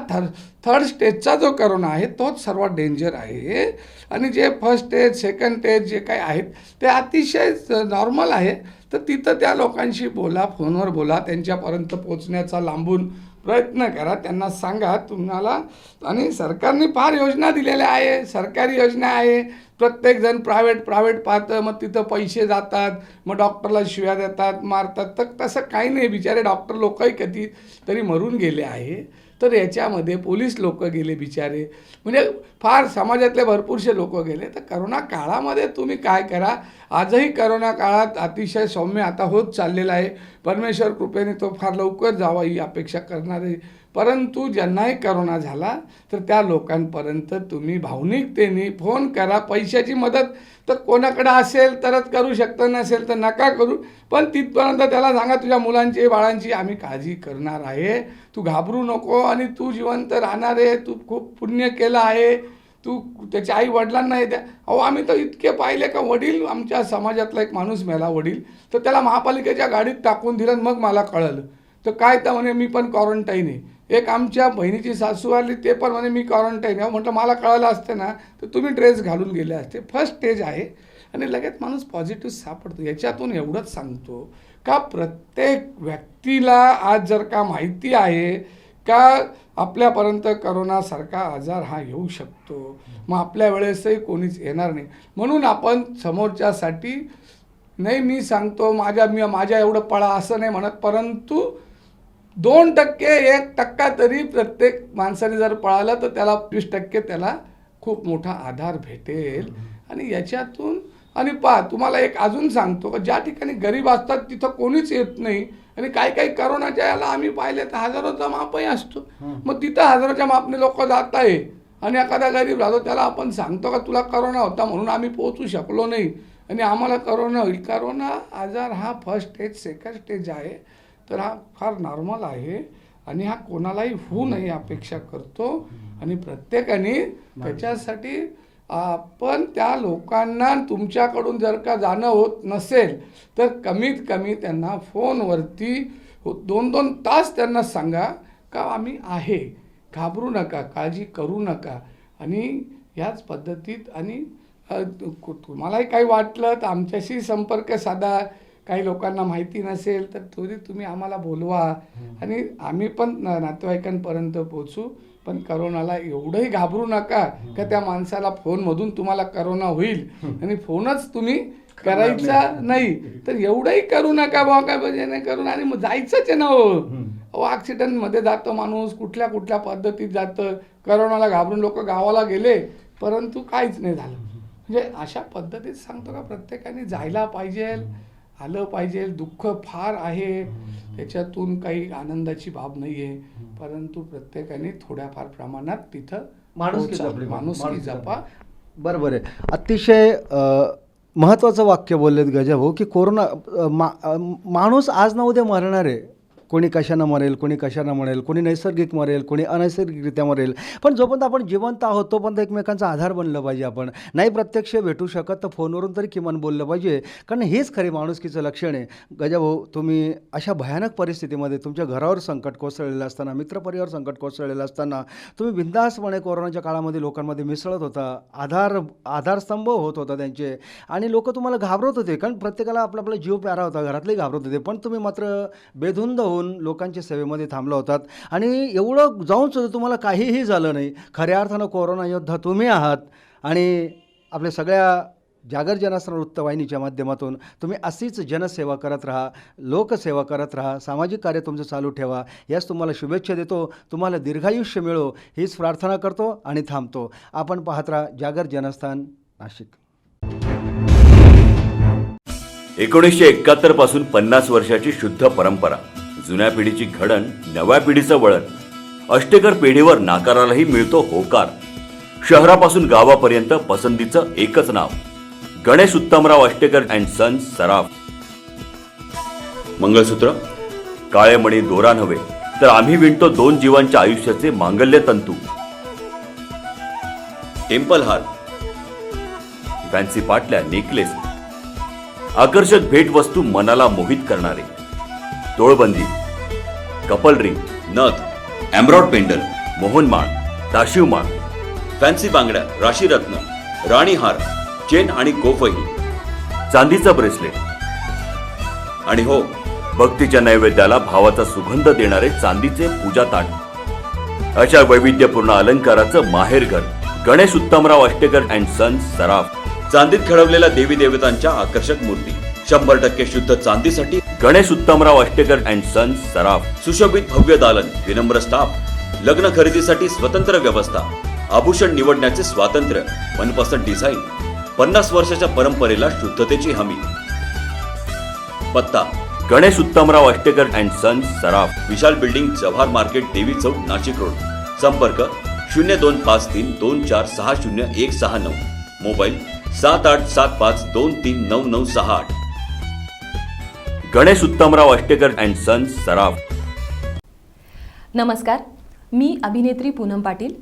S25: थर्ड स्टेजचा जो करोना आहे तोच सर्वात डेंजर आहे आणि जे फर्स्ट स्टेज, सेकंड स्टेज जे काही आहेत ते अतिशय नॉर्मल आहे. तर तिथं त्या लोकांशी बोला, फोनवर बोला, त्यांच्यापर्यंत पोचण्याचा लांबून प्रयत्न करा, त्यांना सांगा तुम्हाला. आणि सरकारने फार योजना दिलेल्या आहे, सरकारी योजना आहे. प्रत्येकजण प्रायव्हेट पाहतं, मग तिथं पैसे जातात, मग डॉक्टरला शिव्या देतात, मारतात. तर तसं काही नाही, बिचारे डॉक्टर लोकही कधी तरी मरून गेले आहे. तर याच्यामध्ये पोलीस लोक गेले बिचारे, म्हणजे फार समाजातले भरपूरसे लोक गेले. तर करोना काळामध्ये तुम्ही काय करा, आजही करोना काळात अतिशय सौम्य आता होत चाललेला आहे. परमेश्वर कृपेने तो फार लवकर जावा ही अपेक्षा करणार आहे. परंतु ज्यांनाही करोना झाला तर त्या लोकांपर्यंत तुम्ही भावनिकतेने फोन करा. पैशाची मदत तर कोणाकडे असेल तरच करू शकतं, नसेल तर नका करू. पण तिथपर्यंत त्याला सांगा तुझ्या मुलांची बाळांची आम्ही काळजी करणार आहे, तू घाबरू नको आणि तू जिवंत राहणार आहे, तू खूप पुण्य केलं आहे, तू त्याच्या आई वडिलांना द्या. अहो आम्ही तर इतके पाहिले का वडील, आमच्या समाजातला एक माणूस मेला वडील, तर त्याला महापालिकेच्या गाडीत टाकून दिलं. मग मला कळलं तर काय, तर म्हणे मी पण क्वारंटाईन आहे. एक आमच्या बहिणीची सासू आली, ते पण म्हणे मी क्वारंटाईन आहे. म्हटलं मला कळलं असतं ना तर तुम्ही ड्रेस घालून गेले असते. फर्स्ट स्टेज आहे आणि लगेच माणूस पॉझिटिव्ह सापडतो. याच्यातून एवढंच सांगतो का प्रत्येक व्यक्तीला आज जर का माहिती आहे का आपल्यापर्यंत करोनासारखा आजार हा येऊ शकतो, मग आपल्या वेळेसही कोणीच येणार नाही. म्हणून आपण समोरच्यासाठी नाही, मी सांगतो माझ्या एवढं पळा असं नाही म्हणत, परंतु 2% 1% तरी प्रत्येक माणसाने जर पळालं तर त्याला 20% त्याला खूप मोठा आधार भेटेल. आणि याच्यातून आणि तुम्हाला एक अजून सांगतो का ज्या ठिकाणी गरीब असतात तिथं कोणीच येत नाही. आणि काही करोनाच्या याला आम्ही पाहिले तर हजारोचा मापही असतो, मग तिथं हजारोच्या मापने लोक जात आहे. आणि एखादा गरीब राहतो त्याला आपण सांगतो का तुला करोना होता म्हणून आम्ही पोहोचू शकलो नाही आणि आम्हाला करोना होईल. करोना आजार हा फर्स्ट स्टेज सेकंड स्टेज आहे, तर हा फार नॉर्मल आहे आणि हा कोणालाही होऊ नये अपेक्षा करतो. आणि प्रत्येकाने त्याच्यासाठी आपण त्या लोकांना तुमच्याकडून जर का जाणं होत नसेल तर कमीत कमी त्यांना फोनवरती 2-2 तास त्यांना सांगा का आम्ही आहे, घाबरू नका, काळजी करू नका. आणि याच पद्धतीत आणि तुम्हालाही काही वाटलं तर आमच्याशी संपर्क साधा. काही लोकांना माहिती नसेल तर तुम्ही आम्हाला बोलवा आणि आम्ही पण नातेवाईकांपर्यंत पोचू. पण करोनाला एवढंही घाबरू नका का त्या माणसाला फोनमधून तुम्हाला करोना होईल आणि फोनच तुम्ही करायचा नाही. तर एवढंही करू नका बुवा काय जेणेकरून आणि मग जायचंच आहे ना हो. ॲक्सिडेंटमध्ये जातं माणूस, कुठल्या पद्धतीत जातं. करोनाला घाबरून लोक गावाला गेले परंतु काहीच नाही झालं. म्हणजे अशा पद्धतीत सांगतो का प्रत्येकाने जायला पाहिजे, आलं पाहिजे. दुःख फार आहे, त्याच्यातून काही आनंदाची बाब नाही आहे, परंतु प्रत्येकाने थोड्याफार प्रमाणात तिथं माणुसकी जपा.
S24: बरोबर आहे. अतिशय महत्त्वाचं वाक्य बोललेत गजाभाऊ की कोरोना माणूस आज ना उद्या मरणार आहे. कोणी कशानं मरेल, कोणी कशानं मरेल, कोणी नैसर्गिक मरेल, कोणी अनैसर्गिकरित्या मरेल. पण जोपर्यंत आपण जिवंत आहोत तोपर्यंत एकमेकांचा आधार बनलं पाहिजे. आपण नाही प्रत्यक्ष भेटू शकत तर फोनवरून तरी किमान बोललं पाहिजे, कारण हेच खरे माणुसकीचं लक्षण आहे. गजाभाऊ, तुम्ही अशा भयानक परिस्थितीमध्ये तुमच्या घरावर संकट कोसळलेलं असताना, मित्रपरिवार संकट कोसळलेलं असताना तुम्ही बिनधास्तपणे कोरोनाच्या काळामध्ये लोकांमध्ये मिसळत होता, आधारस्तंभ होत होता त्यांचे. आणि लोक तुम्हाला घाबरत होते, कारण प्रत्येकाला आपला जीव प्यारा होता, घरातलेही घाबरत होते. पण तुम्ही मात्र बेधुंद होऊन लोकांच्या सेवेमध्ये थांबला होतात. आणि एवढं जाऊन सुद्धा तुम्हाला काहीही झालं नाही. खऱ्या अर्थानं कोरोना योद्धा तुम्ही आहात. आणि आपल्या सगळ्या जागर जनस्थान वृत्तवाहिनीच्या माध्यमातून तुम्ही अशीच जनसेवा करत राहा, लोकसेवा करत राहा, सामाजिक कार्य तुमचं चालू ठेवा. याच तुम्हाला शुभेच्छा देतो. तुम्हाला दीर्घायुष्य मिळो हीच प्रार्थना करतो आणि थांबतो. आपण पाहत राहा जागर जनस्थान नाशिक.
S2: 1971 पासून 50 वर्षाची शुद्ध परंपरा, जुन्या पिढीची घडण, नव्या पिढीचं वळण. अष्टेकर पेढीवर नाकारालाही मिळतो होकार. शहरापासून गावापर्यंत पसंतीचं एकच नाव, गणेश उत्तमराव अष्टेकर अँड सन्स सराफ. मंगळसूत्र काळे मणी दोरा नव्हे तर आम्ही विणतो 2 जीवांच्या आयुष्याचे मांगल्य तंतू. टेम्पल हार, फॅन्सी पाटल्या, नेकलेस, आकर्षक भेटवस्तू मनाला मोहित करणारे. तोळबंदी, कपल रिंग, नथ, एम्ब्रॉड पेंडल, मोहनमाळ, दाशिवमाळ, फॅन्सी बांगड्या, राशीरत्न, राणीहार, चेन आणि गोफही, चांदीचा ब्रेसलेट, आणि हो, भक्तीच्या नैवेद्याला भावाचा सुगंध देणारे चांदीचे पूजा ताट. अशा वैविध्यपूर्ण अलंकाराचं माहेरघर गणेश उत्तमराव आष्टेकर अँड सन्स सराफ. चांदीत खडवलेल्या देवी देवतांच्या आकर्षक मूर्ती, 100% शुद्ध चांदीसाठी गणेश उत्तमराव आष्टेकर अँड सन्स सराफ. सुशोभित भव्य दालन, विनम्र स्टाफ, लग्न खरेदीसाठी स्वतंत्र व्यवस्था, आभूषण निवडण्याचे स्वातंत्र्य, मनपसंत डिझाईन, 50 वर्षाच्या परंपरेला शुद्धतेची हमी. पत्ता गणेश उत्तमराव आष्टेकर अँड सन्स सराफ, Vishal building, Jawhar market, Devi Chowk, Nashik road. संपर्क 025324600169. Mobile 7875239968. Ganesh Uttamrao Ashtekar and sons सराफ.
S11: नमस्कार, मी अभिनेत्री पूनम पाटील.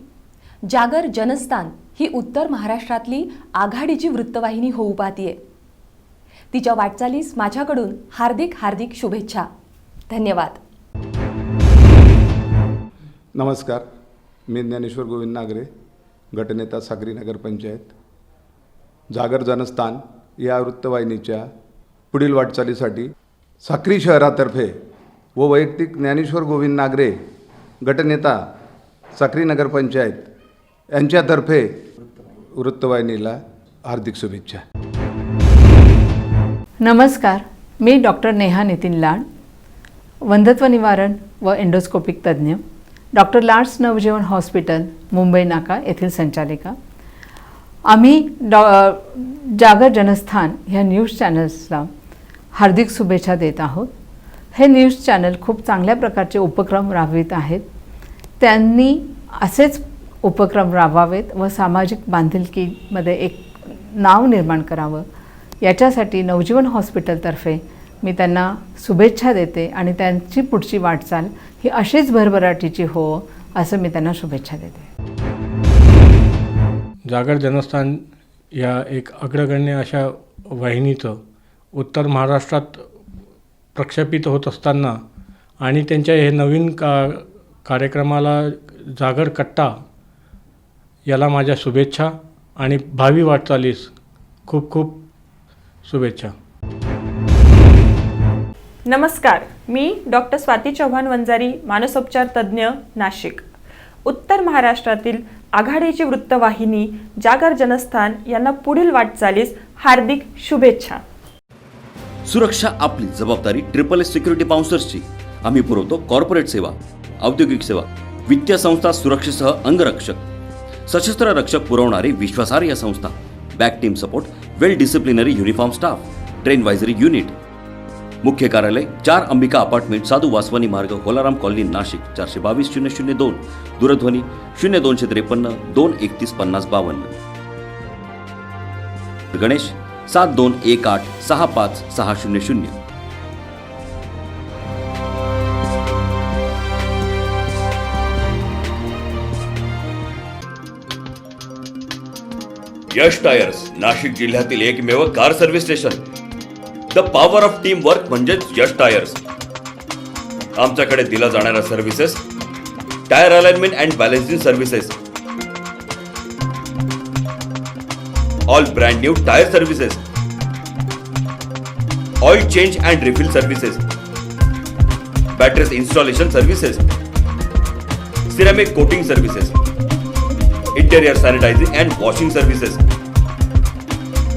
S11: जागर जनस्थान ही उत्तर महाराष्ट्रातली आघाडीची वृत्तवाहिनी होऊ पाहतीये. तिच्या वाटचालीस माझ्याकडून हार्दिक हार्दिक शुभेच्छा. धन्यवाद.
S16: नमस्कार, मी ज्ञानेश्वर गोविंद नागरे, गटनेता साक्री नगर पंचायत. जागर जनस्थान या वृत्तवाहिनीच्या पुढील वाटचालीसाठी साक्री शहरातर्फे व वैयक्तिक ज्ञानेश्वर गोविंद नागरे, गटनेता साक्री नगर पंचायत यांच्यातर्फे वृत्तवाहिनीला हार्दिक शुभेच्छा.
S17: नमस्कार, मी डॉक्टर नेहा नितीन लाड, वंध्यत्व निवारण व एंडोस्कोपिक तज्ज्ञ, डॉक्टर लाड्स नवजीवन हॉस्पिटल, मुंबई नाका येथील संचालिका. आम्ही जागर जनस्थान ह्या न्यूज चॅनल्सला हार्दिक शुभेच्छा देत आहोत. हे न्यूज चॅनल खूप चांगल्या प्रकारचे उपक्रम राबवित आहेत. त्यांनी असेच उपक्रम राबवावेत व सामाजिक बांधिलकीमध्ये एक नाव निर्माण करावं, याच्यासाठी नवजीवन हॉस्पिटलतर्फे मी त्यांना शुभेच्छा देते आणि त्यांची पुढची वाटचाल ही अशीच भरभराटीची हो असं मी त्यांना शुभेच्छा देते.
S10: जागर जनस्थान या एक अग्रगण्य अशा वाहिनीचं उत्तर महाराष्ट्रात प्रक्षेपित होत असताना आणि त्यांच्या हे नवीन कार्यक्रमाला जागर कट्टा याला माझ्या शुभेच्छा आणि भावी वाटचालीस खूप खूप शुभेच्छा.
S18: नमस्कार, मी डॉक्टर स्वाती चव्हाण वंजारी, मानसोपचार तज्ज्ञ, नाशिक. उत्तर महाराष्ट्रातील आघाडीची वृत्तवाहिनी जागर जनस्थान यांना पुढील वाटचालीस हार्दिक शुभेच्छा.
S2: सुरक्षा आपली जबाबदारी. SSS सिक्युरिटी बाउन्सर्सची. आम्ही पुरवतो कॉर्पोरेट सेवा, औद्योगिक सेवा, वित्तीय संस्था, सुरक्षेसह अंगरक्षक, सशस्त्र रक्षक पुरवणारी विश्वासार्ह संस्था, back team support, well disciplinary uniform staff, train advisory unit. मुख्य कार्यालय 4 अंबिका अपार्टमेंट, साधू वासवानी मार्ग, होलाराम कॉलनी, नाशिक. 422-002. दूरध्वनी 0253 231 5052. गणेश 7218 65600. यश टायर्स, नाशिक जिल्ह्यातील एकमेव car service station. The power of team work म्हणजेच यश टायर्स. आमच्याकडे दिला जाणाऱ्या services: tyre alignment and balancing services, all brand new tyre services, oil change and refill services, batteries installation services, ceramic coating services, interior sanitising and washing services,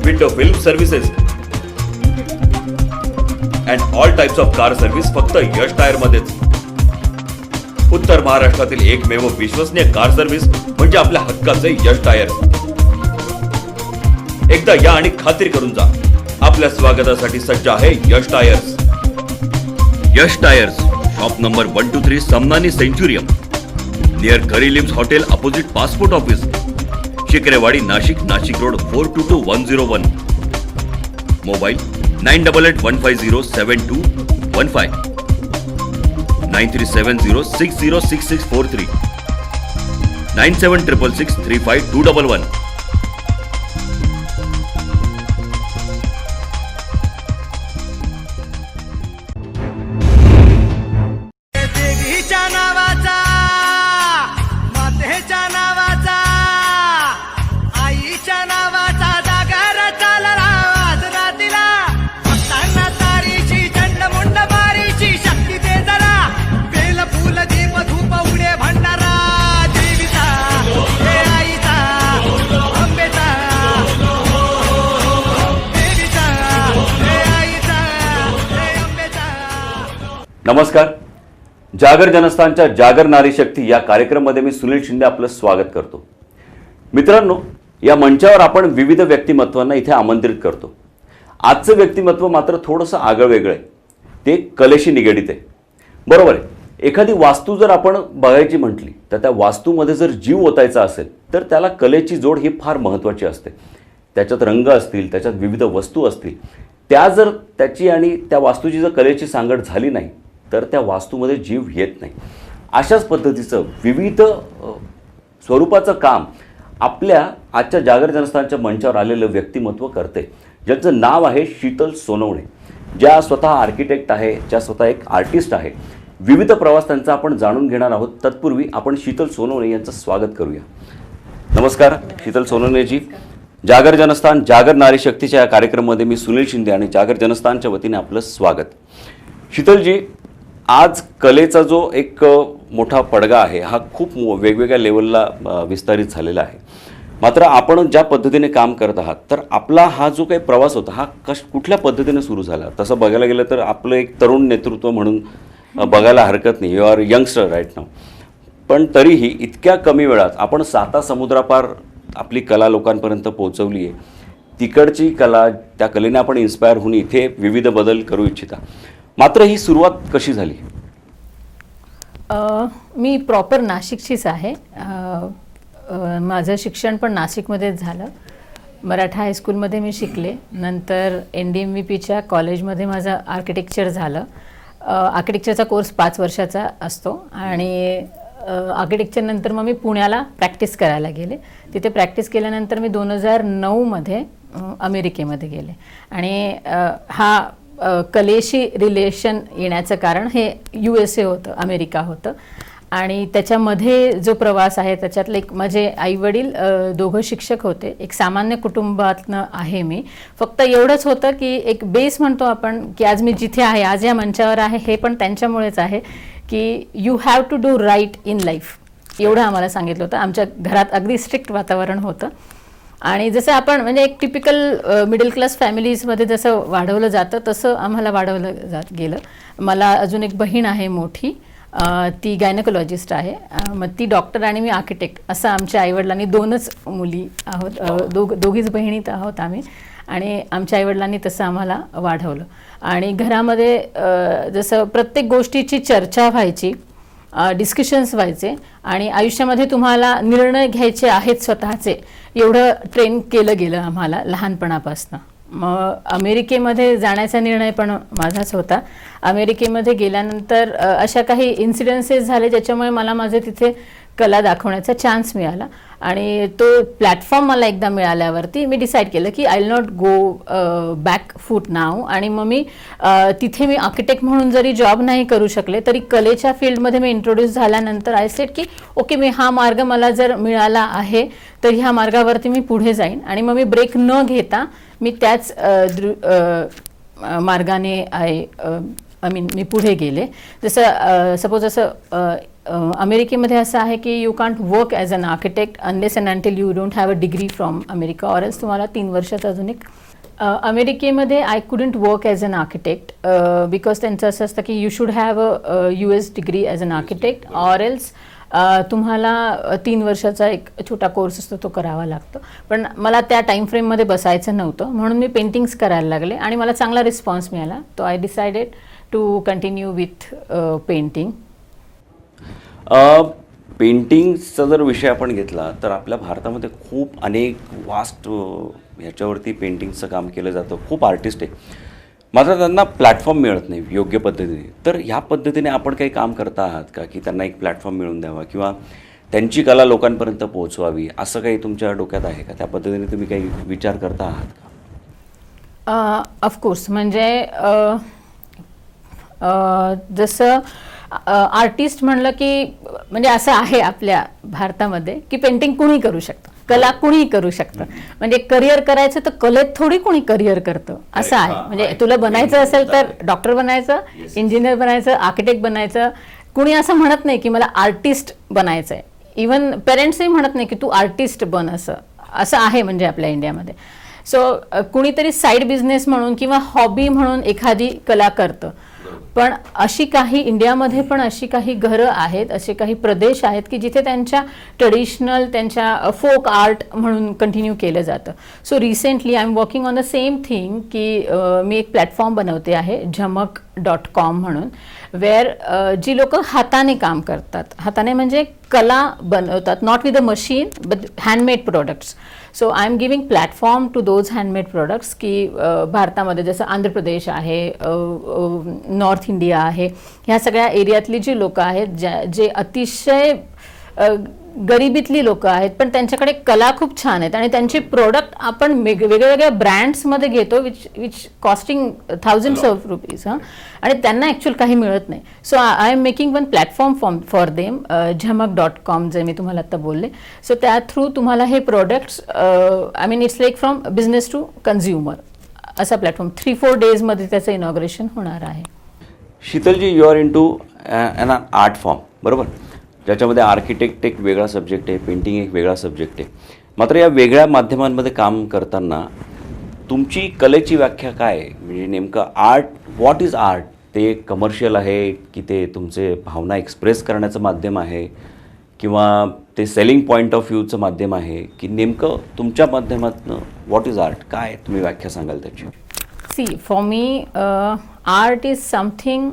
S2: window film services and all types of car service फक्त Yash tyre मध्येच. उत्तर महाराष्ट्रातील एकमेव विश्वसनीय car service म्हणजे आपल्या हक्काचे यश tyre. एकदा या आणि खात्री करून जा. आपल्या स्वागतासाठी सज्ज आहे Yash tyres. Yash tyres, shop number 123 Samnani Centurium, near करीलिम्स hotel, opposite passport office, Shikrewadi, Nashik. Nashik road 422101. Mobile 9881507215, 9370606643, 9766635211.
S7: देवीच्या नावाचा, मातेच्या नावाचा, आईच्या नावाचा जागर चालला आज रातीला. भक्तांना तारीची चंड
S2: नमस्कार. जागर जनस्थानच्या जागर नारी शक्ती या कार्यक्रमामध्ये मी सुनील शिंदे आपलं स्वागत करतो. मित्रांनो, या मंचावर आपण विविध व्यक्तिमत्वांना इथे आमंत्रित करतो. आजचं व्यक्तिमत्व मात्र थोडंसं आगळं-वेगळं आहे. ते कलेशी निगडीत आहे. बरोबर आहे. एखादी वास्तू जर आपण बघायची म्हटली तर त्या वास्तूमध्ये जर जीव ओतायचा असेल तर त्याला कलेची जोड ही फार महत्त्वाची असते. त्याच्यात रंग असतील, त्याच्यात विविध वस्तू असतील, त्या जर त्याची आणि त्या वास्तूची जर कलेची सांगड झाली नाही तर त्या वास्तूमध्ये जीव येत नाही. अशाच पद्धतीचं विविध स्वरूपाचं काम आपल्या आजच्या जागर जनस्थानच्या मंचावर आलेलं व्यक्तिमत्व करते, ज्याचं नाव आहे शीतल सोनवणे, ज्या स्वतः आर्किटेक्ट आहे, ज्या स्वतः एक आर्टिस्ट आहे. विविध प्रवास त्यांचा आपण जाणून घेणार आहोत. तत्पूर्वी आपण शीतल सोनवणे यांचं स्वागत करूया. नमस्कार शीतल सोनवणेजी. जागर जनस्थान जागर नारी शक्तीच्या या कार्यक्रमामध्ये मी सुनील शिंदे आणि जागर जनस्थानच्या वतीने आपलं स्वागत. शीतलजी, आज कलेचा जो एक मोठा पडगा आहे हा खूप वेगवेगळ्या लेवलला विस्तारित झालेला आहे. मात्र आपण ज्या पद्धतीने काम करत आहात तर आपला हा जो काही प्रवास होता हा कुठल्या पद्धतीने सुरू झाला? तसं बघायला गेलं तर आपलं एक तरुण नेतृत्व म्हणून बघायला हरकत नाही. यू आर यंगस्टर राईट नाव. पण तरीही इतक्या कमी वेळात आपण 7 समुद्रापार आपली कला लोकांपर्यंत पोहोचवली आहे. तिकडची कला, त्या कलेने आपण इन्स्पायर होऊन इथे विविध बदल करू इच्छिता. मात्र ही सुरुवात कशी झाली?
S17: मी प्रॉपर नाशिकचीच आहे. माझं शिक्षण पण नाशिकमध्येच झालं. मराठा हायस्कूलमध्ये मी शिकले. नंतर NDMVPच्या कॉलेजमध्ये माझं आर्किटेक्चर झालं. आर्किटेक्चरचा कोर्स 5 वर्षाचा असतो आणि आर्किटेक्चरनंतर मग मी पुण्याला प्रॅक्टिस करायला गेले. तिथे प्रॅक्टिस केल्यानंतर मी 2009मध्ये अमेरिकेमध्ये गेले आणि हा कलेशी रिलेशन येण्याचं कारण हे USA होतं, अमेरिका होतं. आणि त्याच्यामध्ये जो प्रवास आहे त्याच्यातलं एक, माझे आईवडील दोघं शिक्षक होते. एक सामान्य कुटुंबातनं आहे मी. फक्त एवढंच होतं की एक बेस म्हणतो आपण की आज मी जिथे आहे, आज या मंचावर आहे, हे पण त्यांच्यामुळेच आहे की you have to do right in life, एवढं आम्हाला सांगितलं होतं. आमच्या घरात अगदी स्ट्रिक्ट वातावरण होतं आणि जसं आपण म्हणजे एक टिपिकल मिडल क्लास फॅमिलीजमध्ये जसं वाढवलं जातं तसं आम्हाला वाढवलं गेलं. मला अजून एक बहीण आहे मोठी, ती गायनकोलॉजिस्ट आहे. मग ती डॉक्टर आणि मी आर्किटेक्ट, असं आमच्या आईवडिलांनी 2च मुली आहोत, दोघीच बहिणीत आहोत आम्ही. आणि आमच्या आईवडिलांनी तसं आम्हाला वाढवलं. आणि घरामध्ये जसं प्रत्येक गोष्टीची चर्चा व्हायची, डिस्कशन्स व्हायचे आणि आयुष्यामध्ये तुम्हाला निर्णय घ्यायचे आहेत स्वतःचे, एवढं ट्रेन केलं गेलं आम्हाला लहानपणापासून. मग अमेरिकेमध्ये जाण्याचा निर्णय पण माझाच होता. अमेरिकेमध्ये गेल्यानंतर अशा काही इन्सिडेन्सेस झाले ज्याच्यामुळे मला माझे तिथे कला दाखवण्याचा चान्स मिळाला आणि तो प्लॅटफॉर्म मला एकदा मिळाल्यावरती मी डिसाईड केलं की I will not go back foot now. आणि मग मी तिथे मी आर्किटेक्ट म्हणून जरी जॉब नाही करू शकले तरी कलेच्या फील्डमध्ये मी इंट्रोड्यूस झाल्यानंतर आय सेड की ओके, मी हा मार्ग मला जर मिळाला आहे तर ह्या मार्गावरती मी पुढे जाईन. आणि मग मी ब्रेक न घेता मी त्याच मार्गाने मी पुढे गेले. जसं सपोज असं अमेरिकेमध्ये असं आहे की you can't work as an architect unless and until you don't have a degree from America, or else तुम्हाला 3 वर्षाचा अजून एक अमेरिकेमध्ये I couldn't work as an architect because त्यांचं असं असतं की you should have a US degree as an architect, or else तुम्हाला 3 वर्षाचा एक छोटा कोर्स असतो तो करावा लागतो. पण मला त्या टाईम फ्रेममध्ये बसायचं नव्हतं म्हणून मी पेंटिंग्स करायला लागले आणि मला चांगला रिस्पॉन्स मिळाला. तो I decided to continue with painting.
S2: पेंटिंगचा जर विषय आपण घेतला तर आपल्या भारतामध्ये खूप अनेक वास्ट ह्याच्यावरती पेंटिंगचं काम केलं जातं. खूप आर्टिस्ट आहे, मात्र त्यांना प्लॅटफॉर्म मिळत नाही योग्य पद्धतीने. तर ह्या पद्धतीने आपण काही काम करता आहात का की त्यांना एक प्लॅटफॉर्म मिळवून द्यावा किंवा त्यांची कला लोकांपर्यंत पोहोचवावी, असं काही तुमच्या डोक्यात आहे का? त्या पद्धतीने तुम्ही काही विचार करता आहात का?
S17: ऑफकोर्स, म्हणजे जसं आर्टिस्ट म्हणलं की म्हणजे असं आहे आपल्या भारतामध्ये की पेंटिंग कुणी करू शकतं, कला कुणी करू शकतं. म्हणजे करिअर करायचं तर कलेत थोडी कोणी करिअर करतं असं आहे. म्हणजे तुला बनायचं असेल तर डॉक्टर बनायचं, इंजिनियर बनायचं, आर्किटेक्ट बनायचं. कुणी असं म्हणत नाही की मला आर्टिस्ट बनायचं आहे. इवन पेरेंट्सही म्हणत नाही की तू आर्टिस्ट बन, असं आहे म्हणजे आपल्या इंडियामध्ये. सो कुणीतरी साईड बिझनेस म्हणून किंवा हॉबी म्हणून एखादी कला करतं. पण अशी काही इंडियामध्ये पण अशी काही घरं आहेत, असे काही प्रदेश आहेत की जिथे त्यांच्या ट्रेडिशनल, त्यांच्या फोक आर्ट म्हणून कंटिन्यू केलं जातं. So recently I am working on the same thing की मी एक प्लॅटफॉर्म बनवते आहे झमक.com म्हणून, वेअर जी लोक हाताने काम करतात, हाताने म्हणजे कला बनवतात, not with a machine but handmade products. So I am giving platform to those handmade products की भारतामध्ये जसं आंध्र प्रदेश आहे, नॉर्थ इंडिया आहे, ह्या सगळ्या एरियातली जी लोकं आहेत जे अतिशय गरिबीतली लोकं आहेत, पण त्यांच्याकडे कला खूप छान आहेत आणि त्यांचे प्रोडक्ट आपण वेगवेगळ्या ब्रँड्समध्ये घेतो which costing thousands of rupees आणि त्यांना ॲक्च्युअल काही मिळत नाही. So I am making one platform for them, झमक.com जे मी तुम्हाला आत्ता बोलले. सो त्या थ्रू तुम्हाला हे products I mean it's like from business to consumer असा प्लॅटफॉर्म 3-4 डेजमध्ये त्याचं इनॉग्रेशन होणार आहे.
S2: शीतलजी, you are into an art form, बरोबर, ज्याच्यामध्ये आर्किटेक्ट एक वेगळा सब्जेक्ट आहे, पेंटिंग एक वेगळा सब्जेक्ट आहे. मात्र या वेगळ्या माध्यमांमध्ये काम करताना तुमची कलेची व्याख्या काय आहे? म्हणजे नेमकं आर्ट, व्हॉट इज आर्ट? ते कमर्शियल आहे की ते तुमचे भावना एक्सप्रेस करण्याचं माध्यम आहे किंवा ते सेलिंग पॉईंट ऑफ व्ह्यूचं माध्यम आहे की नेमकं तुमच्या माध्यमातून व्हॉट इज आर्ट, काय तुम्ही व्याख्या सांगाल त्याची?
S17: See, for me, art is something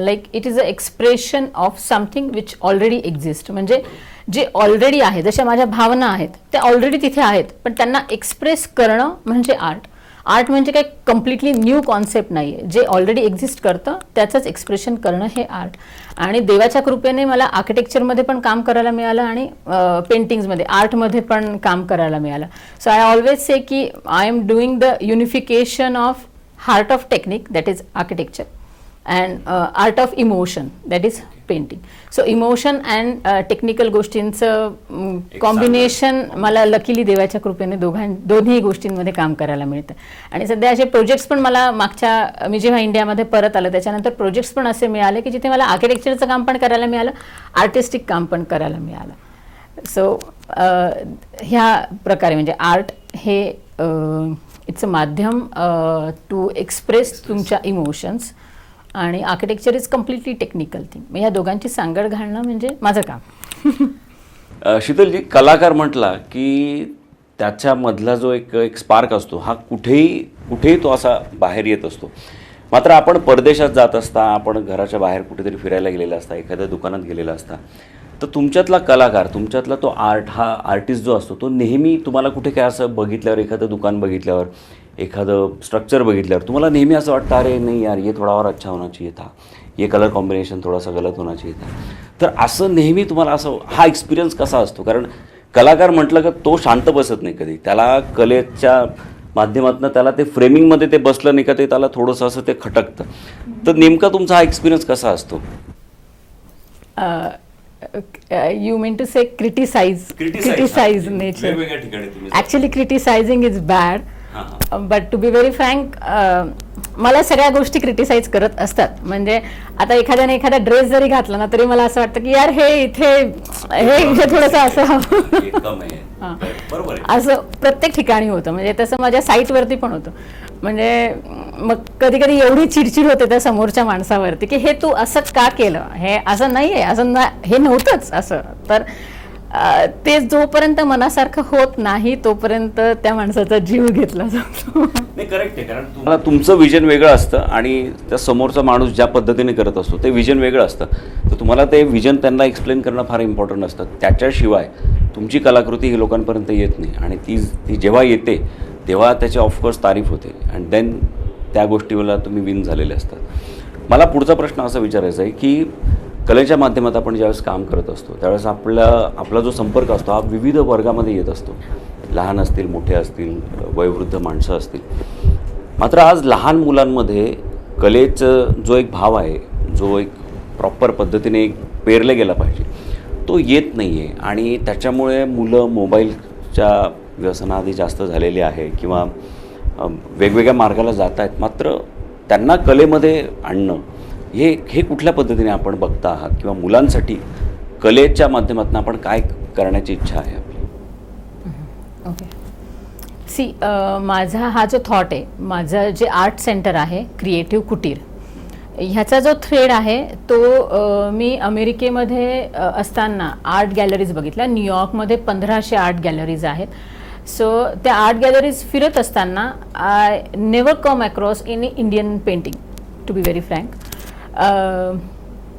S17: like it is an expression of something which already exists. म्हणजे जे ऑलरेडी आहे, जशा माझ्या भावना आहेत त्या ऑलरेडी तिथे आहेत, पण त्यांना एक्सप्रेस करणं म्हणजे आर्ट. आर्ट म्हणजे काही कम्प्लिटली न्यू कॉन्सेप्ट नाही आहे, जे ऑलरेडी एक्झिस्ट करतं त्याचंच एक्सप्रेशन करणं हे आर्ट. आणि देवाच्या कृपेने मला आर्किटेक्चरमध्ये पण काम करायला मिळालं आणि पेंटिंग्समध्ये, आर्टमध्ये पण काम करायला मिळालं. सो आय ऑलवेज से की I am doing the unification of heart of technique, that is architecture, and art of emotion, that is painting. So emotion and technical गोष्टींचं कॉम्बिनेशन मला लकीली देवाच्या कृपेने दोन्ही गोष्टींमध्ये काम करायला मिळतं. आणि सध्या असे प्रोजेक्ट्स पण मला मागच्या मी जेव्हा इंडियामध्ये परत आलं त्याच्यानंतर प्रोजेक्ट्स पण असे मिळाले की जिथे मला आर्किटेक्चरचं काम पण करायला मिळालं, आर्टिस्टिक काम पण करायला मिळालं. सो ह्या प्रकारे म्हणजे आर्ट हे इट्स अ माध्यम टू एक्सप्रेस तुमच्या इमोशन्स आणि architecture is completely technical thing. मग या दोघांची सांगड घालणं म्हणजे माझं काम.
S2: शीतलजी, कलाकार म्हटला की त्याच्यामधला जो एक स्पार्क असतो हा कुठेही तो असा बाहेर येत असतो. मात्र आपण परदेशात जात असता, आपण घराच्या बाहेर कुठेतरी फिरायला गेलेला असता, एखाद्या दुकानात गेलेला असता, तर तुमच्यातला कलाकार, तुमच्यातला तो आर्ट, हा आर्टिस्ट जो असतो तो नेहमी तुम्हाला कुठे काय असं बघितल्यावर, एखादं दुकान बघितल्यावर, एखादं स्ट्रक्चर बघितल्यावर तुम्हाला नेहमी असं वाटतं अरे नहीं यार ये थोड़ा और अच्छा होना चाहिए था, ये कलर कॉम्बिनेशन थोड़ा सा गलत होना चाहिए था. तर असं नेहमी तुम्हाला असं हा एक्सपिरियन्स कसा असतो? कारण कलाकार म्हटलं का तो शांत बसत नाही कधी, त्याला कलेच्या माध्यमातून त्याला ते फ्रेमिंगमध्ये ते बसलं नाही का ते त्याला थोडंसं असं ते खटकतं. तर नेमका तुमचा हा एक्सपिरियन्स कसा असतो?
S17: You mean to say criticize nature. Actually criticizing is bad, but to be very frank, मला सगळ्या गोष्टी क्रिटिसाइज करत असतात. म्हणजे आता एखाद्याने एखादा ड्रेस जरी घातला ना तरी मला असं वाटतं की यार हे इथे थोडंसं असं असं प्रत्येक ठिकाणी होतं. म्हणजे तसं माझ्या साईटवरती पण होतं. म्हणजे मग कधी कधी एवढी चिडचिड होते त्या समोरच्या माणसावरती की हे तू असं का केलं, हे असं नाही आहे, असं हे नव्हतंच असं. तर ते जोपर्यंत मनासारखं होत नाही तोपर्यंत त्या माणसाचा जीव घेतला जातो.
S2: नाही, करेक्ट आहे. कारण तुम्हाला तुमचं विजन वेगळं असतं आणि त्या समोरचा माणूस ज्या पद्धतीने करत असतो ते विजन वेगळं असतं. तर तुम्हाला ते विजन त्यांना एक्सप्लेन करणं फार इम्पॉर्टंट असतं. त्याच्याशिवाय तुमची कलाकृती ही लोकांपर्यंत येत नाही आणि ती जेव्हा येते तेव्हा त्याची ऑफकोर्स तारीफ होते आणि देन त्या गोष्टीला तुम्ही विन झालेले असतात. मला पुढचा प्रश्न असा विचारायचा आहे की कलेच्या माध्यमात आपण ज्यावेळेस काम करत असतो त्यावेळेस आपला जो संपर्क असतो हा विविध वर्गामध्ये येत असतो. लहान असतील, मोठे असतील, वयोवृद्ध माणसं असतील. मात्र आज लहान मुलांमध्ये कलेचं जो एक भाव आहे, जो एक प्रॉपर पद्धतीने पेरला गेला पाहिजे, तो येत नाही आहे आणि त्याच्यामुळे मुलं मोबाईलच्या व्यसनाआधी जास्त झालेले आहे किंवा वेगवेगळ्या मार्गाला जात आहेत. मात्र त्यांना कलेमध्ये आणणं हे कुठल्या पद्धतीने आपण बघता आहात किंवा मुलांसाठी कलेच्या माध्यमातून आपण काय करण्याची इच्छा आहे आपली?
S17: ओके, माझा हा जो थॉट आहे, माझं जे आर्ट सेंटर आहे क्रिएटिव्ह कुटीर, ह्याचा जो थ्रेड आहे तो मी अमेरिकेमध्ये असताना आर्ट गॅलरीज बघितल्या. न्यूयॉर्कमध्ये 1500 आर्ट गॅलरीज आहेत. सो त्या आर्ट गॅलरीज फिरत असताना I never come across any Indian painting, to be very frank.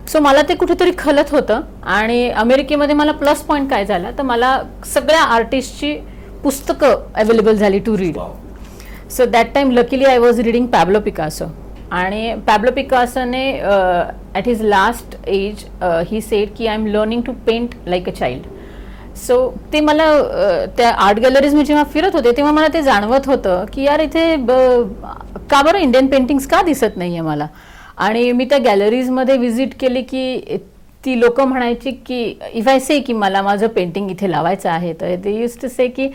S17: So मला ते कुठेतरी खलत होतं. आणि अमेरिकेमध्ये मला प्लस पॉईंट काय झाला तर मला सगळ्या आर्टिस्टची पुस्तकं अवेलेबल झाली to read. So that time luckily I was reading Pablo Picasso. आणि पॅब्लो पिकासोने at his last age he said की I am learning to paint like a child. So ते मला त्या आर्ट गॅलरीज मी जेव्हा फिरत होते तेव्हा मला ते जाणवत होतं की यार इथे का बरं इंडियन पेंटिंग्स का दिसत नाही आहे मला. आणि मी त्या गॅलरीजमध्ये व्हिजिट केली की ती लोकं म्हणायची की इफ आय से की मला माझं पेंटिंग इथे लावायचं आहे तर दे यूज टू से की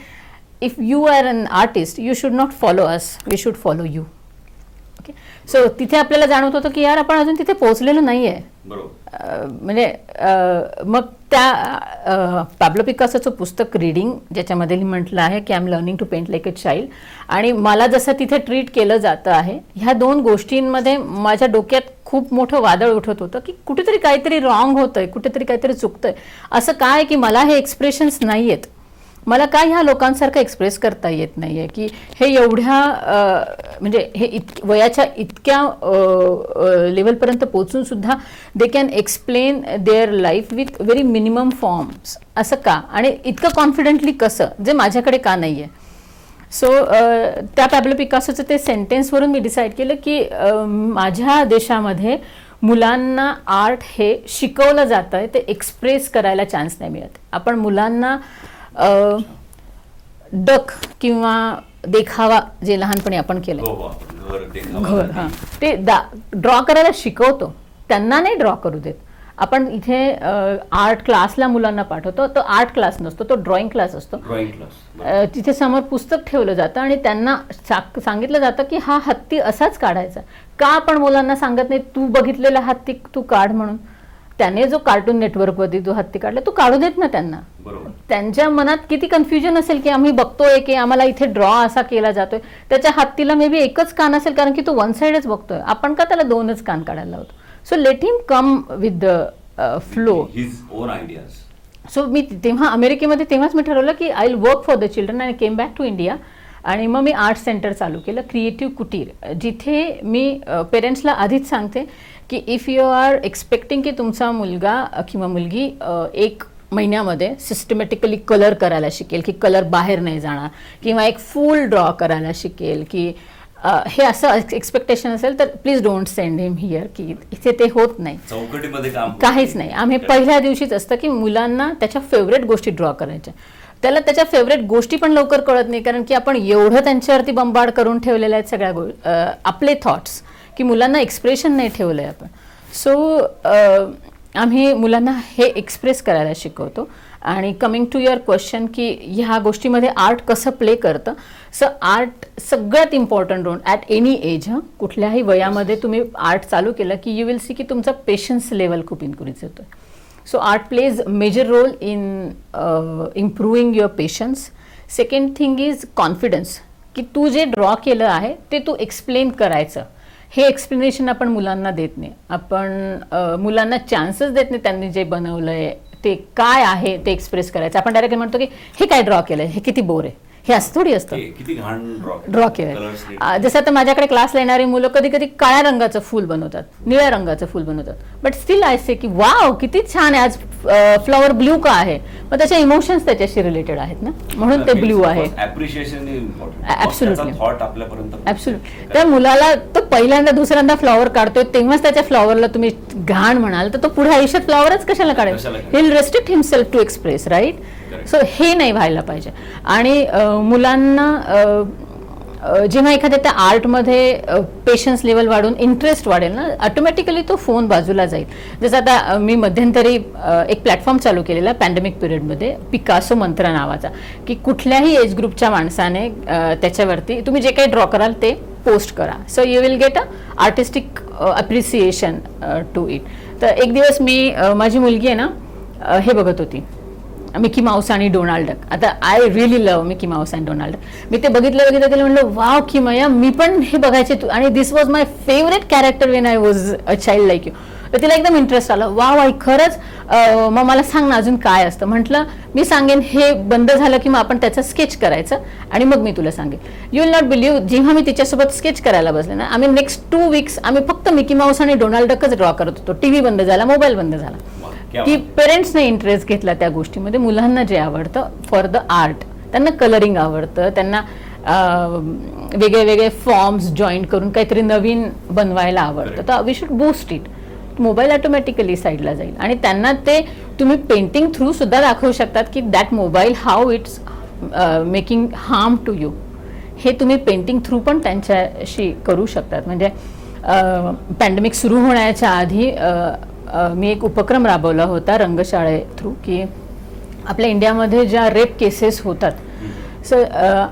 S17: if you are an artist you should not follow us, we should follow you. Okay. So तिथे आपल्याला जाणवत होतं की यार आपण अजून तिथे पोहोचलेलो नाही आहे. म्हणजे मग त्या पॅब्लो पिकासोचं पुस्तक रीडिंग ज्याच्यामध्ये म्हटलं आहे की I am learning to paint like a child, आणि मला जसं तिथे ट्रीट केलं जातं आहे, ह्या दोन गोष्टींमध्ये माझ्या डोक्यात खूप मोठं वादळ उठत होतं की कुठेतरी काहीतरी रॉंग होतंय, कुठेतरी काहीतरी चुकतंय. असं काय की मला हे एक्सप्रेशन्स नाही आहेत, मला काय ह्या लोकांसारखं एक्सप्रेस करता येत नाही आहे की हे एवढ्या म्हणजे हे वयाच्या इतक्या लेवलपर्यंत पोचून सुद्धा they can explain their life with very minimum forms. असं का आणि इतकं कॉन्फिडेंटली कसं, जे माझ्याकडे का नाही आहे. सो त्या पॅब्लो पिकासोचं ते सेंटेन्सवरून मी डिसाईड केलं की माझ्या देशामध्ये मुलांना आर्ट हे शिकवलं जातं आहे, ते एक्सप्रेस करायला चान्स नाही मिळत. आपण मुलांना डक किंवा देखावा जे लहानपणी आपण केलं घर, हां, ते ड्रॉ करायला शिकवतो, त्यांना नाही ड्रॉ करू देत. आपण इथे आर्ट क्लासला मुलांना पाठवतो, तो आर्ट क्लास नसतो, तो ड्रॉइंग क्लास असतो. तिथे समोर पुस्तक ठेवलं जातं आणि त्यांना सांगितलं जातं की हा हत्ती असाच काढायचा. का आपण मुलांना सांगत नाही तू बघितलेला हत्ती तू काढ म्हणून? त्याने जो कार्टून नेटवर्कवरती जो हत्ती काढला तो काढू देत ना त्यांना. त्यांच्या मनात किती कन्फ्युजन असेल की आम्ही बघतोय की आम्हाला इथे ड्रॉ असा केला जातोय, त्याच्या हत्तीला मे बी एकच कान असेल कारण की तो वन साइडच बघतोय, आपण का त्याला दोनच कान काढायला लावतो. So let him come with the flow,
S2: his own ideas.
S17: So मी तेव्हा अमेरिकेमध्ये तेव्हाच मी ठरवलं की I will work for the children and came back to India. आणि मग मी आर्ट सेंटर चालू केलं, क्रिएटिव्ह कुटीर, जिथे मी पेरेंट्सला आधीच सांगते की इफ यू आर एक्सपेक्टिंग की तुमचा मुलगा किंवा मुलगी 1 महिन्यामध्ये सिस्टमॅटिकली कलर करायला शिकेल, की कलर बाहेर नाही जाणार, किंवा एक फुल ड्रॉ करायला शिकेल, की हे असं एक्सपेक्टेशन असेल तर please don't send him here, की इथे ते होत नाही,
S2: चौकटीमध्ये काम
S17: काहीच नाही. आम्ही पहिल्या दिवशीच असतं की मुलांना त्याच्या फेवरेट गोष्टी ड्रॉ करायच्या. त्याला त्याच्या फेवरेट गोष्टी पण लवकर कळत नाही कारण की आपण एवढं त्यांच्यावरती बंबाड करून ठेवलेल्या आहेत सगळ्या आपले थॉट्स, की मुलांना एक्सप्रेशन नाही ठेवलं आहे आपण. सो आम्ही मुलांना हे एक्सप्रेस करायला शिकवतो. आणि कमिंग टू युअर क्वेश्चन की ह्या गोष्टीमध्ये आर्ट कसं प्ले करतं, सो आर्ट सगळ्यात important role at any age, कुठल्याही वयामध्ये तुम्ही आर्ट चालू केलं की यू विल सी की तुमचा पेशन्स लेवल खूप इन्क्रीज होतो. So art plays major role in improving your patience. Second thing is confidence, की तू जे ड्रॉ केलं आहे ते तू एक्सप्लेन करायचं. हे एक्सप्लेनेशन आपण मुलांना देत नाही, आपण मुलांना चान्सेस देत नाही. त्यांनी जे बनवलं आहे ते काय आहे ते एक्सप्रेस करायचं. आपण डायरेक्ट म्हणतो की हे काय ड्रॉ केलं आहे, हे किती बोर आहे, हे असं थोडी असतं.
S2: किती घाण
S17: ड्रॉ केलं. जसं आता माझ्याकडे क्लासला येणारी मुलं कधी कधी काळ्या रंगाचं फूल बनवतात, निळ्या रंगाचं फूल बनवतात, बट स्टील आय से की वाव किती छान आहे, आज फ्लॉवर ब्ल्यू का आहे, मग त्याचे इमोशन्स त्याच्याशी रिलेटेड आहेत ना, म्हणून ते ब्ल्यू आहे.
S2: Appreciation is important.
S17: Absolutely
S2: thought आपल्यापर्यंत
S17: ॲब्सोल्युटली. त्या मुलाला तो पहिल्यांदा दुसऱ्यांदा फ्लॉवर काढतोय तेव्हाच त्याच्या फ्लॉवरला तुम्ही घाण म्हणाल तर तो पुढे आयुष्यात फ्लॉवरच कशाला काढेल. He will restrict himself to express, right. So हे नाही व्हायला पाहिजे. आणि मुलांना जेव्हा एखाद्या त्या आर्टमध्ये पेशन्स लेवल वाढून इंटरेस्ट वाढेल ना, ऑटोमॅटिकली तो फोन बाजूला जाईल. जसं आता मी मध्यंतरी एक प्लॅटफॉर्म चालू केलेला पॅन्डेमिक पिरियडमध्ये, पिकासो मंत्र नावाचा, की कुठल्याही एज ग्रुपच्या माणसाने त्याच्यावरती तुम्ही जे काही ड्रॉ कराल ते पोस्ट करा. So you will get a artistic appreciation to it. तर एक दिवस मी माझी मुलगी आहे ना हे बघत होती मिकी माऊस आणि डोनाल्ड डक. आता I really love Mickey Mouse and Donald Duck. मी ते बघितलं त्याला म्हणलं वाव किमया मी पण हे बघायचे आणि this was my favourite character when I was a child like you. तर तिला एकदम इंटरेस्ट आला. वाव आई खरंच मग मला सांग ना अजून काय असतं. म्हटलं मी सांगेन हे बंद झालं की मग आपण त्याचं स्केच करायचं आणि मग मी तुला सांगेन. यू विल नॉट बिलीव्ह जेव्हा मी तिच्यासोबत स्केच करायला बसले ना आम्ही नेक्स्ट 2 वीक्स आम्ही फक्त मिकी माऊस आणि डोनाल्ड डकच ड्रॉ करत होतो. टीव्ही बंद झाला, मोबाईल बंद झाला की पेरेंट्सने इंटरेस्ट घेतला त्या गोष्टीमध्ये. मुलांना जे आवडतं फॉर द आर्ट, त्यांना कलरिंग आवडतं, त्यांना वेगळे वेगळे फॉर्म्स जॉईन करून काहीतरी नवीन बनवायला आवडतं. तर we should boost it. Mobile automatically साईडला जाईल आणि त्यांना ते तुम्ही पेंटिंग थ्रू सुद्धा दाखवू शकतात की that mobile how it's making harm to you. हे तुम्ही पेंटिंग थ्रू पण त्यांच्याशी करू शकतात. म्हणजे पॅन्डेमिक सुरू होण्याच्या आधी मी एक उपक्रम राबवला होता रंगशाळे थ्रू की आपल्या इंडियामध्ये ज्या रेप केसेस होतात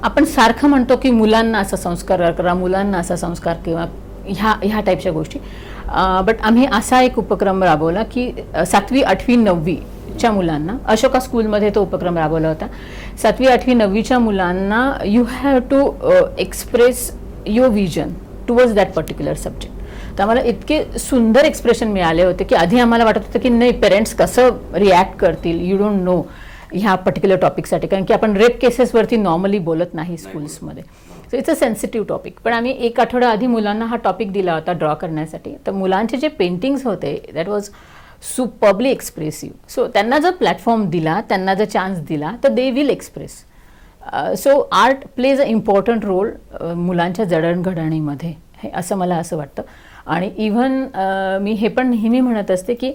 S17: आपण सारखं म्हणतो की मुलांना असा संस्कार करा, मुलांना असा संस्कार किंवा ह्या टाईपच्या गोष्टी. बट आम्ही असा एक उपक्रम राबवला की 7वी, 8वी, 9वीच्या मुलांना अशोका स्कूलमध्ये तो उपक्रम राबवला होता. 7वी, 8वी, 9वीच्या मुलांना you have to express your vision towards that particular subject. तर आम्हाला इतके सुंदर एक्सप्रेशन मिळाले होते की आधी आम्हाला वाटत होतं की नाही पेरेंट्स कसं रिॲक्ट करतील, यू डोंट नो ह्या पर्टिक्युलर टॉपिकसाठी, कारण की आपण रेप केसेसवरती नॉर्मली बोलत नाही स्कूल्समध्ये. So it's a sensitive topic. पण आम्ही 1 आठवडा आधी मुलांना हा टॉपिक दिला होता ड्रॉ करण्यासाठी. तर मुलांचे जे पेंटिंग्स होते that was superbly expressive. So त्यांना जर प्लॅटफॉर्म दिला, त्यांना जर चान्स दिला तर they will express. So art plays a important role मुलांच्या जडणघडणीमध्ये, हे असं मला असं वाटतं. आणि इव्हन मी हे पण नेहमी म्हणत असते की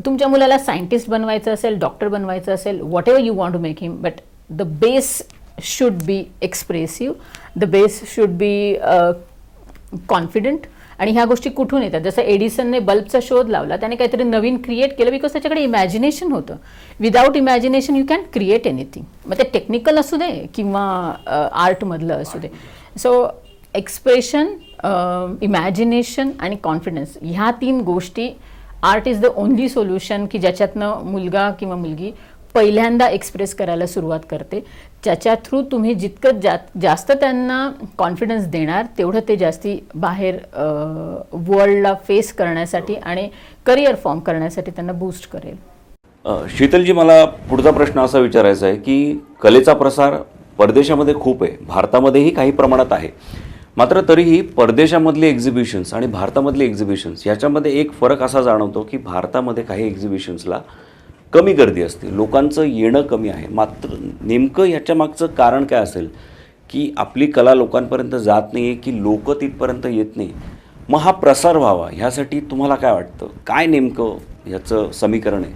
S17: तुमच्या मुलाला सायंटिस्ट बनवायचं असेल, डॉक्टर बनवायचं असेल, whatever you want to make him, but the base should be expressive, the base should be confident. आणि ह्या गोष्टी कुठून येतात? जसं एडिसनने बल्बचा शोध लावला, त्याने काहीतरी नवीन क्रिएट केलं बिकॉज त्याच्याकडे इमॅजिनेशन होतं. Without imagination you can create anything. मग ते टेक्निकल असू दे किंवा आर्टमधलं असू दे. सो एक्सप्रेशन, इमॅजिनेशन आणि कॉन्फिडन्स ह्या 3 गोष्टी art is the only solution की ज्याच्यातनं मुलगा किंवा मुलगी पहिल्यांदा एक्सप्रेस करायला सुरुवात करते. ज्याच्या थ्रू तुम्ही जितकं जास्त त्यांना कॉन्फिडन्स देणार तेवढं ते जास्ती बाहेर वर्ल्डला फेस करण्यासाठी आणि करिअर फॉर्म करण्यासाठी त्यांना बूस्ट करेल.
S2: शीतलजी, मला पुढचा प्रश्न असा विचारायचा आहे की कलेचा प्रसार परदेशामध्ये खूप आहे, भारतामध्येही काही प्रमाणात आहे. मात्र तरीही परदेशामधले एक्झिबिशन्स आणि भारतामधले एक्झिबिशन्स याच्यामध्ये एक फरक असा जाणवतो की भारतामध्ये काही एक्झिबिशन्सला कमी गर्दी असते, लोकांचं येणं कमी आहे. मात्र नेमकं याच्या मागचं कारण काय असेल की आपली कला लोकांपर्यंत जात नाही आहे की लोक तिथपर्यंत येत नाही? मग हा प्रसार व्हावा ह्यासाठी तुम्हाला काय वाटतं? काय नेमकं ह्याचं समीकरण आहे?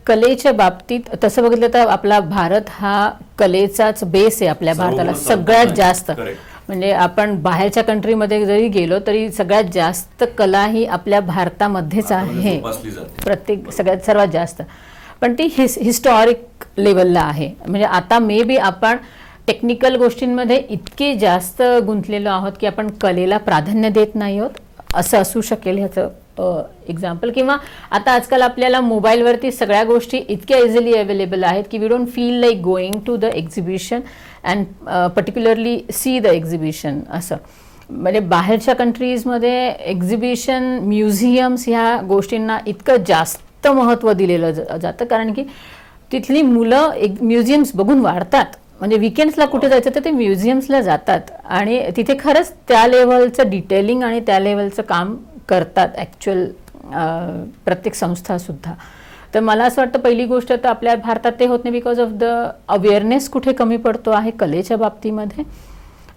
S17: कलेच्या बाबतीत तसं बघितलं तर आपला भारत हा कलेचाच बेस आहे आपल्या भारताला सगळ्यात जास्त. म्हणजे आपण बाहेरच्या कंट्रीमध्ये जरी गेलो तरी सगळ्यात जास्त कला ही आपल्या भारतामध्येच आहे, सर्वात जास्त. पण ती हिस्टॉरिक लेवलला आहे. म्हणजे आता मे बी आपण टेक्निकल गोष्टींमध्ये इतके जास्त गुंतलेलो आहोत की आपण कलेला प्राधान्य देत नाही आहोत, असं असू शकेल ह्याचं एक्झाम्पल. किंवा आता आजकाल आपल्याला मोबाईलवरती सगळ्या गोष्टी इतक्या इझिली अवेलेबल आहेत की we don't feel like going to the exhibition and particularly see the exhibition. असं म्हणजे बाहेरच्या कंट्रीजमध्ये एक्झिबिशन, म्युझियम्स ह्या गोष्टींना इतकं जास्त महत्त्व दिलेलं जातं कारण की तिथली मुलं म्युझियम्स बघून वाढतात. म्हणजे विकेंड्सला कुठे जायचं तर ते म्युझियम्सला जातात आणि तिथे खरंच त्या लेव्हलचं डिटेलिंग आणि त्या लेव्हलचं काम करतात ॲक्च्युअल प्रत्येक संस्थासुद्धा. तर मला असं वाटतं पहिली गोष्ट तर आपल्या भारतात ते होत नाही बिकॉज ऑफ द अवेअरनेस कुठे कमी पडतो आहे कलेच्या बाबतीमध्ये.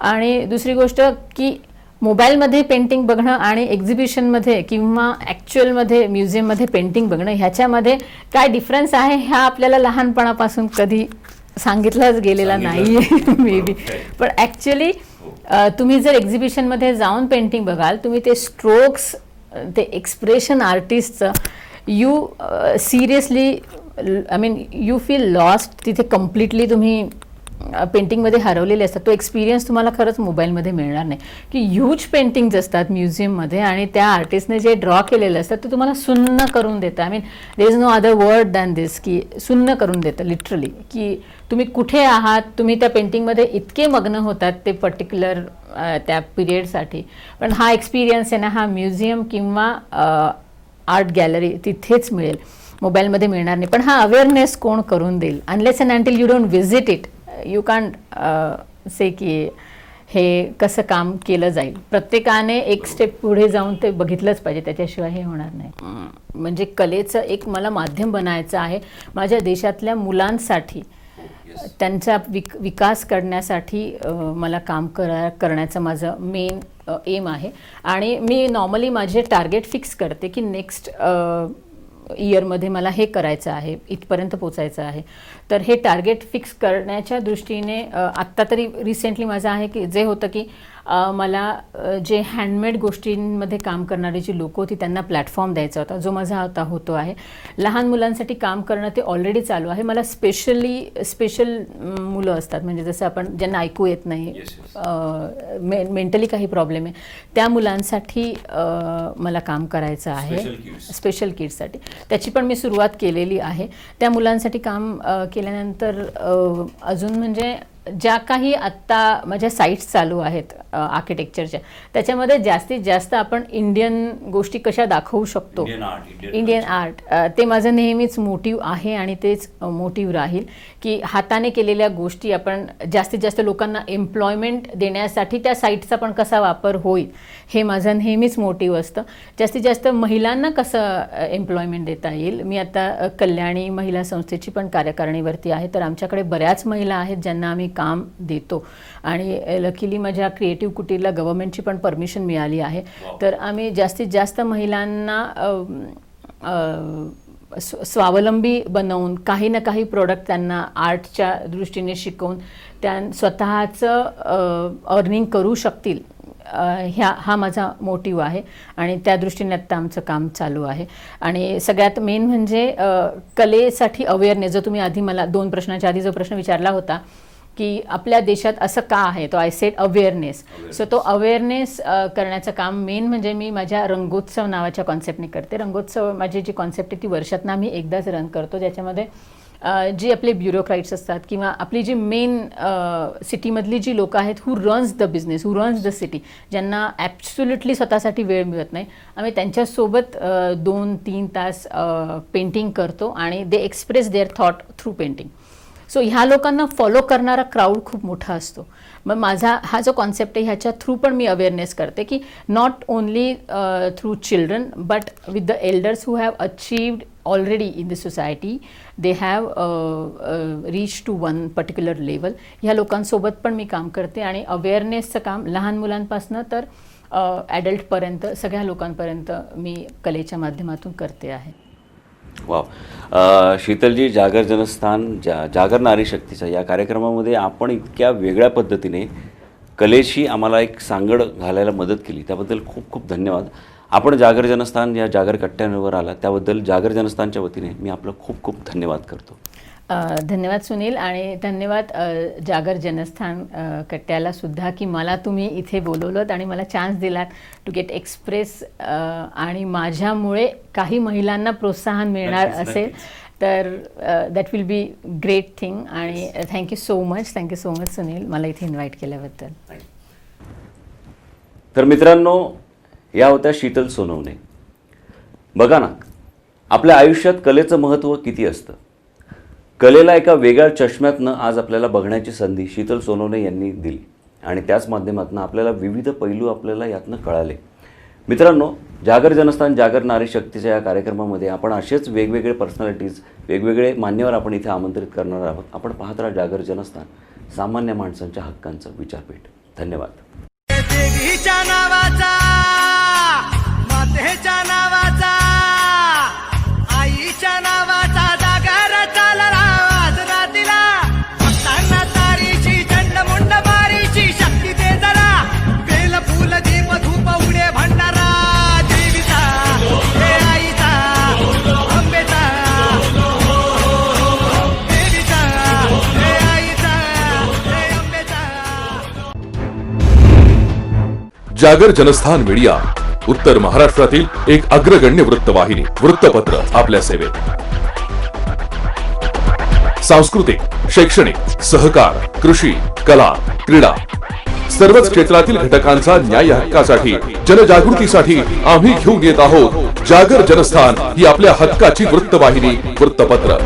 S17: आणि दुसरी गोष्ट की मोबाईलमध्ये पेंटिंग बघणं आणि एक्झिबिशनमध्ये किंवा ॲक्च्युअलमध्ये म्युझियममध्ये पेंटिंग बघणं ह्याच्यामध्ये काय डिफरन्स आहे ह्या आपल्याला लहानपणापासून कधी सांगितलंच गेलेला नाही आहे मे बी. पण ॲक्च्युली तुम्ही जर एक्झिबिशनमध्ये जाऊन पेंटिंग बघाल, तुम्ही ते स्ट्रोक्स, ते एक्सप्रेशन आर्टिस्टचं you seriously I mean you feel lost. तिथे कम्प्लिटली तुम्ही पेंटिंगमध्ये हरवलेले असतात तो एक्सपिरियन्स तुम्हाला खरंच मोबाईलमध्ये मिळणार नाही. की ह्यूज पेंटिंग्ज असतात म्युझियममध्ये आणि त्या आर्टिस्टने जे ड्रॉ केलेलं असतं ते तुम्हाला सुन्न करून देतं. I mean there is no other word than this, की सुन्न करून देतं लिटरली, की तुम्ही कुठे आहात, तुम्ही त्या पेंटिंगमध्ये इतके मग्न होतात ते पर्टिक्युलर त्या पिरियडसाठी. पण हा एक्सपिरियन्स आहे ना, हा म्युझियम किंवा आर्ट गॅलरी तिथेच मिळेल, मोबाईलमध्ये मिळणार नाही. पण हा अवेअरनेस कोण करून देईल? Unless and until you don't visit it you can't say की हे कसं काम केलं जाईल. प्रत्येकाने एक स्टेप पुढे जाऊन ते बघितलंच पाहिजे, त्याच्याशिवाय हे होणार नाही. म्हणजे कलेचं एक मला माध्यम बनायचं आहे माझ्या देशातल्या मुलांसाठी, त्यांचा विकास करण्यासाठी मला काम करण्याचं माझं मेन एम आहे. आणि मी नॉर्मली माझे टार्गेट फिक्स करते की नेक्स्ट इयरमध्ये मला हे करायचं आहे, इथपर्यंत पोचायचं आहे. तर हे टार्गेट फिक्स करण्याच्या दृष्टीने आत्ता तरी रिसेंटली माझं आहे की जे होतं की मला जे हँडमेड गोष्टींमध्ये काम करणारी जी लोकं होती त्यांना प्लॅटफॉर्म द्यायचा होता, जो माझा आता होतो आहे. लहान मुलांसाठी काम करणं ते ऑलरेडी चालू आहे. मला स्पेशल मुलं असतात, म्हणजे जसं आपण ज्यांना ऐकू येत नाही, मेंटली काही प्रॉब्लेम आहे, त्या मुलांसाठी मला काम करायचं आहे. स्पेशल किड्ससाठी त्याची पण मी सुरुवात केलेली आहे. त्या मुलांसाठी काम केल्यानंतर अजून म्हणजे ज्या काही आत्ता माझ्या साईट्स चालू आहेत आर्किटेक्चरच्या, त्याच्यामध्ये जास्तीत जास्त आपण इंडियन गोष्टी कशा दाखवू शकतो, इंडियन आर्ट, ते माझं नेहमीच मोटिव्ह आहे आणि तेच मोटिव्ह राहील. की हाताने केलेल्या गोष्टी आपण जास्तीत जास्त लोकांना एम्प्लॉयमेंट देण्यासाठी त्या साईटचा पण कसा वापर होईल, हे माझं नेहमीच मोटिव्ह असतं. जास्तीत जास्त महिलांना कसं एम्प्लॉयमेंट देता येईल. मी आता कल्याणी महिला संस्थेची पण कार्यकारिणीवरती आहे, तर आमच्याकडे बऱ्याच महिला आहेत ज्यांना आम्ही काम देतो. आणि लकीली माझ्या क्रिएटिव्ह कुटीरला गव्हर्नमेंटची पण परमिशन मिळाली आहे. तर आम्ही जास्तीत जास्त महिलांना स्वावलंबी बनवून काही ना काही प्रोडक्ट त्यांना आर्टच्या दृष्टीने शिकवून त्या स्वतःचं अर्निंग करू शकतील, हा माझा मोटिव्ह आहे. आणि त्या दृष्टीने आत्ता आमचं काम चालू आहे. आणि सगळ्यात मेन म्हणजे कलेसाठी अवेअरनेस, जो तुम्ही आधी मला 2 प्रश्नाच्या आधी जो प्रश्न विचारला होता की आपल्या देशात असं का आहे, तो आय सेड अवेअरनेस. सो तो अवेअरनेस करण्याचं काम मेन म्हणजे मी माझ्या रंगोत्सव नावाच्या कॉन्सेप्टने करते. रंगोत्सव माझी जी कॉन्सेप्ट आहे ती वर्षातनं आम्ही एकदाच रन करतो, ज्याच्यामध्ये जी आपले ब्युरोक्राईट्स असतात किंवा आपली जी मेन सिटीमधली जी लोकं आहेत, who runs the business, who runs the city, ज्यांना ॲब्सोल्युटली स्वतःसाठी वेळ मिळत नाही, आम्ही त्यांच्यासोबत 2-3 तास पेंटिंग करतो आणि they express their thought through painting. So ह्या लोकांना फॉलो करणारा क्राऊड खूप मोठा असतो. मग माझा हा जो कॉन्सेप्ट आहे ह्याच्या थ्रू पण मी अवेअरनेस करते की not only through children but with the elders who have achieved already in the society, they have reach to one particular level. ह्या लोकांसोबत पण मी काम करते आणि अवेअरनेसचं काम लहान मुलांपासून तर ॲडल्टपर्यंत सगळ्या लोकांपर्यंत मी कलेच्या माध्यमातून करते आहे.
S2: वाव. शीतलजी, जागर जनस्थान, जागर नारी शक्तीचा या कार्यक्रमामध्ये आपण इतक्या वेगळ्या पद्धतीने कलेशी आम्हाला एक सांगड घालायला मदत केली, त्याबद्दल खूप खूप धन्यवाद. आपण जागर जनस्थान या जागर कट्ट्यांवर आला त्याबद्दल जागर जनस्थानच्या वतीने मी आपलं खूप खूप धन्यवाद करतो.
S17: धन्यवाद सुनील, आणि धन्यवाद जागर जनस्थान कट्ट्याला सुद्धा की मला तुम्ही इथे बोलवलं आणि मला चान्स दिलात टू गेट एक्सप्रेस. आणि माझ्यामुळे काही महिलांना प्रोत्साहन मिळणार असेल तर that will be great thing. आणि थँक्यू सो मच सुनील, मला इथे इन्व्हाइट केल्याबद्दल.
S2: तर मित्रांनो, या होत्या शीतल सोनवणे. बघा ना, आपल्या आयुष्यात कलेचं महत्त्व किती असतं. कलेला एका वेगळ्या चष्म्यातनं आज आपल्याला बघण्याची संधी शीतल सोनवणे यांनी दिली आणि त्याच माध्यमातून आपल्याला विविध पैलू आपल्याला यातनं कळाले. मित्रांनो, जागर जनस्थान, जागर नारी शक्तीच्या या कार्यक्रमामध्ये आपण असेच वेगवेगळे पर्सनॅलिटीज, वेगवेगळे मान्यवर आपण इथे आमंत्रित करणार आहोत. आपण पाहत राहा जागर जनस्थान, सामान्य माणसांच्या हक्कांचं विचारपीठ. धन्यवाद.
S7: देवीच्या नावाचा, मातेच्या नावाचा, आईच्या नावाचा जागर चालला आज रातीला. भक्तांना तारीची, चंडमुंड बारीची शक्ती दे जरा. बेल फुल दीप धूप उडे भंडारा. देवीचा, हे आईचा, अंबेचा, देवीचा, हे आईचा,
S1: जागर जनस्थान मीडिया, उत्तर महाराष्ट्रातील एक अग्रगण्य वृत्तवाहिनी, वृत्तपत्र आपल्या सेवेत. सांस्कृतिक, शैक्षणिक, सहकार, कृषी, कला, क्रीडा सर्वच क्षेत्रातील घटकांचा न्याय हक्कासाठी, जनजागृतीसाठी आम्ही घेऊन येत आहोत जागर जनस्थान ही आपल्या हक्काची वृत्तवाहिनी, वृत्तपत्र.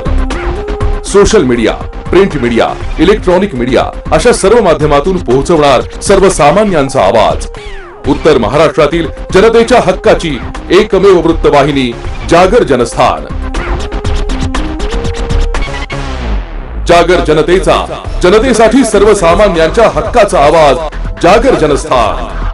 S1: Social media, print media, electronic media अशा सर्व माध्यमातून पोहोचवणार सर्वसामान्यांचा आवाज. उत्तर महाराष्ट्रातील जनतेच्या हक्काची एकमेव वृत्तवाहिनी जागर जनस्थान. जागर जनतेचा, जनतेसाठी सर्वसामान्यांच्या हक्काचा आवाज जागर जनस्थान.